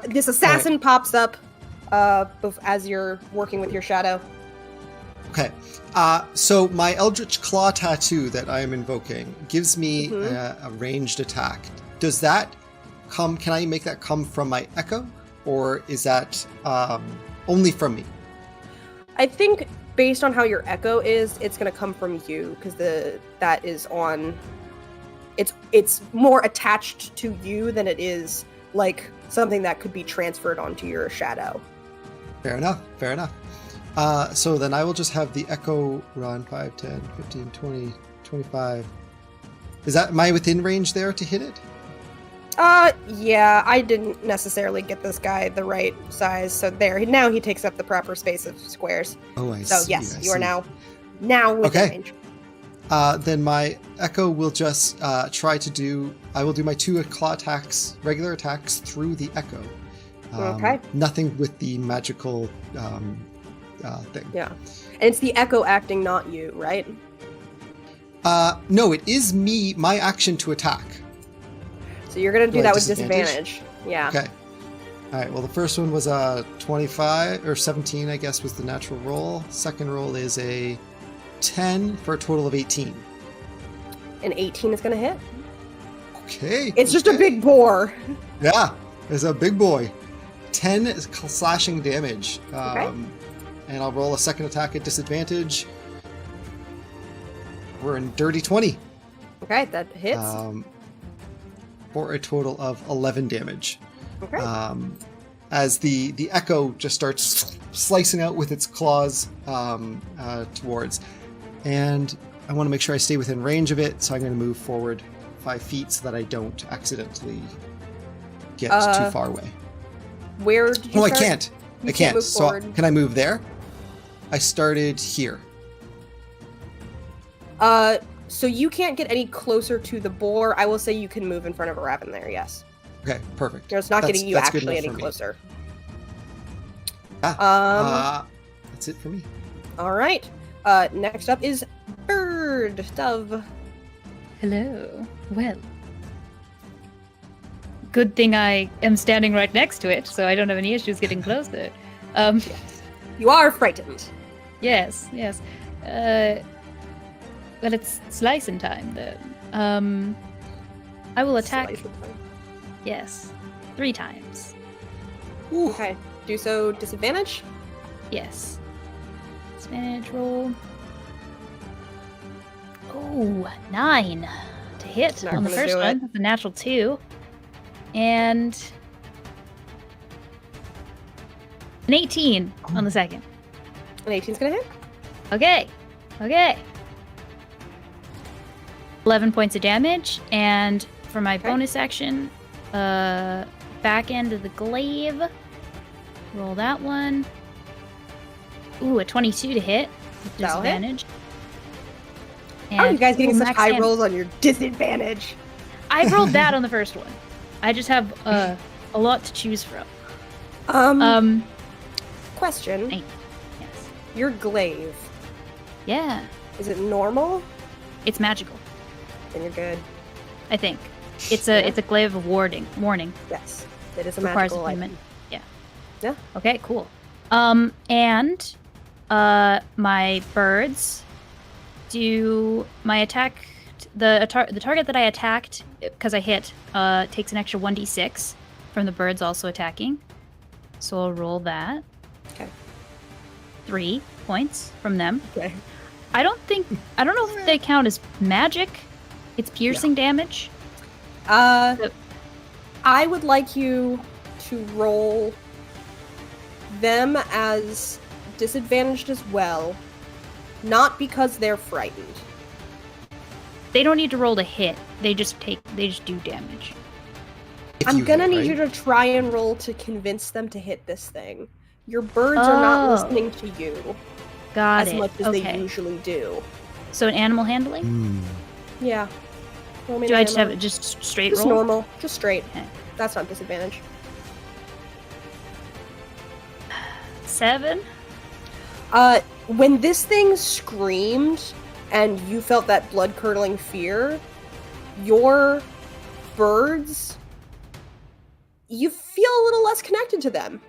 This assassin pops up as you're working with your shadow. Okay. So my Eldritch Claw tattoo that I am invoking gives me a ranged attack. Does that come? Can I make that come from my echo, or is that only from me? I think based on how your echo is, it's going to come from you because that is on. It's more attached to you than it is like something that could be transferred onto your shadow. Fair enough. So then I will just have the echo run 5, 10, 15, 20, 25. Am I within range there to hit it? Yeah, I didn't necessarily get this guy the right size, so there. Now he takes up the proper space of squares. Oh, I see. So yes, you are see. now within Okay. range. Then my echo will just try to do... I will do my 2 claw attacks, regular attacks, through the echo. Okay. Nothing with the magical thing. Yeah. And it's the echo acting, not you, right? No, it is me, my action to attack. So you're gonna do Do I that with disadvantage? disadvantage. Yeah. Okay. All right, well, the first one was a 25, or 17, I guess, was the natural roll. Second roll is a 10 for a total of 18. And 18 is gonna hit. Okay. It's just a big boar. Yeah, it's a big boy. 10 slashing damage. Okay. and I'll roll a second attack at disadvantage. We're in dirty 20. Okay, that hits. For a total of 11 damage. Okay. As the echo just starts slicing out with its claws towards. And I want to make sure I stay within range of it, so I'm going to move forward 5 feet so that I don't accidentally get too far away. Where did you Oh, start? I can't. You I can't. move So forward. can I move there? I started here. So you can't get any closer to the boar. I will say you can move in front of a raven there, yes. Okay, perfect. It's not getting you That's good actually enough any for me. closer. That's it for me. All right. Next up is bird dove. Hello. Well. Good thing I am standing right next to it, so I don't have any issues getting closer. You are frightened. Yes. Well, it's slicing time, then. I will attack, Slice of time. yes, 3 times. Ooh. Okay. Do so disadvantage. Yes. Disadvantage roll. Oh, 9 to hit Not on the gonna first do one. it. That's a natural 2. And an 18 on the second. An 18's gonna hit. Okay. 11 points of damage, and for my bonus action, back end of the glaive. Roll that one. Ooh, a 22 to hit with That'll hit. disadvantage. How are you guys getting ooh, such max high damage. rolls on your disadvantage? I rolled that on the first one. I just have a lot to choose from. Question. Hey. Yes. Your glaive, Yeah, is it normal? it's magical. Then you're good. I think it's Yeah. a glaive of warning. Yes. It is a Requires magical attunement. item. Yeah. Yeah. Okay, cool. And my birds do my attack. The target that I attacked, because I hit, takes an extra 1d6 from the birds also attacking. So I'll roll that. Okay. 3 points from them. Okay. I don't know if they count as magic. It's piercing damage. I would like you to roll them as disadvantaged as well, not because they're frightened. They don't need to roll to hit. They just do damage. If I'm you gonna hit, need right? you to try and roll to convince them to hit this thing. Your birds are not Oh. listening to you Got as it. much as Okay. they usually do. So an animal handling? Hmm. Yeah. Roll me Do an I just have animal. it just straight Just roll? normal, just straight. Okay. That's not disadvantage. 7? When this thing screamed and you felt that blood-curdling fear, your birds, you feel a little less connected to them.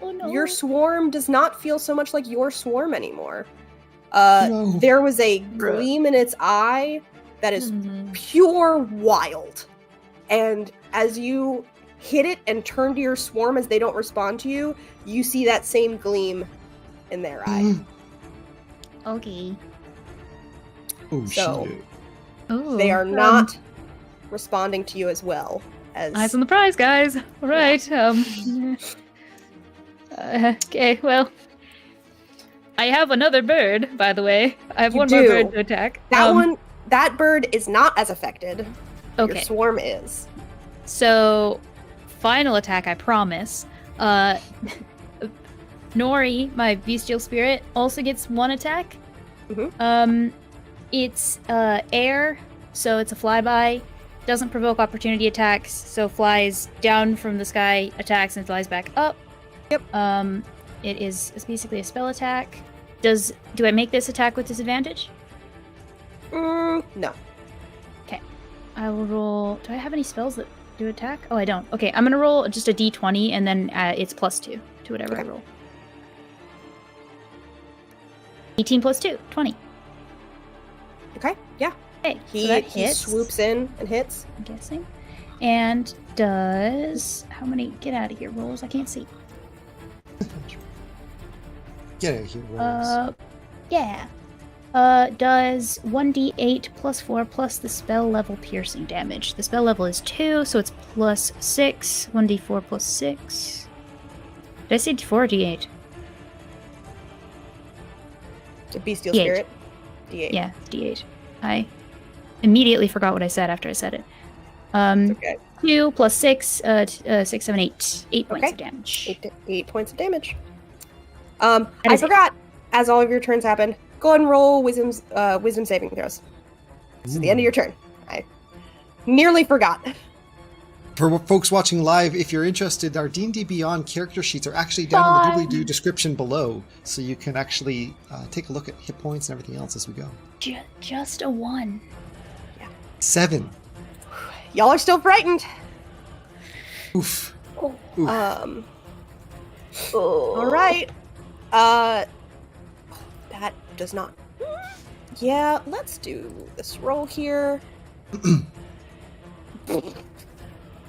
Oh no. Your swarm does not feel so much like your swarm anymore. No. There was a gleam in its eye that is Mhm. pure wild. And as you hit it and turn to your swarm as they don't respond to you, you see that same gleam in their eye. Mm. Okay. Oh, So- shit. Oh, They are not responding to you as well as eyes on the prize, guys. All right. Okay. Well, I have another bird, by the way. I have You one more do. bird to attack. that one. That bird is not as affected. Okay. Your swarm is. So, final attack, I promise. Nori, my bestial spirit, also gets 1 attack. Mhm. It's air, so it's a flyby. Doesn't provoke opportunity attacks, so flies down from the sky, attacks, and flies back up. Yep. It's basically a spell attack. Do I make this attack with disadvantage? No. I will roll. Do I have any spells that do attack? Oh, I don't. Okay, I'm gonna roll just a d20, and then it's +2 to whatever I Okay. roll. 18 + 2, 20. Okay. Yeah. Okay, He, so that he hits. swoops in and hits. I'm guessing. And does how many? Get out of here, rolls. I can't see. Yeah, he rolls. Yeah. Does 1d8 plus 4 plus the spell level piercing damage. The spell level is 2, so it's plus 6. 1d4 plus 6. Did I say 4 or d8? It's a bestial D8. spirit. D8. Yeah, d8. I immediately forgot what I said after I said it. It's okay. 2 plus 6, 6, 7, 8. 8 points Okay. of damage. 8 points of damage. That I is it. forgot, as all of your turns happen, go ahead and roll wisdom saving throws. This is the end of your turn. I nearly forgot. For folks watching live, if you're interested, our D&D Beyond character sheets are actually down in the doobly-doo description below, so you can actually take a look at hit points and everything else as we go. Just a 1. 7. Y'all are still frightened. Oof. Oh. Oof. All right. That does not. Yeah, let's do this roll here.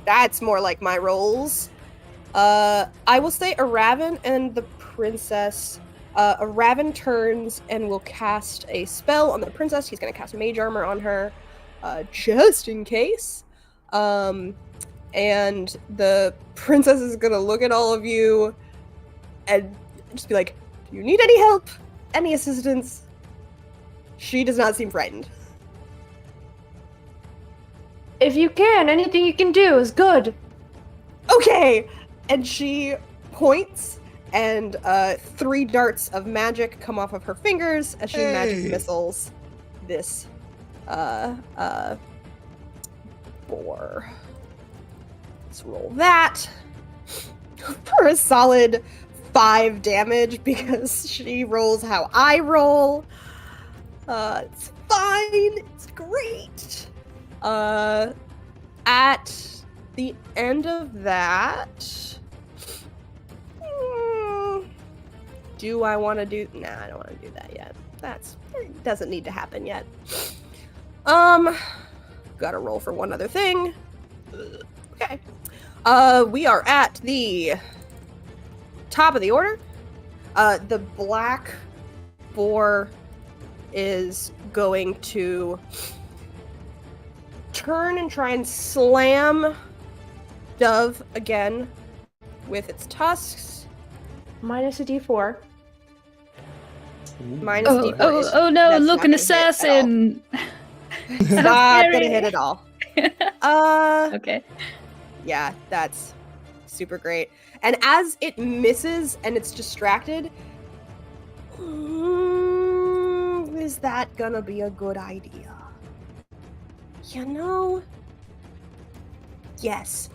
That's more like my rolls. I will say Aravan and the princess. Aravan turns and will cast a spell on the princess. He's going to cast mage armor on her, just in case. And the princess is going to look at all of you and just be like, do you need any help? Any assistance? She does not seem frightened. If you can, anything you can do is good. Okay! And she points, and 3 darts of magic come off of her fingers as she magic missiles this boar. Let's roll that for a solid 5 damage because she rolls how I roll. It's fine. It's great. At the end of that, do I want to do? Nah, I don't want to do that yet. It doesn't need to happen yet. Gotta roll for one other thing. Okay. We are at the top of the order. The Black Boar is going to turn and try and slam Dove again with its tusks. Minus a d4. Minus D4. Oh no, That's look, not an gonna hit at all. assassin! It's not gonna hit at all. Okay. Yeah, that's super great. And as it misses and it's distracted, is that gonna be a good idea? You know? Yes,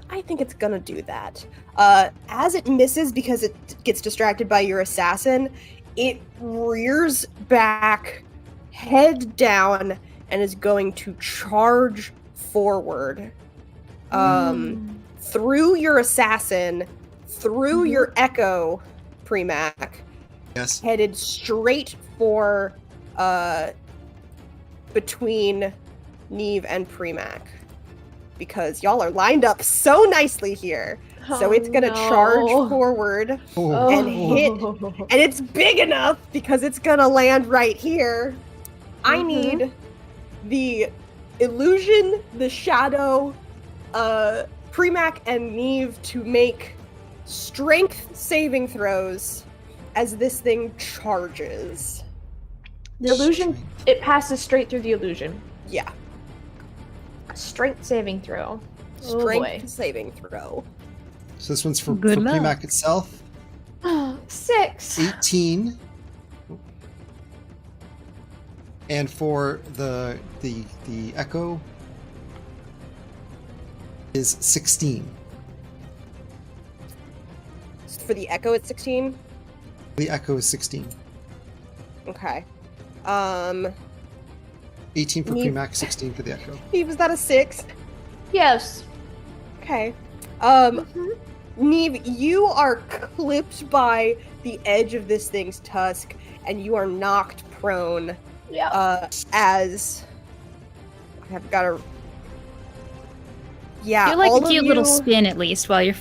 I think it's gonna do that. As it misses because it gets distracted by your assassin, it rears back, head down, and is going to charge forward. Through your assassin, through your echo, Premac. Yes. Headed straight for between Neve and Premac. Because y'all are lined up so nicely here. So it's gonna charge forward and hit. And it's big enough because it's gonna land right here. I need the illusion, the shadow, Premac and Neve to make strength saving throws as this thing charges. The illusion, it passes straight through the illusion. Yeah. Strength saving throw. Strength saving throw. So this one's for Good luck. Premac itself. 6. 18. And for the echo is 16. For the echo, it's 16. The echo is 16. Okay. 18 for Neve- Premac, 16 for the echo. Neve, is that a 6? Yes. Okay. Neve, you are clipped by the edge of this thing's tusk, and you are knocked prone. Yeah. As I have got to. Yeah, You're like all a of cute little you- spin at least while you're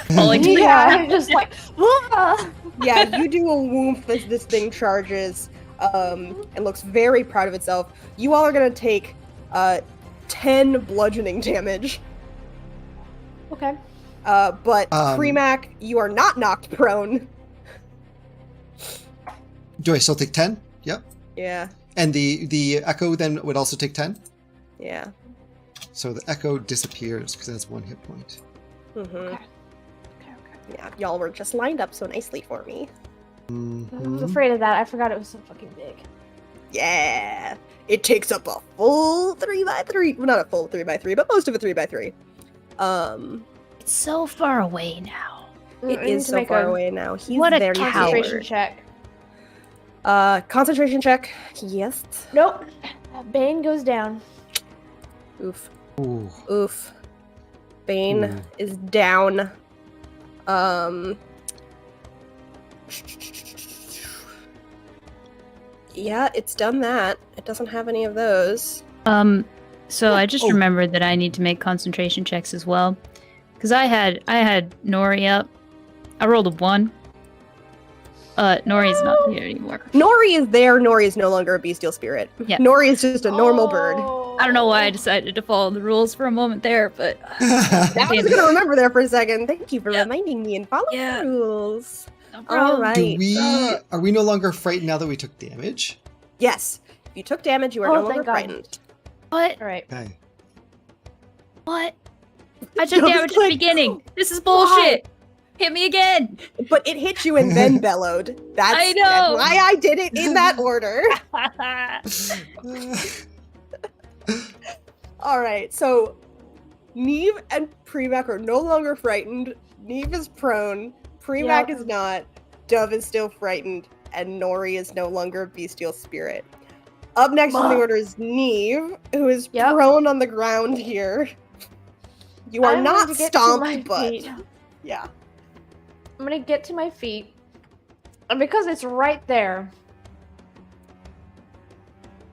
falling to the Yeah, ground. I'm just like, "Whoa." Yeah, you do a woof as this thing charges, and looks very proud of itself. You all are gonna take 10 bludgeoning damage. Okay. But Um, Premac, you are not knocked prone. Do I still take 10? Yep. Yeah, And the echo then would also take 10? yeah. So the echo disappears because that's 1 hit point. Mm-hmm. Okay. Yeah, y'all were just lined up so nicely for me. I was Mhm. afraid of that. I forgot it was so fucking big. Yeah, it takes up a full 3x3. Well, not a full 3x3, but most of a 3x3. It's so far away now. It I need is to so make far a away now. He's What a very concentration coward. check. Concentration check. Yes. Nope. Bane goes down. Oof. Ooh. Oof. Bane Ooh. is down. Yeah, it's done that. It doesn't have any of those. So I just Oh. remembered that I need to make concentration checks as well, because I had Nori up. I rolled a 1. Nori's not here anymore. Nori is there. Nori is no longer a bestial spirit. Yeah. Nori is just a normal bird. I don't know why I decided to follow the rules for a moment there, but I was gonna remember there for a second. Thank you for Yeah. reminding me and follow Yeah. the rules. no problem. All right. Do we? Are we no longer frightened now that we took damage? Yes. If you took damage, you are Oh, no thank longer God. frightened. What? All right. Okay. What? I took Don't damage at click. the beginning. This is bullshit. Hit me again. But it hit you and then bellowed. That's, I know. that's why I did it in that order. All right. So Neve and Premac are no longer frightened. Neve is prone. Premac Yep. is not. Dove is still frightened. And Nori is no longer a bestial spirit. Up next in the order is Neve, who is Yep. prone on the ground here. You are I'm going not to get to my stomped, but feet. yeah. I'm gonna get to my feet, and because it's right there,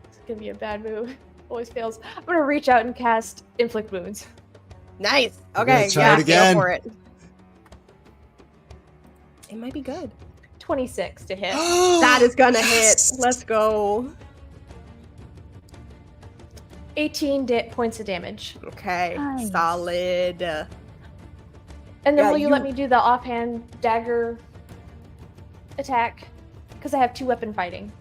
it's gonna be a bad move. Always fails. I'm gonna reach out and cast Inflict Wounds. Nice. We're Okay, gonna try yeah, it again. go for it. It might be good. 26 to hit. That is gonna Yes! hit. Let's go. 18 points of damage. Okay, Nice. solid. And then Yeah, will you let me do the offhand dagger attack? Because I have 2 weapon fighting.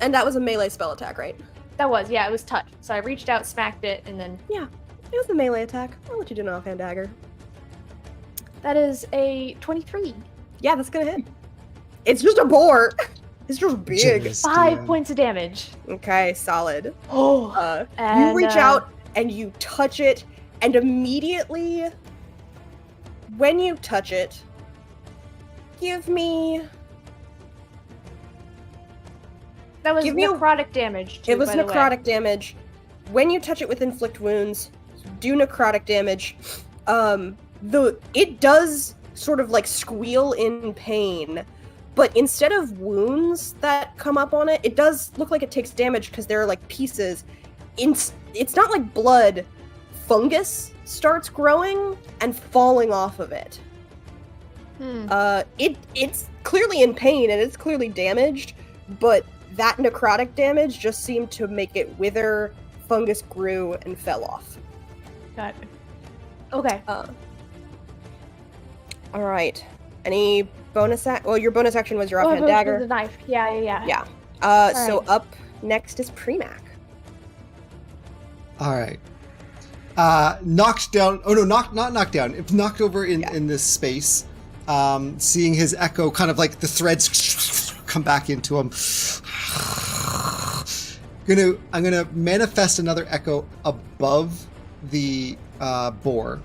And that was a melee spell attack, right? That was, yeah, it was touched. So I reached out, smacked it, and then It was a melee attack. I'll let you do an offhand dagger. that is a 23. Yeah, that's gonna hit. It's just a boar. It's just big. Generous 5 DM. points of damage. Okay, solid. Oh. You And, reach out and you touch it, and immediately, when you touch it, give me. That was give me a- necrotic damage. Too, It was by the way. necrotic damage. When you touch it with inflict wounds, do necrotic damage. It does sort of like squeal in pain, but instead of wounds that come up on it, it does look like it takes damage because there are like pieces. It's not like blood. Fungus starts growing and falling off of it. Hmm. It's clearly in pain and it's clearly damaged, but that necrotic damage just seemed to make it wither, fungus grew, and fell off. Got it. Okay. Alright. Any bonus well, your bonus action was your Oh, offhand it was dagger. the knife. Yeah. Yeah. So Alright. up next is Premac. All right. Knocked down. Oh no, not knocked down. It's knocked over in this space. Seeing his echo, kind of like the threads come back into him. I'm gonna manifest another echo above the boar.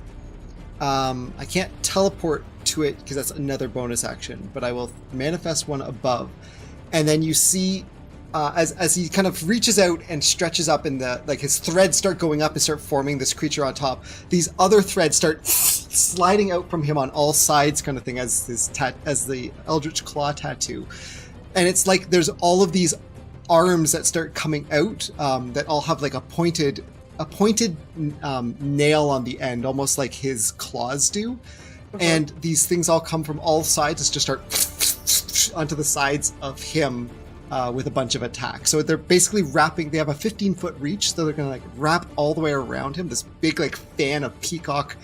I can't teleport to it because that's another bonus action, but I will manifest one above, and then you see. As he kind of reaches out and stretches up, and his threads start going up and start forming this creature on top. These other threads start sliding out from him on all sides, kind of thing, as the Eldritch Claw tattoo. And it's like there's all of these arms that start coming out that all have like a pointed a pointed nail on the end, almost like his claws do. And these things all come from all sides and just start onto the sides of him with a bunch of attacks. So they're basically wrapping. They have a 15-foot reach, so they're going to like wrap all the way around him. This big like fan of peacock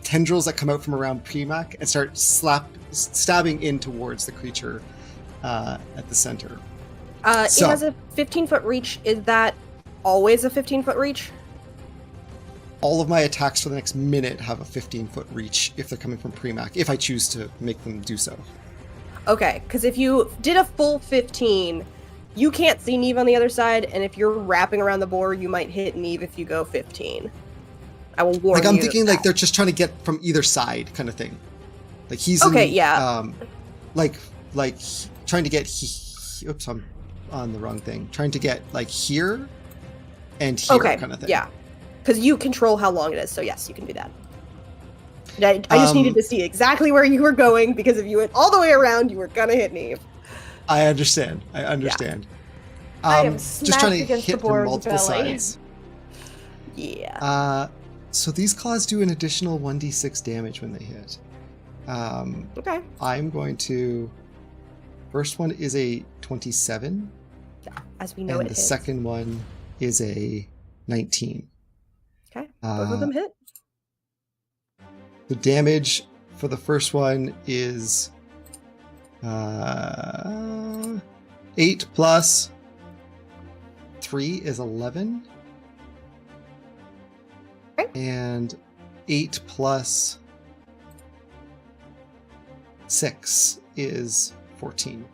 tendrils that come out from around Primac and start stabbing in towards the creature at the center. It has a 15-foot reach. Is that always a 15-foot reach? All of my attacks for the next minute have a 15-foot reach if they're coming from Primac, if I choose to make them do so. Okay, because if you did a full 15, you can't see Neve on the other side, and if you're wrapping around the boar, you might hit Neve if you go 15. I will warn you. Like I'm thinking like they're just trying to get from either side kind of thing. Like he's like trying to get oops, I'm on the wrong thing. Trying to get like here and here kind of thing. Yeah. Because you control how long it is, so yes, you can do that. I just needed to see exactly where you were going, because if you went all the way around, you were gonna hit Neve. I understand. Yeah. I am just trying to against hit the from boar's multiple belly. sides. Yeah. So these claws do an additional 1d6 damage when they hit. Okay. I'm going to... First one is a 27. As we know, and it the hits. second one is a 19. Okay. Both of them hit. The damage for the first one is 8 plus 3 is 11. Okay. And 8 plus 6 is 14.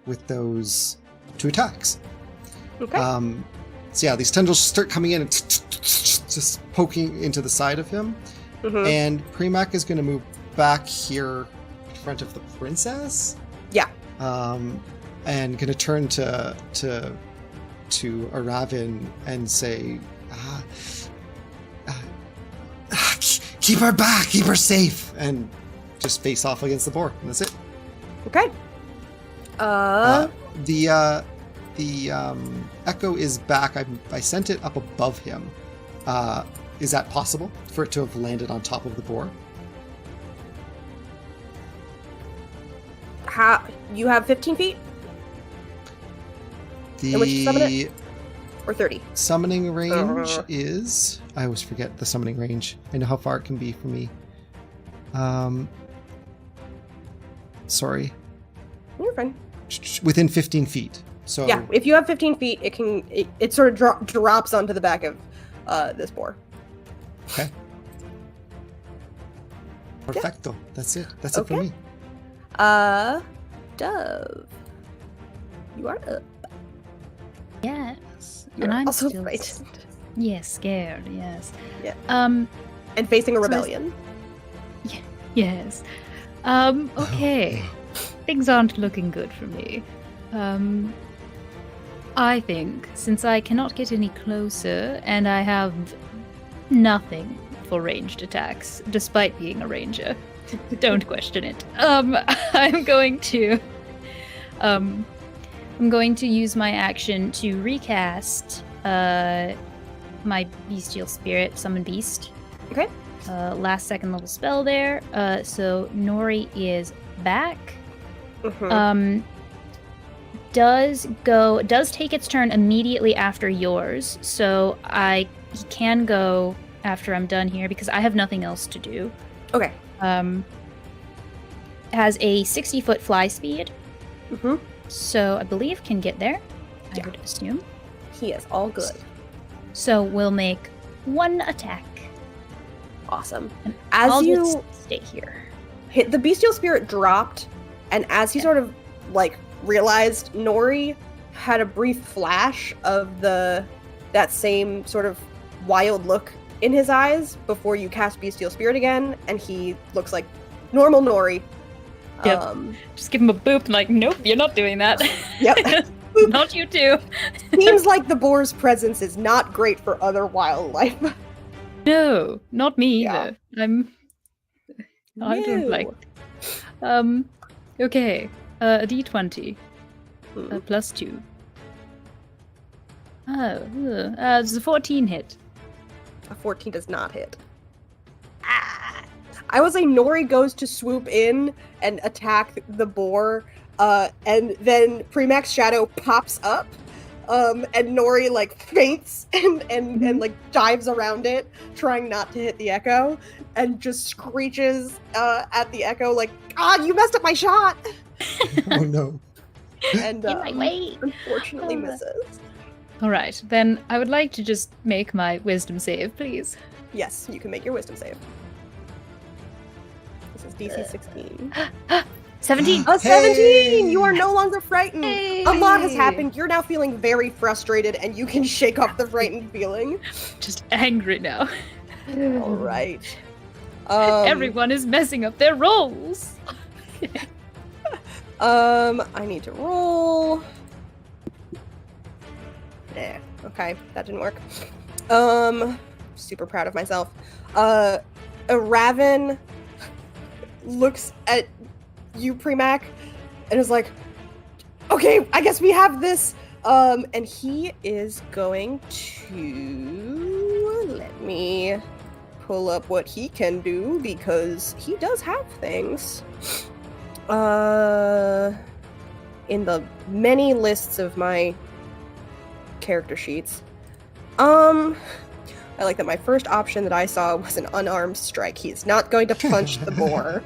With those 2 attacks. Okay. So yeah, these tendrils start coming in and just poking into the side of him. Mhm. And Primac is going to move back here in front of the princess. Yeah. And going to turn to Aravin and say, keep her back, keep her safe, and just face off against the boar, and that's it. Okay. The echo is back. I sent it up above him. Is that possible for it to have landed on top of the boar? How you have 15 feet? In which to summon it? Or 30? Summoning range is... I always forget the summoning range. I know how far it can be from me. Sorry. You're fine. Within 15 feet. So Yeah, if you have 15 feet, it sort of drops onto the back of this boar. Okay. Perfecto. That's it. That's it for me. Dove. You are up. Yes. You're and I'm also still frightened. Yes, scared, yes. Yeah. Um And facing a So rebellion. yes. Okay. Things aren't looking good for me. I think since I cannot get any closer and I have nothing for ranged attacks, despite being a ranger, don't question it. I'm going to use my action to recast my bestial spirit, summon beast. Okay. Last second level spell there. So Nori is back. Mhm. Does take its turn immediately after yours, so he can go after I'm done here because I have nothing else to do. Okay. Has a 60-foot fly speed, Mhm. so I believe can get there. I Yeah. would assume. He is all good. So we'll make one attack. Awesome. And As I'll you just stay here. hit, the bestial spirit dropped, and as he sort of like realized, Nori had a brief flash of that same sort of wild look in his eyes before you cast bestial spirit again, and he looks like normal Nori. Yep. Just give him a boop, like, nope, you're not doing that. Yep. Not you too. Seems like the boar's presence is not great for other wildlife. No, not me Yeah. either. I don't like. Okay. A d20. +2. Does a 14 hit? A 14 does not hit. I will say Nori goes to swoop in and attack the boar, and then Premax's shadow pops up, and Nori like faints and like dives around it, trying not to hit the echo, and just screeches at the echo like, "God, you messed up my shot!" Oh no. And In my way. unfortunately misses. All right, then I would like to just make my wisdom save, please. Yes, you can make your wisdom save. This is DC 16. 17. A 17! You are no longer frightened. Hey. A lot has happened. You're now feeling very frustrated, and you can shake off the frightened feeling. Just angry now. All right. Everyone is messing up their rolls. I need to roll. Yeah. Okay, that didn't work. Super proud of myself. A Raven looks at you, Premac, and is like, "Okay, I guess we have this." And he is going to let me pull up what he can do because he does have things. In the many lists of my character sheets. I like that my first option that I saw was an unarmed strike. He's not going to punch the boar.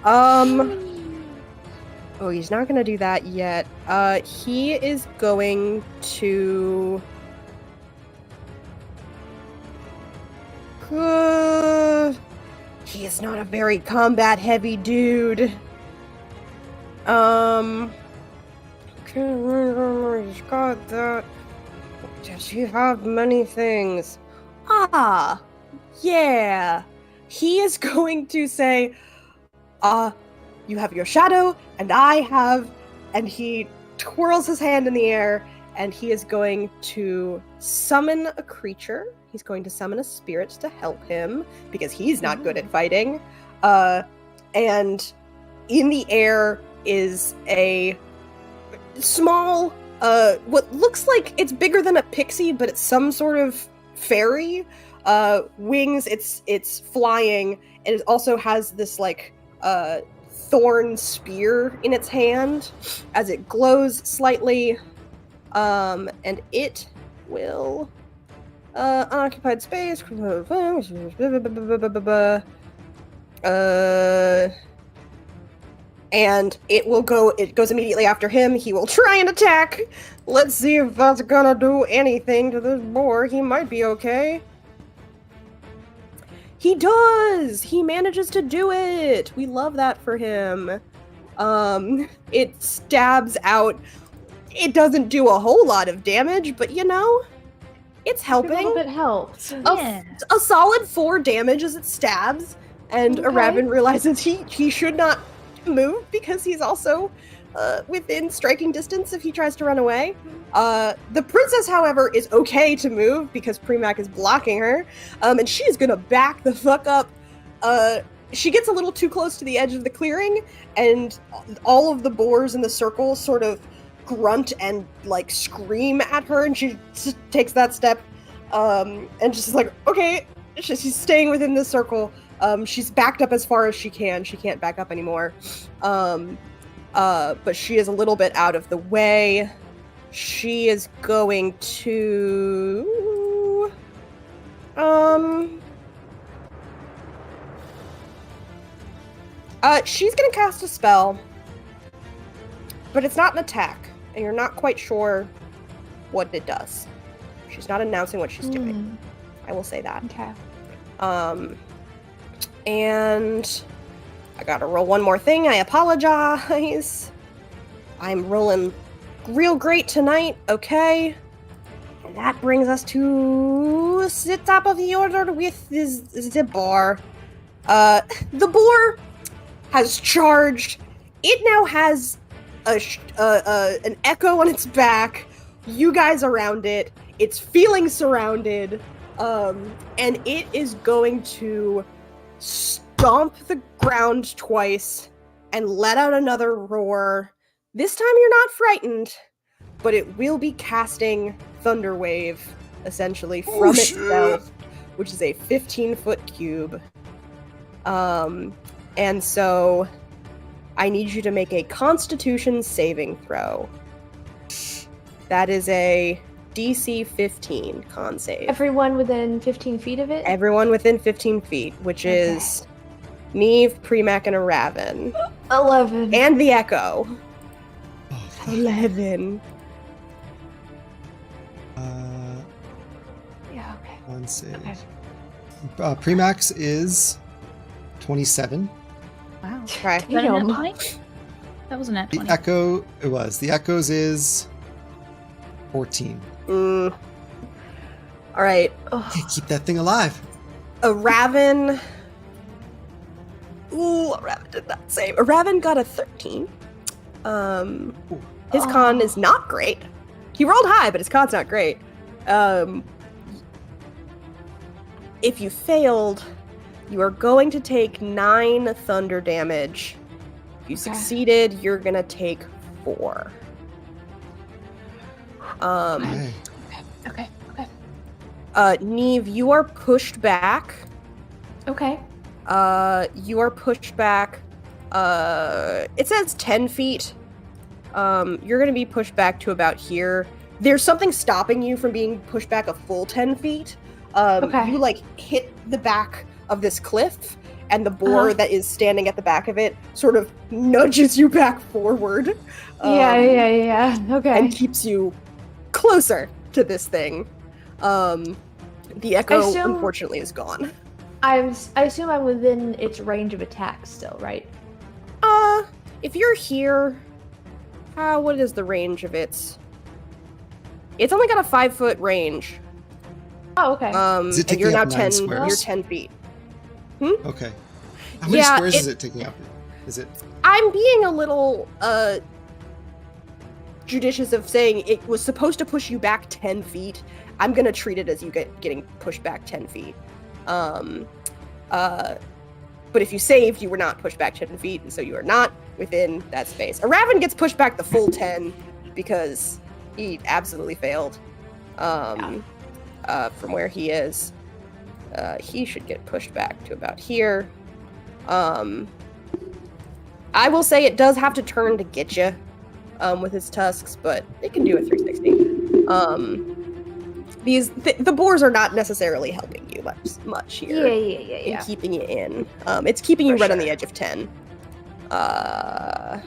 Oh, he's not going to do that yet. He is going to... he is not a very combat-heavy dude. He's got that. Does he have many things? Ah, yeah. He is going to say, you have your shadow, and I have... And he twirls his hand in the air, and he is going to summon a creature. He's going to summon a spirit to help him, because he's not good at fighting. And in the air is a small, what looks like it's bigger than a pixie, but it's some sort of fairy. Wings, it's flying, and it also has this, like, thorn spear in its hand as it glows slightly. And it will... unoccupied space... and it goes immediately after him. He will try and attack. Let's see if that's gonna do anything to this boar. He might be okay. He does! He manages to do it! We love that for him. It stabs out. It doesn't do a whole lot of damage, but you know, it's A helping. little bit helps. Yeah. A solid 4 damage as it stabs, and Okay. Aravan realizes he should not move because he's also within striking distance if he tries to run away. The princess, however, is okay to move because Premac is blocking her, and she is gonna back the fuck up. She gets a little too close to the edge of the clearing, and all of the boars in the circle sort of grunt and like scream at her, and she just takes that step, and just like, okay, she's staying within the circle. She's backed up as far as she can. She can't back up anymore. But she is a little bit out of the way. She is going to... she's gonna cast a spell. But it's not an attack, and you're not quite sure what it does. She's not announcing what she's doing. I will say that. Okay. And I gotta roll one more thing. I apologize. I'm rolling real great tonight, okay? And that brings us to the top of the order with the boar. The boar has charged. It now has an echo on its back. You guys around it. It's feeling surrounded. And it is going to stomp the ground twice and let out another roar. This time you're not frightened, but it will be casting thunder wave, essentially, from itself, which is a 15-foot cube. And so I need you to make a Constitution saving throw. That is a DC 15 con save. Everyone within 15 feet of it? Everyone within 15 feet, which is Neve, Premac, and a Raven. 11. And the Echo. Oh, 11. Yeah, okay. One save. Okay. Premax is 27. Wow. Okay. Is that a nat Damn. 20? That was a nat The 20. Echo, it was. The Echo's is 14. All right. Can't keep that thing alive. A Raven. Ooh, a Raven did not save. A Raven got a 13. His con is not great. He rolled high, but his con's not great. If you failed, you are going to take 9 thunder damage. If you succeeded, you're gonna take 4. Okay. Okay. Neve, you are pushed back. Okay. You are pushed back. It says 10 feet. You're gonna be pushed back to about here. There's something stopping you from being pushed back a full 10 feet. Okay. You like hit the back of this cliff, and the boar that is standing at the back of it sort of nudges you back forward. Yeah. Okay. And keeps you closer to this thing. The Echo, unfortunately, is gone. I assume I'm within its range of attack still, right? If you're here, what is the range of its? It's only got a 5-foot range. Oh, okay. Is it And you're taking now up 9 10. squares? You're 10 feet. Okay. How many Yeah, squares is it taking up? Is it? I'm being a little judicious of saying it was supposed to push you back 10 feet. I'm gonna treat it as you getting pushed back 10 feet. But if you saved, you were not pushed back 10 feet, and so you are not within that space. A Raven gets pushed back the full 10 because he absolutely failed from where he is. He should get pushed back to about here. I will say it does have to turn to get you with his tusks, but it can do a 360. The boars are not necessarily helping you much here. Yeah. In keeping you in. It's keeping you right on the edge of 10. But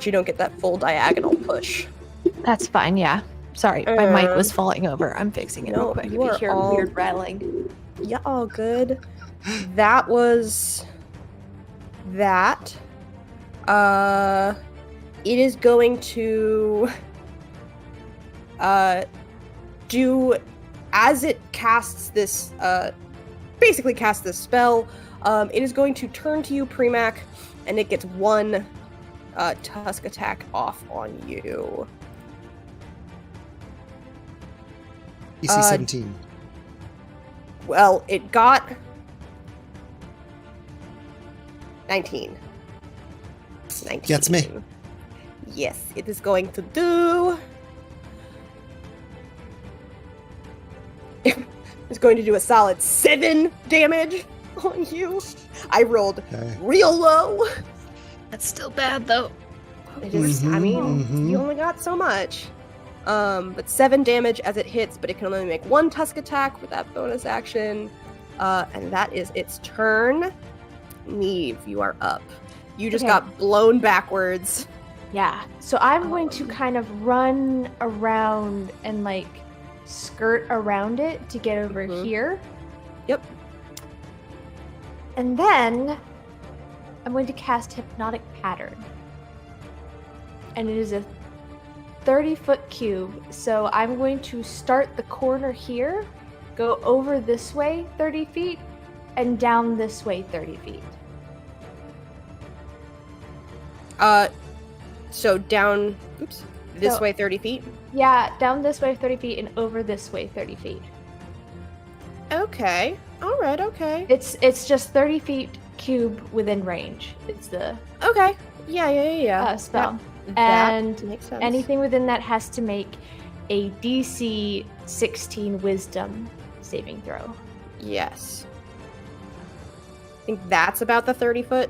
you don't get that full diagonal push. That's fine, yeah. Sorry, my mic was falling over. I'm fixing it no, real quick. If you you are hear all- weird rattling. Yeah, all good. That was that. It is going to do as it casts this basically casts this spell. It is going to turn to you, Premac, and it gets 1 tusk attack off on you. DC 17. Well, it got 19. 19. Gets me. Yes, it is going to do. It's going to do a solid 7 damage on you. I rolled Okay. real low. That's still bad though. It is, I mean, Mhm. you only got so much. But 7 damage as it hits, but it can only make 1 tusk attack with that bonus action. And that is its turn. Neve, you are up. You just Okay. got blown backwards. Yeah. So I'm going to kind of run around and like skirt around it to get over Mhm. here. Yep. And then I'm going to cast Hypnotic Pattern. And it is a 30-foot cube. So I'm going to start the corner here, go over this way 30 feet, and down this way 30 feet. So down, this So- way 30 feet. Yeah, down this way 30 feet and over this way 30 feet. Okay. All right. Okay. It's just 30 feet cube within range. It's the Okay. Yeah. spell. That And makes sense. anything within that has to make a DC 16 Wisdom saving throw. Yes. I think that's about the 30 foot.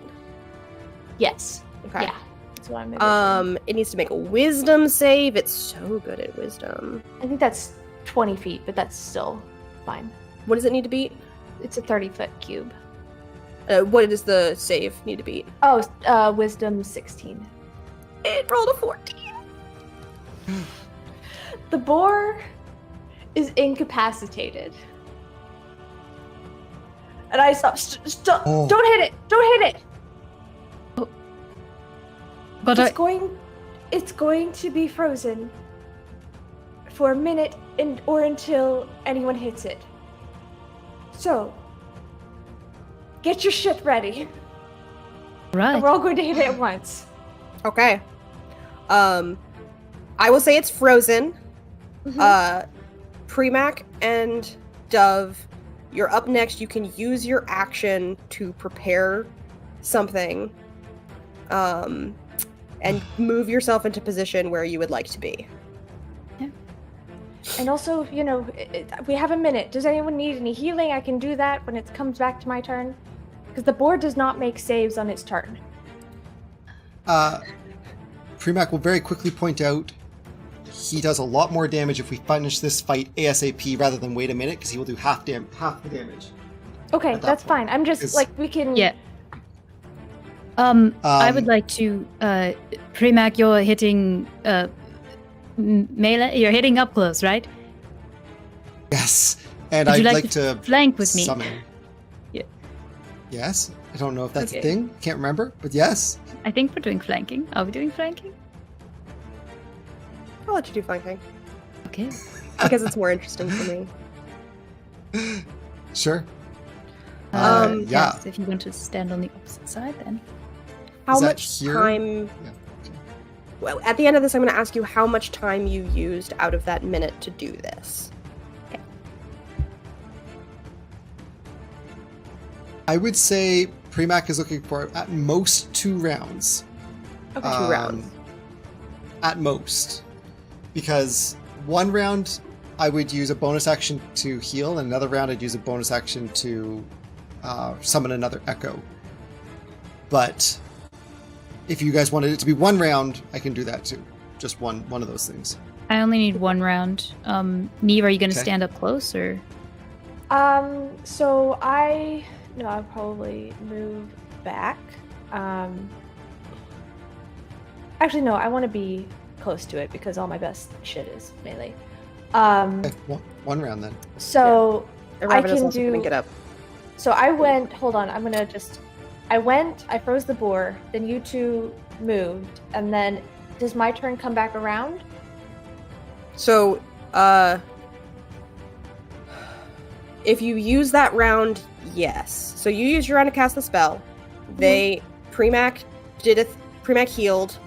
Yes. Okay. Yeah. That's what I'm It needs to make a wisdom save. It's so good at wisdom. I think that's 20 feet, but that's still fine. What does it need to beat? It's a 30-foot cube. What does the save need to beat? Oh, Wisdom 16. It rolled a 14. The boar is incapacitated. And I stop. Stop! Oh. Don't hit it! Don't hit it! But It's going to be frozen for a minute or until anyone hits it. So, get your shit ready. right. And we're all going to hit it at once. Okay. I will say it's frozen. Mhm. Premac and Dove, you're up next. You can use your action to prepare something. And move yourself into position where you would like to be. And also, we have a minute. Does anyone need any healing? I can do that when it comes back to my turn. Because the board does not make saves on its turn. Premac will very quickly point out he does a lot more damage if we finish this fight ASAP rather than wait a minute, because he will do half the damage. Okay, At that that's point. fine. I'm just, It's- we can... Yeah. I would like to, Premac, you're hitting, melee? You're hitting up close, right? Yes, and Would I'd you like, like to flank with me? summon. Yeah. Yes, I don't know if that's a Okay. thing. Can't remember, but yes. I think we're doing flanking. Are we doing flanking? I'll let you do flanking Okay. because it's more interesting for me. Sure. Yeah. Yes, if you want to stand on the opposite side, then. How Is that much here? time? Yeah, okay. Well, at the end of this, I'm going to ask you how much time you used out of that minute to do this. I would say Premac is looking for at most 2 rounds. Okay, 2 rounds. At most. Because 1 round, I would use a bonus action to heal, and another round, I'd use a bonus action to summon another echo. But if you guys wanted it to be 1 round, I can do that too. Just one of those things. I only need 1 round. Neve, are you going to Okay. stand up close, or? So I'll probably move back. Actually, no, I want to be close to it because all my best shit is melee. Okay, 1 round then. So Aravida's can also going do- to get up. So I went, hold on, I froze the boar, then you two moved, and then does my turn come back around? So, if you use that round, yes. So you use your round to cast the spell. Premac healed.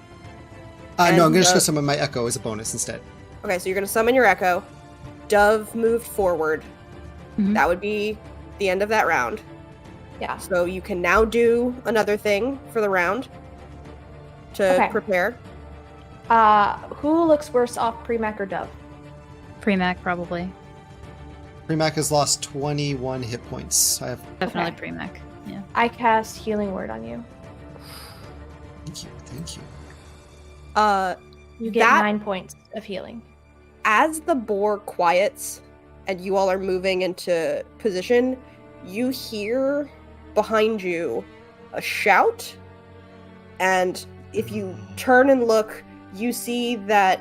No, I'm And, going to just go summon my echo as a bonus instead. Okay, so you're going to summon your echo. Dove moved forward. Mhm. That would be the end of that round. Yeah. So you can now do another thing for the round to Okay. prepare. Who looks worse off, Premac or Dove? Premac, probably. Premac has lost 21 hit points. I have. Definitely Okay. Premac. Yeah. I cast Healing Word on you. Thank you. You get That- 9 points of healing. As the boar quiets and you all are moving into position, you hear behind you a shout, and if you turn and look, you see that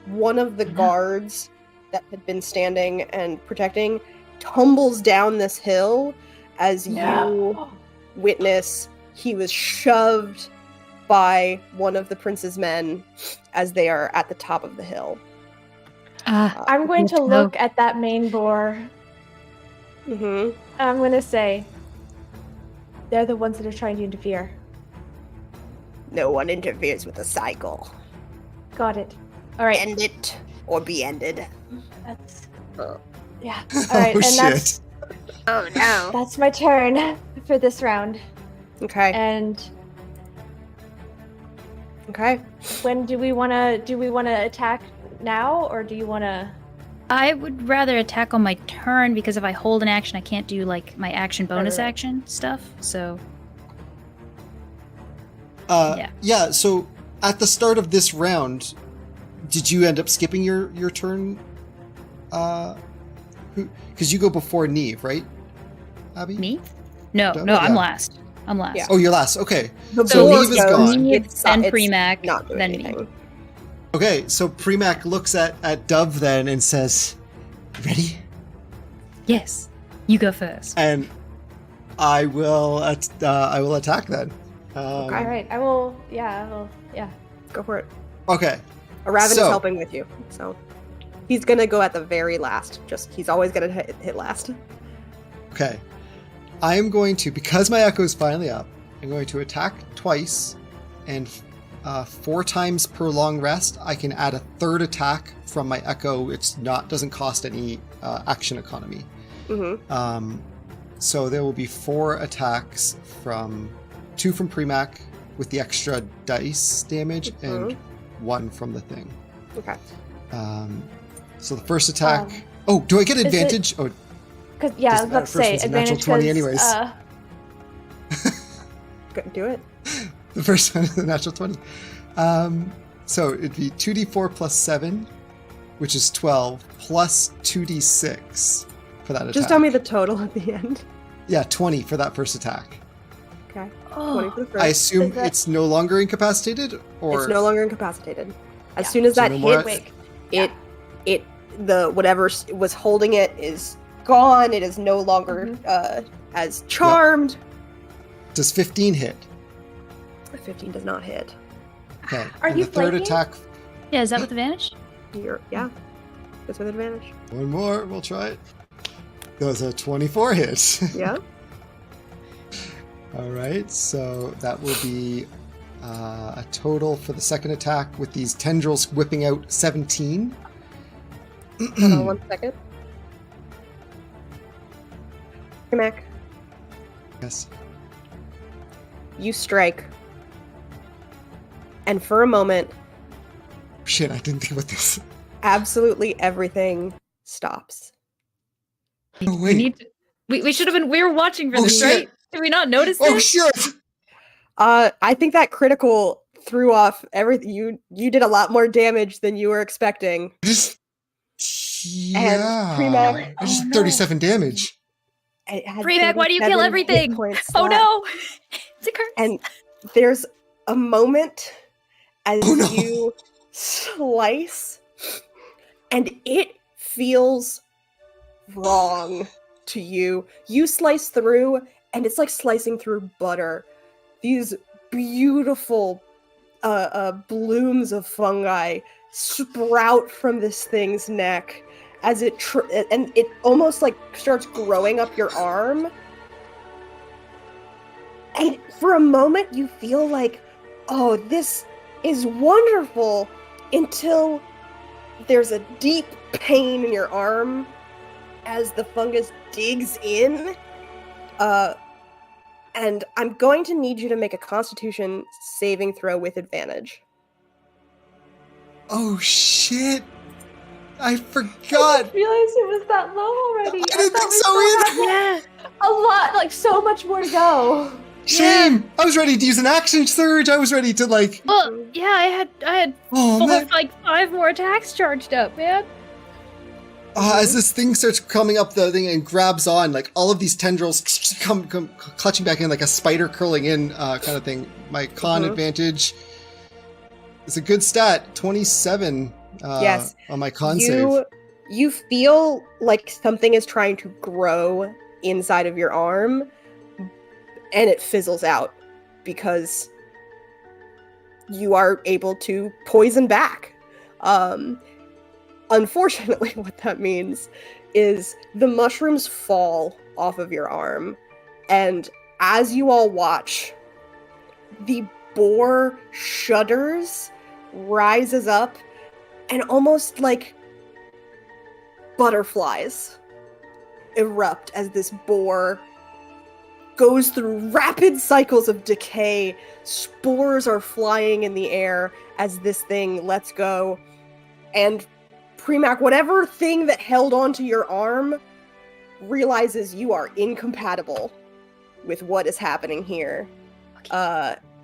one of the guards that had been standing and protecting tumbles down this hill as you witness he was shoved by one of the prince's men as they are at the top of the hill. I'm going to look at that main boar. Mm-hmm. I'm going to say, they're the ones that are trying to interfere. No one interferes with the cycle. Got it. All right. End it or be ended. That's Oh. yeah. All right, Oh, and shit. that's my turn for this round. Okay. And Okay. when do we want to attack now, or do you want to? I would rather attack on my turn because if I hold an action, I can't do like my action bonus Right. action stuff. So Yeah, so at the start of this round, did you end up skipping your turn? Because you go before Neve, right, Abby? me? No, No, I'm yeah. last. I'm last. Yeah. Oh, you're last. Okay. The So boar Neve is goes, gone. Neve, it's then it's Premac, not doing then anything. me. Okay, so Premac looks at Dove then and says, "Ready?" Yes, you go first. And I will attack then. All right, I will. Yeah, Go for it. Okay. Raven So- is helping with you, so he's gonna go at the very last. He's always gonna hit last. Okay. I am going to, because my echo is finally up, I'm going to attack twice, and 4 times per long rest, I can add a third attack from my echo. Doesn't cost any action economy. Mm-hmm. So there will be 4 attacks 2 from Premac with the extra dice damage, and 1 from the thing. Okay. So the first attack. Do I get it- advantage? Oh, because I was about to first say one's a natural advantage. 20 'cause, anyways. Go, do it. the first one is the natural 20. So it'd be 2d4 plus 7, which is 12, plus 2d6 for that attack. Just tell me the total at the end. Yeah, 20 for that first attack. Okay. 20 oh, for the first. I assume Is that- it's no longer incapacitated, or It's no longer incapacitated. As Yeah. soon as So that no more- hits, the whatever was holding it is gone. It is no longer as charmed. does 15 hit? 15 does not hit. Okay. Are and you the third flanking? attack? Yeah, is that with advantage? Yeah. That's with advantage. One more. We'll try it. That was a 24 hit. Yeah. All right. So that will be a total for the second attack with these tendrils whipping out 17. Hold on 1 second. Mac, Yes. you strike. And for a moment, Shit, I didn't think about this. absolutely everything stops. Oh, We wait. need. We should have been. We were watching for Oh, this, shit. right? Did we not notice Oh, this? shit! I think that critical threw off everything. You did a lot more damage than you were expecting. Just. Yeah. Premac- I just Oh, no. 37 damage. It had Premac, why do you kill 37 hit everything? points Oh left. no! It's a curse. And there's a moment as Oh, no. you slice, and it feels wrong to you. You slice through, and it's like slicing through butter. These beautiful blooms of fungi sprout from this thing's neck as and it almost like starts growing up your arm. And for a moment, you feel like, oh, this is wonderful, until there's a deep pain in your arm as the fungus digs in. And I'm going to need you to make a Constitution saving throw with advantage. Oh, shit! I I forgot! didn't realize it was that low already. I didn't thought think we so still either! had a lot, like so much more to go. Shame! I was ready to use an action surge! I was ready to, like. Well, yeah, I had Oh, full man! of like 5 more attacks charged up, man. As this thing starts coming up the thing and grabs on, like all of these tendrils come clutching back in like a spider curling in kind of thing. My con advantage is a good stat, 27 Yes. on my con save. You feel like something is trying to grow inside of your arm, and it fizzles out because you are able to poison back. Unfortunately, what that means is the mushrooms fall off of your arm, and as you all watch, the boar shudders, rises up, and almost like butterflies erupt as this boar goes through rapid cycles of decay. Spores are flying in the air as this thing lets go. And Premac, whatever thing that held onto your arm, realizes you are incompatible with what is happening here.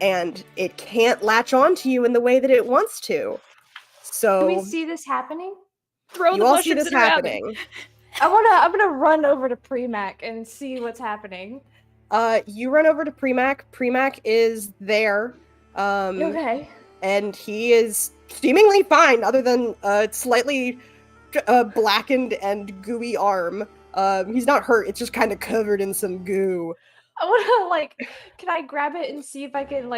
And it can't latch onto you in the way that it wants to. So Do we see this happening? Throw you the all see mushrooms this at a rabbit. happening. I'm gonna run over to Premac and see what's happening. You run over to Premac. Premac is there. Okay. And he is seemingly fine, other than a slightly blackened and gooey arm. He's not hurt, it's just kind of covered in some goo. I wanna, can I grab it and see if I can,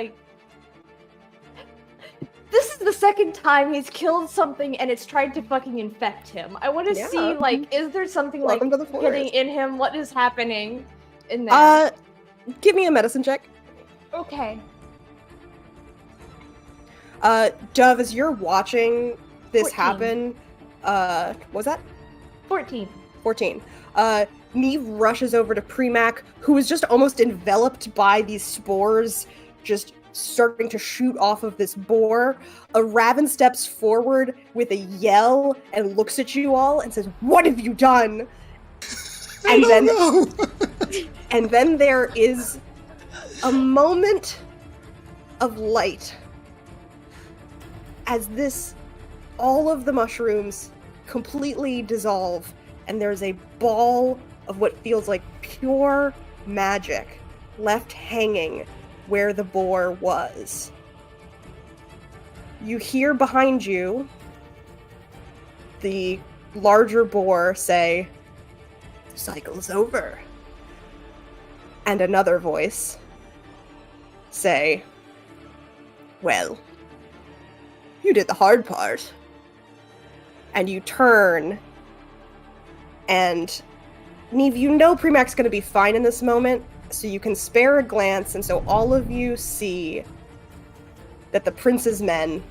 This is the second time he's killed something and it's tried to fucking infect him. I want to see, is there something, Welcome to the forest. getting in him? What is happening in there? Give me a medicine check. Okay. Dove, as you're watching this 14. happen, what was that? 14. 14. Neve rushes over to Premac, who is just almost enveloped by these spores, just starting to shoot off of this boar. A raven steps forward with a yell and looks at you all and says, "What have you done?" I don't know. And then there is a moment of light as all of the mushrooms completely dissolve, and there's a ball of what feels like pure magic left hanging where the boar was. You hear behind you the larger boar say, "The cycle's over." And another voice say, "Well, you did the hard part." And you turn, and Neve, you know Premac's gonna be fine in this moment, so you can spare a glance, and so all of you see that the prince's men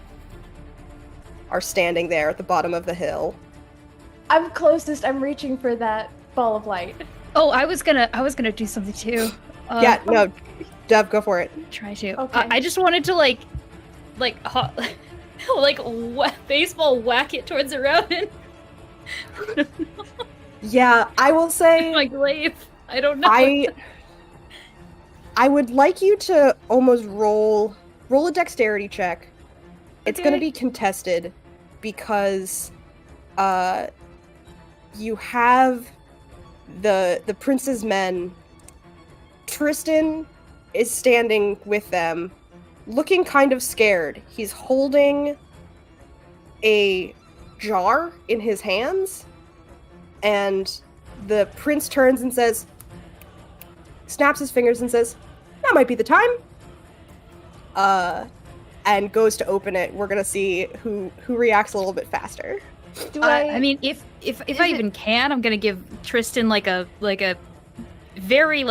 are standing there at the bottom of the hill. I'm closest. I'm reaching for that ball of light. Oh, I was gonna do something too. Yeah, no, Dove, go for it. Try to. Okay. I just wanted to baseball whack it towards the raven. Yeah, I will say My glaive. I don't know. I would like you to almost roll a dexterity check. It's going to Okay. be contested because you have the prince's men. Tristan is standing with them, looking kind of scared. He's holding a jar in his hands, and the prince turns and says, snaps his fingers and says, "That might be the time." And goes to open it. We're gonna see who reacts a little bit faster. Do I mean, if I even can, I'm gonna give Tristan like a very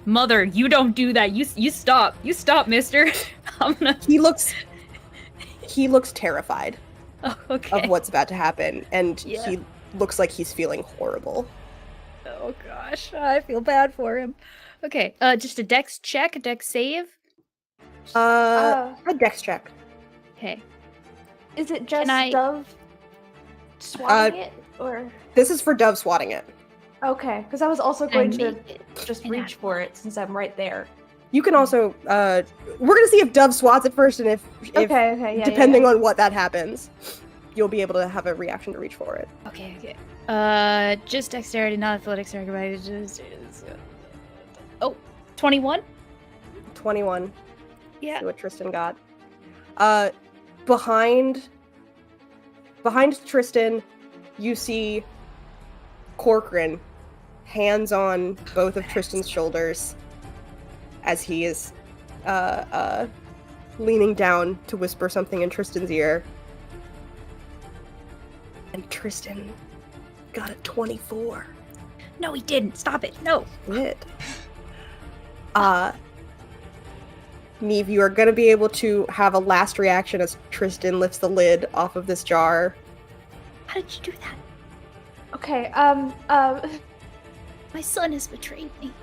mother. You don't do that. You stop, mister. I'm gonna. He looks terrified Oh, okay. of what's about to happen, and Yeah. he looks like he's feeling horrible. Oh gosh, I feel bad for him. Okay, just a dex check, a dex save. A dex check. Okay. Is it just I- Dove swatting it, or This is for Dove swatting it. okay? Because I was also going to make it just an reach for it since I'm right there. You can also we're gonna see if Dove swats it first, and if Okay, yeah. depending on what that happens, you'll be able to have a reaction to reach for it. Okay. Just dexterity, not athletics or acrobatics. Oh, 21? 21. Yeah. See what Tristan got. Behind Tristan, you see Corcoran, hands on both of Tristan's shoulders, as he is leaning down to whisper something in Tristan's ear. And Tristan got a 24. No, he didn't. Stop it. No. Good. Neve, you are going to be able to have a last reaction as Tristan lifts the lid off of this jar. How did you do that? Okay. My son has betrayed me.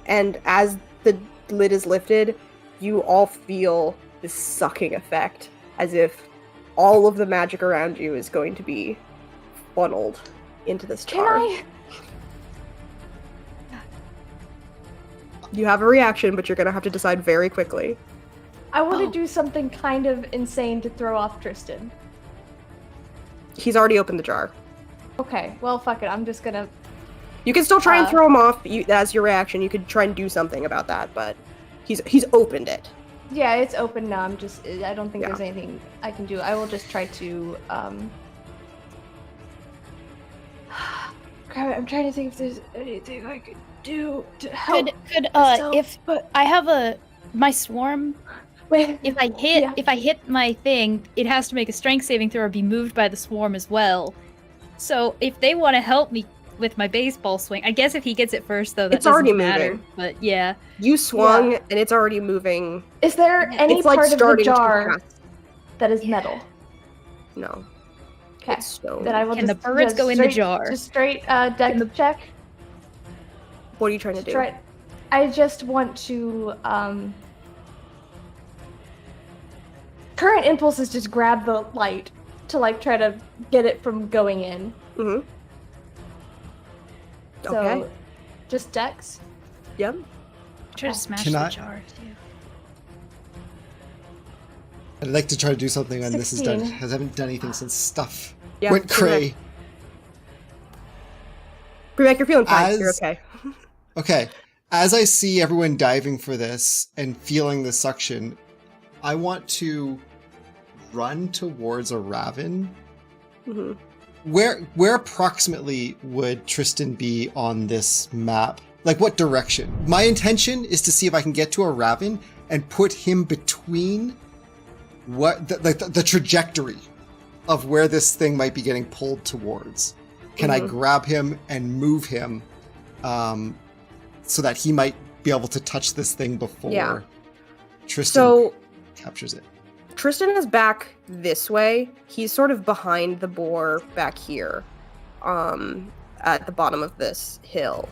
And as the lid is lifted, you all feel this sucking effect, as if all of the magic around you is going to be funneled into this jar. Can I? You have a reaction, but you're going to have to decide very quickly. I want to do something kind of insane to throw off Tristan. He's already opened the jar. Okay, well, fuck it. I'm just gonna... You can still try and throw him off as your reaction. You could try and do something about that, but he's opened it. Yeah, it's open now. I don't think there's anything I can do. I will just try to, Crap, I'm trying to think if there's anything I could do to help. But I have my swarm. Wait, If I hit my thing, it has to make a strength saving throw or be moved by the swarm as well. So if they want to help me with my baseball swing, I guess if he gets it first, though, that It's already doesn't matter. moving. But yeah, You swung, and it's already moving. Is there any It's like part of the starting to jar pass. that is metal? No. Okay, It's stone. then I will Can just... the birds just go in the straight- jar? Just straight deck check. What are you trying to do? I just want to, current impulse is just grab the light to, like, try to get it from going in. Mm-hmm. So, Okay. just dex. Yep. try to smash Can the I- jar too. I'd like to try to do something on this is done. 16. I haven't done anything since stuff Yeah, went cray. Premek, you're feeling fine. You're As- okay. Okay, as I see everyone diving for this and feeling the suction, I want to run towards a raven. Mm-hmm. Where approximately would Tristan be on this map? Like, what direction? My intention is to see if I can get to a raven and put him between the trajectory of where this thing might be getting pulled towards. Can I grab him and move him so that he might be able to touch this thing before Tristan captures it? Tristan is back this way. He's sort of behind the boar back here, at the bottom of this hill.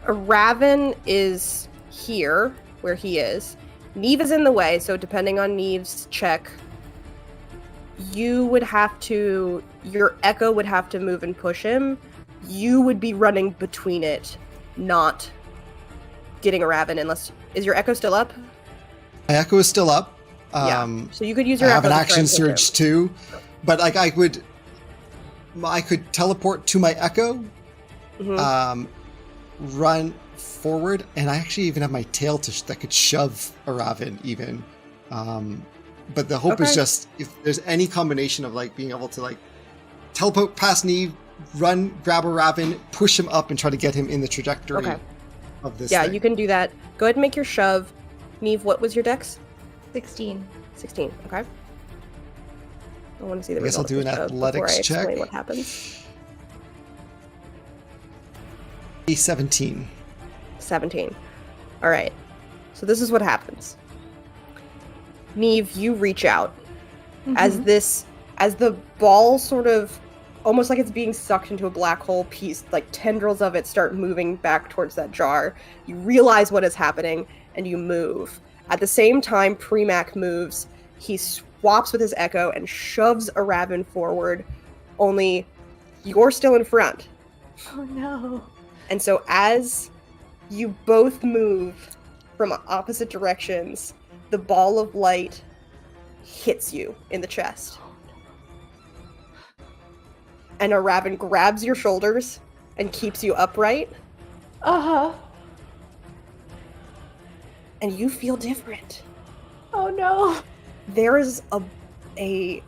A raven is here, where he is. Neve is in the way, so depending on Neve's check, your echo would have to move and push him. You would be running between it, not getting a raven is your echo still up? My echo is still up. So you could use I your have echo an to try action and push him. surge too, but like I could teleport to my echo, Mhm. run forward, and I actually even have my tail that could shove a raven even. But the hope is Okay. just if there's any combination of like being able to like teleport past Neve, run, grab a raven, push him up, and try to get him in the trajectory Okay. of this. Yeah, thing. you can do that. Go ahead and make your shove. Neve, what was your dex? 16. 16. Okay. I want to see the I guess I'll result do of an the shove athletics before I explain check. what happens. A 17. 17. All right. So this is what happens. Neve, you reach out as the ball sort of almost like it's being sucked into a black hole piece, like tendrils of it start moving back towards that jar. You realize what is happening and you move. At the same time, Premac moves. He swaps with his echo and shoves a raven forward, only you're still in front. Oh no. And so as you both move from opposite directions, the ball of light hits you in the chest. And a raven grabs your shoulders and keeps you upright, Uh-huh. and you feel different. Oh no. There is a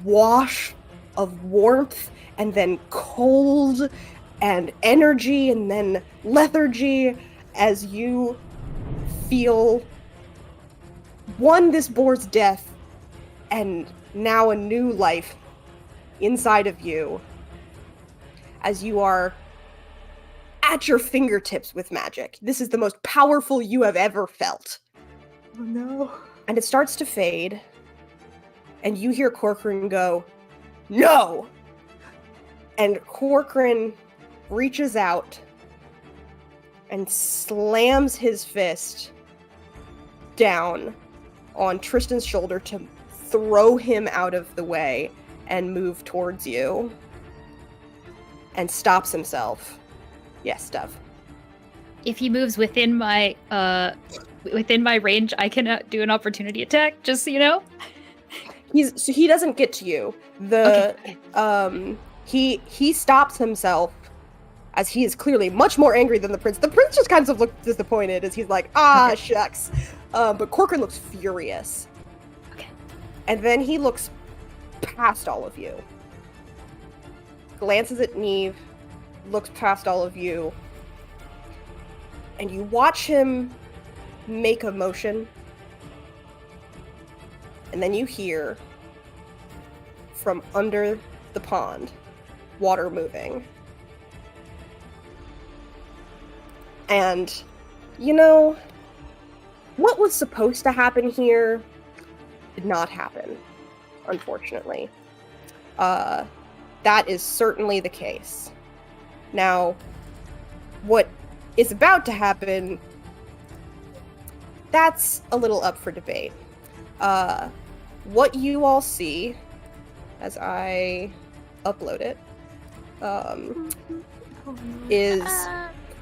wash of warmth and then cold and energy and then lethargy as you feel this boar's death and now a new life inside of you as you are at your fingertips with magic. This is the most powerful you have ever felt. Oh no. And it starts to fade, and you hear Corcoran go, "No!" And Corcoran reaches out and slams his fist down on Tristan's shoulder to throw him out of the way and move towards you. And stops himself. Yes, Dove. If he moves within my range, I can do an opportunity attack. Just so you know. So he doesn't get to you. He stops himself, as he is clearly much more angry than the prince. The prince just kind of looks disappointed as he's like, shucks. But Corcoran looks furious. Okay. And then he looks past all of you. Glances at Neve, looks past all of you, and you watch him make a motion, and then you hear from under the pond, water moving. And, what was supposed to happen here did not happen, unfortunately. That is certainly the case. Now, what is about to happen, that's a little up for debate. What you all see, as I upload it, is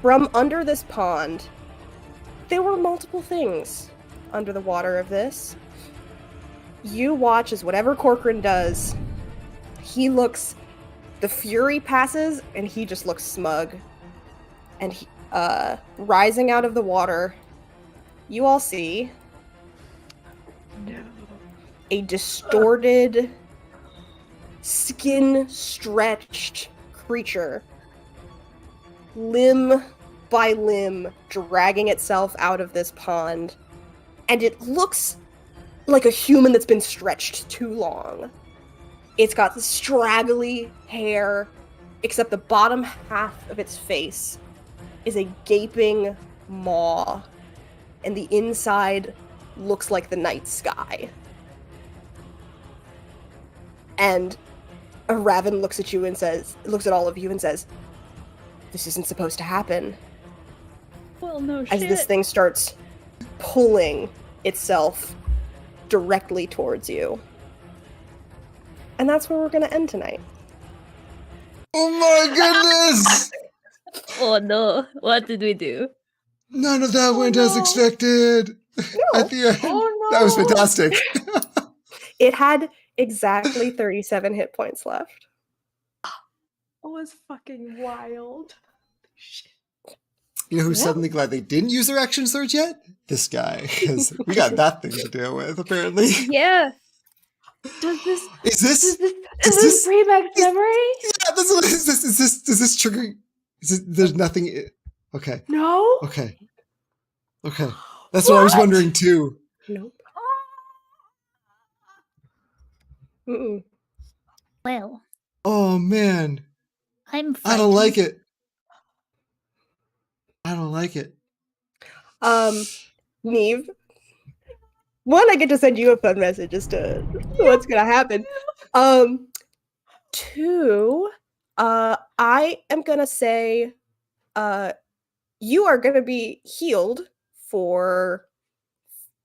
from under this pond, there were multiple things under the water of this. You watch as whatever Corcoran does, the fury passes, and he just looks smug. And he, rising out of the water, you all see a distorted, skin-stretched creature, limb by limb, dragging itself out of this pond. And it looks like a human that's been stretched too long. It's got straggly hair, except the bottom half of its face is a gaping maw, and the inside looks like the night sky. And a raven looks at all of you and says, "This isn't supposed to happen." Well, no shit. As this thing starts pulling itself directly towards you. And that's where we're going to end tonight. Oh my goodness! Oh no! What did we do? None of that went as expected. At the end. Oh, That was no. fantastic. It had exactly 37 hit points left. It was fucking wild. Shit. You know who's suddenly glad they didn't use their action surge yet? This guy. Because we got that thing to deal with, apparently. Yeah. Does this Is this is this pre-max memory? Yeah, does this trigger? There's nothing. Okay. No. Okay. That's what I was wondering too. Nope. Mm-mm. Well, Oh man, I'm I don't like frightened. it. I don't like it. Neve. One, I get to send you a fun message as to what's gonna happen. Two, I am gonna say, you are gonna be healed for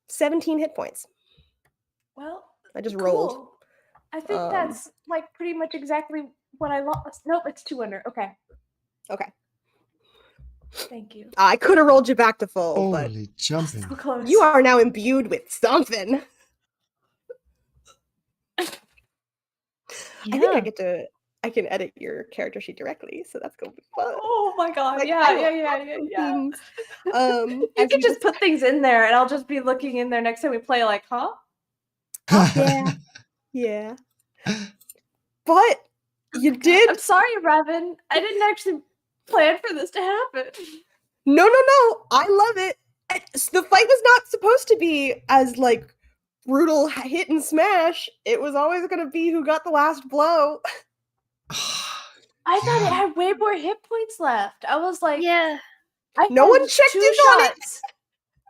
17 hit points. Well, I just rolled. cool. I think that's like pretty much exactly what I lost. Nope, it's 2 under. Okay. Okay. Thank you. I could have rolled you back to full, but Holy jumping! So close. you are now imbued with something. I think I can edit your character sheet directly, so that's gonna be fun. Oh my god. Like, Yeah. things. You as can just put things in there, and I'll just be looking in there next time we play. Like, huh? Yeah. But you did. I'm sorry, Raven. I didn't actually plan for this to happen. No. I love it. The fight was not supposed to be as like brutal hit and smash. It was always going to be who got the last blow. I thought it had way more hit points left. I was like, Yeah. No one had checked 2 in on it. shots.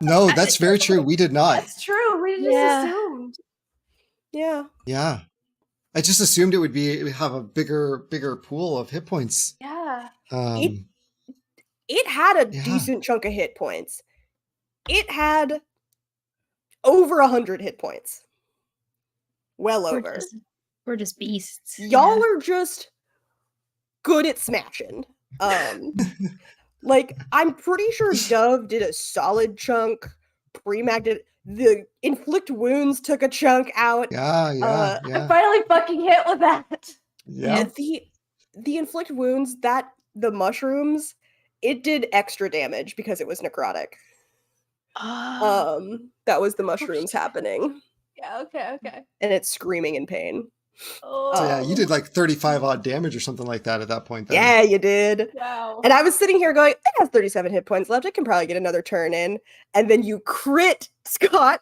No, that's very true. We did not. That's true. We just Yeah. assumed. Yeah. Yeah, I just assumed it would have a bigger pool of hit points. Yeah. It had a Yeah. decent chunk of hit points. It had over 100 hit points. well We're over. we're just beasts. Y'all are just good at smashing. Like, I'm pretty sure Dove did a solid chunk. Premac did. The inflict wounds took a chunk out. Yeah. I finally fucking hit with that. Yeah. The inflict wounds, the mushrooms, it did extra damage because it was necrotic. That was the mushrooms happening. Yeah, okay. And it's screaming in pain. Oh. So yeah, you did like 35 odd damage or something like that at that point. Then. Yeah, you did. Wow. And I was sitting here going, it has 37 hit points left. It can probably get another turn in. And then you crit, Scott.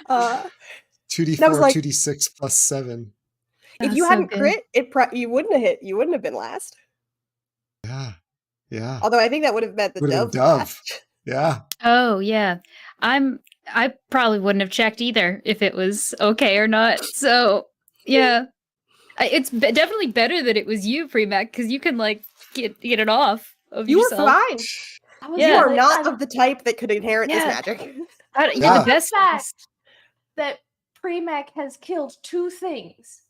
2d4, like, 2d6 plus 7. If you so hadn't good. crit, you wouldn't have hit. You wouldn't have been last. Yeah. Although I think that would have meant the Would've been Dove. Dove. Last. Yeah. Oh yeah, I probably wouldn't have checked either if it was okay or not. So yeah, it's definitely better that it was you, Premac, because you can like get it off of You were yourself. fine. Yeah. You are not of the type that could inherit this Yeah. magic. Yeah, the The best. fact that Premac has killed 2 things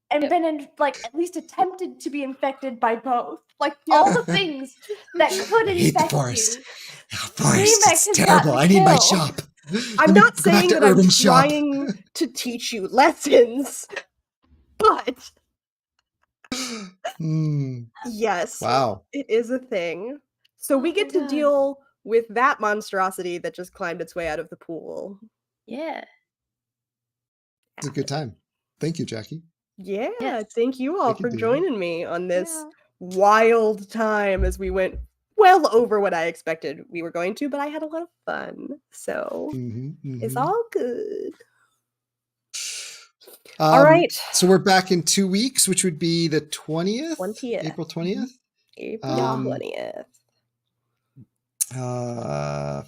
and been in, like, at least attempted to be infected by both. Like, all the things that could I hate the infect forest. you. Forest, Premac it's has terrible. gotten I need my killed. shop. I'm Let me not go back saying to that I'm Urban Shop. trying to teach you lessons, but yes, Wow. it is a thing. So we Oh get my to God. deal with that monstrosity that just climbed its way out of the pool. Yeah. It's a good time. Thank you, Jackie. Yeah, Yes. thank you all Thank you, for Dina. joining me on this Yeah. wild time as we went well over what I expected we were going to, but I had a lot of fun. So it's all good. All right. So we're back in 2 weeks, which would be the 20th? 20th. April 20th? April 20th.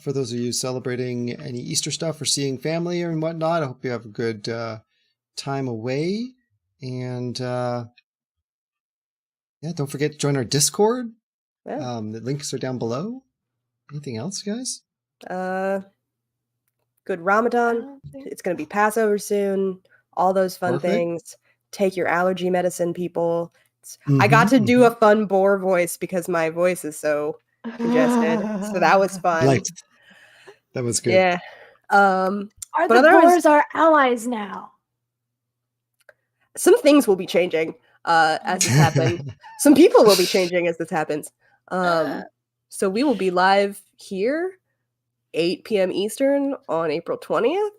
For those of you celebrating any Easter stuff or seeing family and whatnot, I hope you have a good time away. And yeah, don't forget to join our Discord. Yeah. The links are down below. Anything else, guys? Good Ramadan. It's going to be Passover soon. All those fun things. Take your allergy medicine, people. I got to do a fun boar voice because my voice is so congested. So that was fun. That was good. Yeah. Are but the boars our allies now? Some things will be changing as this happens. Some people will be changing as this happens. So we will be live here 8 p.m. Eastern on April 20th.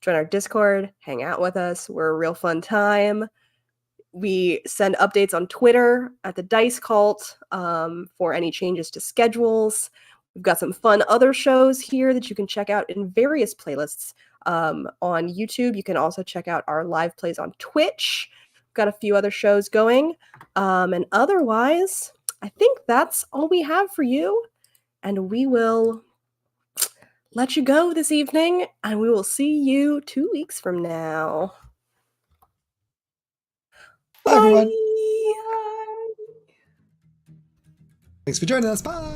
Join our Discord, hang out with us. We're a real fun time. We send updates on Twitter at the Dice Cult for any changes to schedules. We've got some fun other shows here that you can check out in various playlists on YouTube. You can also check out our live plays on Twitch. We've got a few other shows going. And otherwise, I think that's all we have for you. And we will let you go this evening, and we will see you 2 weeks from now. Bye, everyone. Bye. Thanks for joining us. Bye.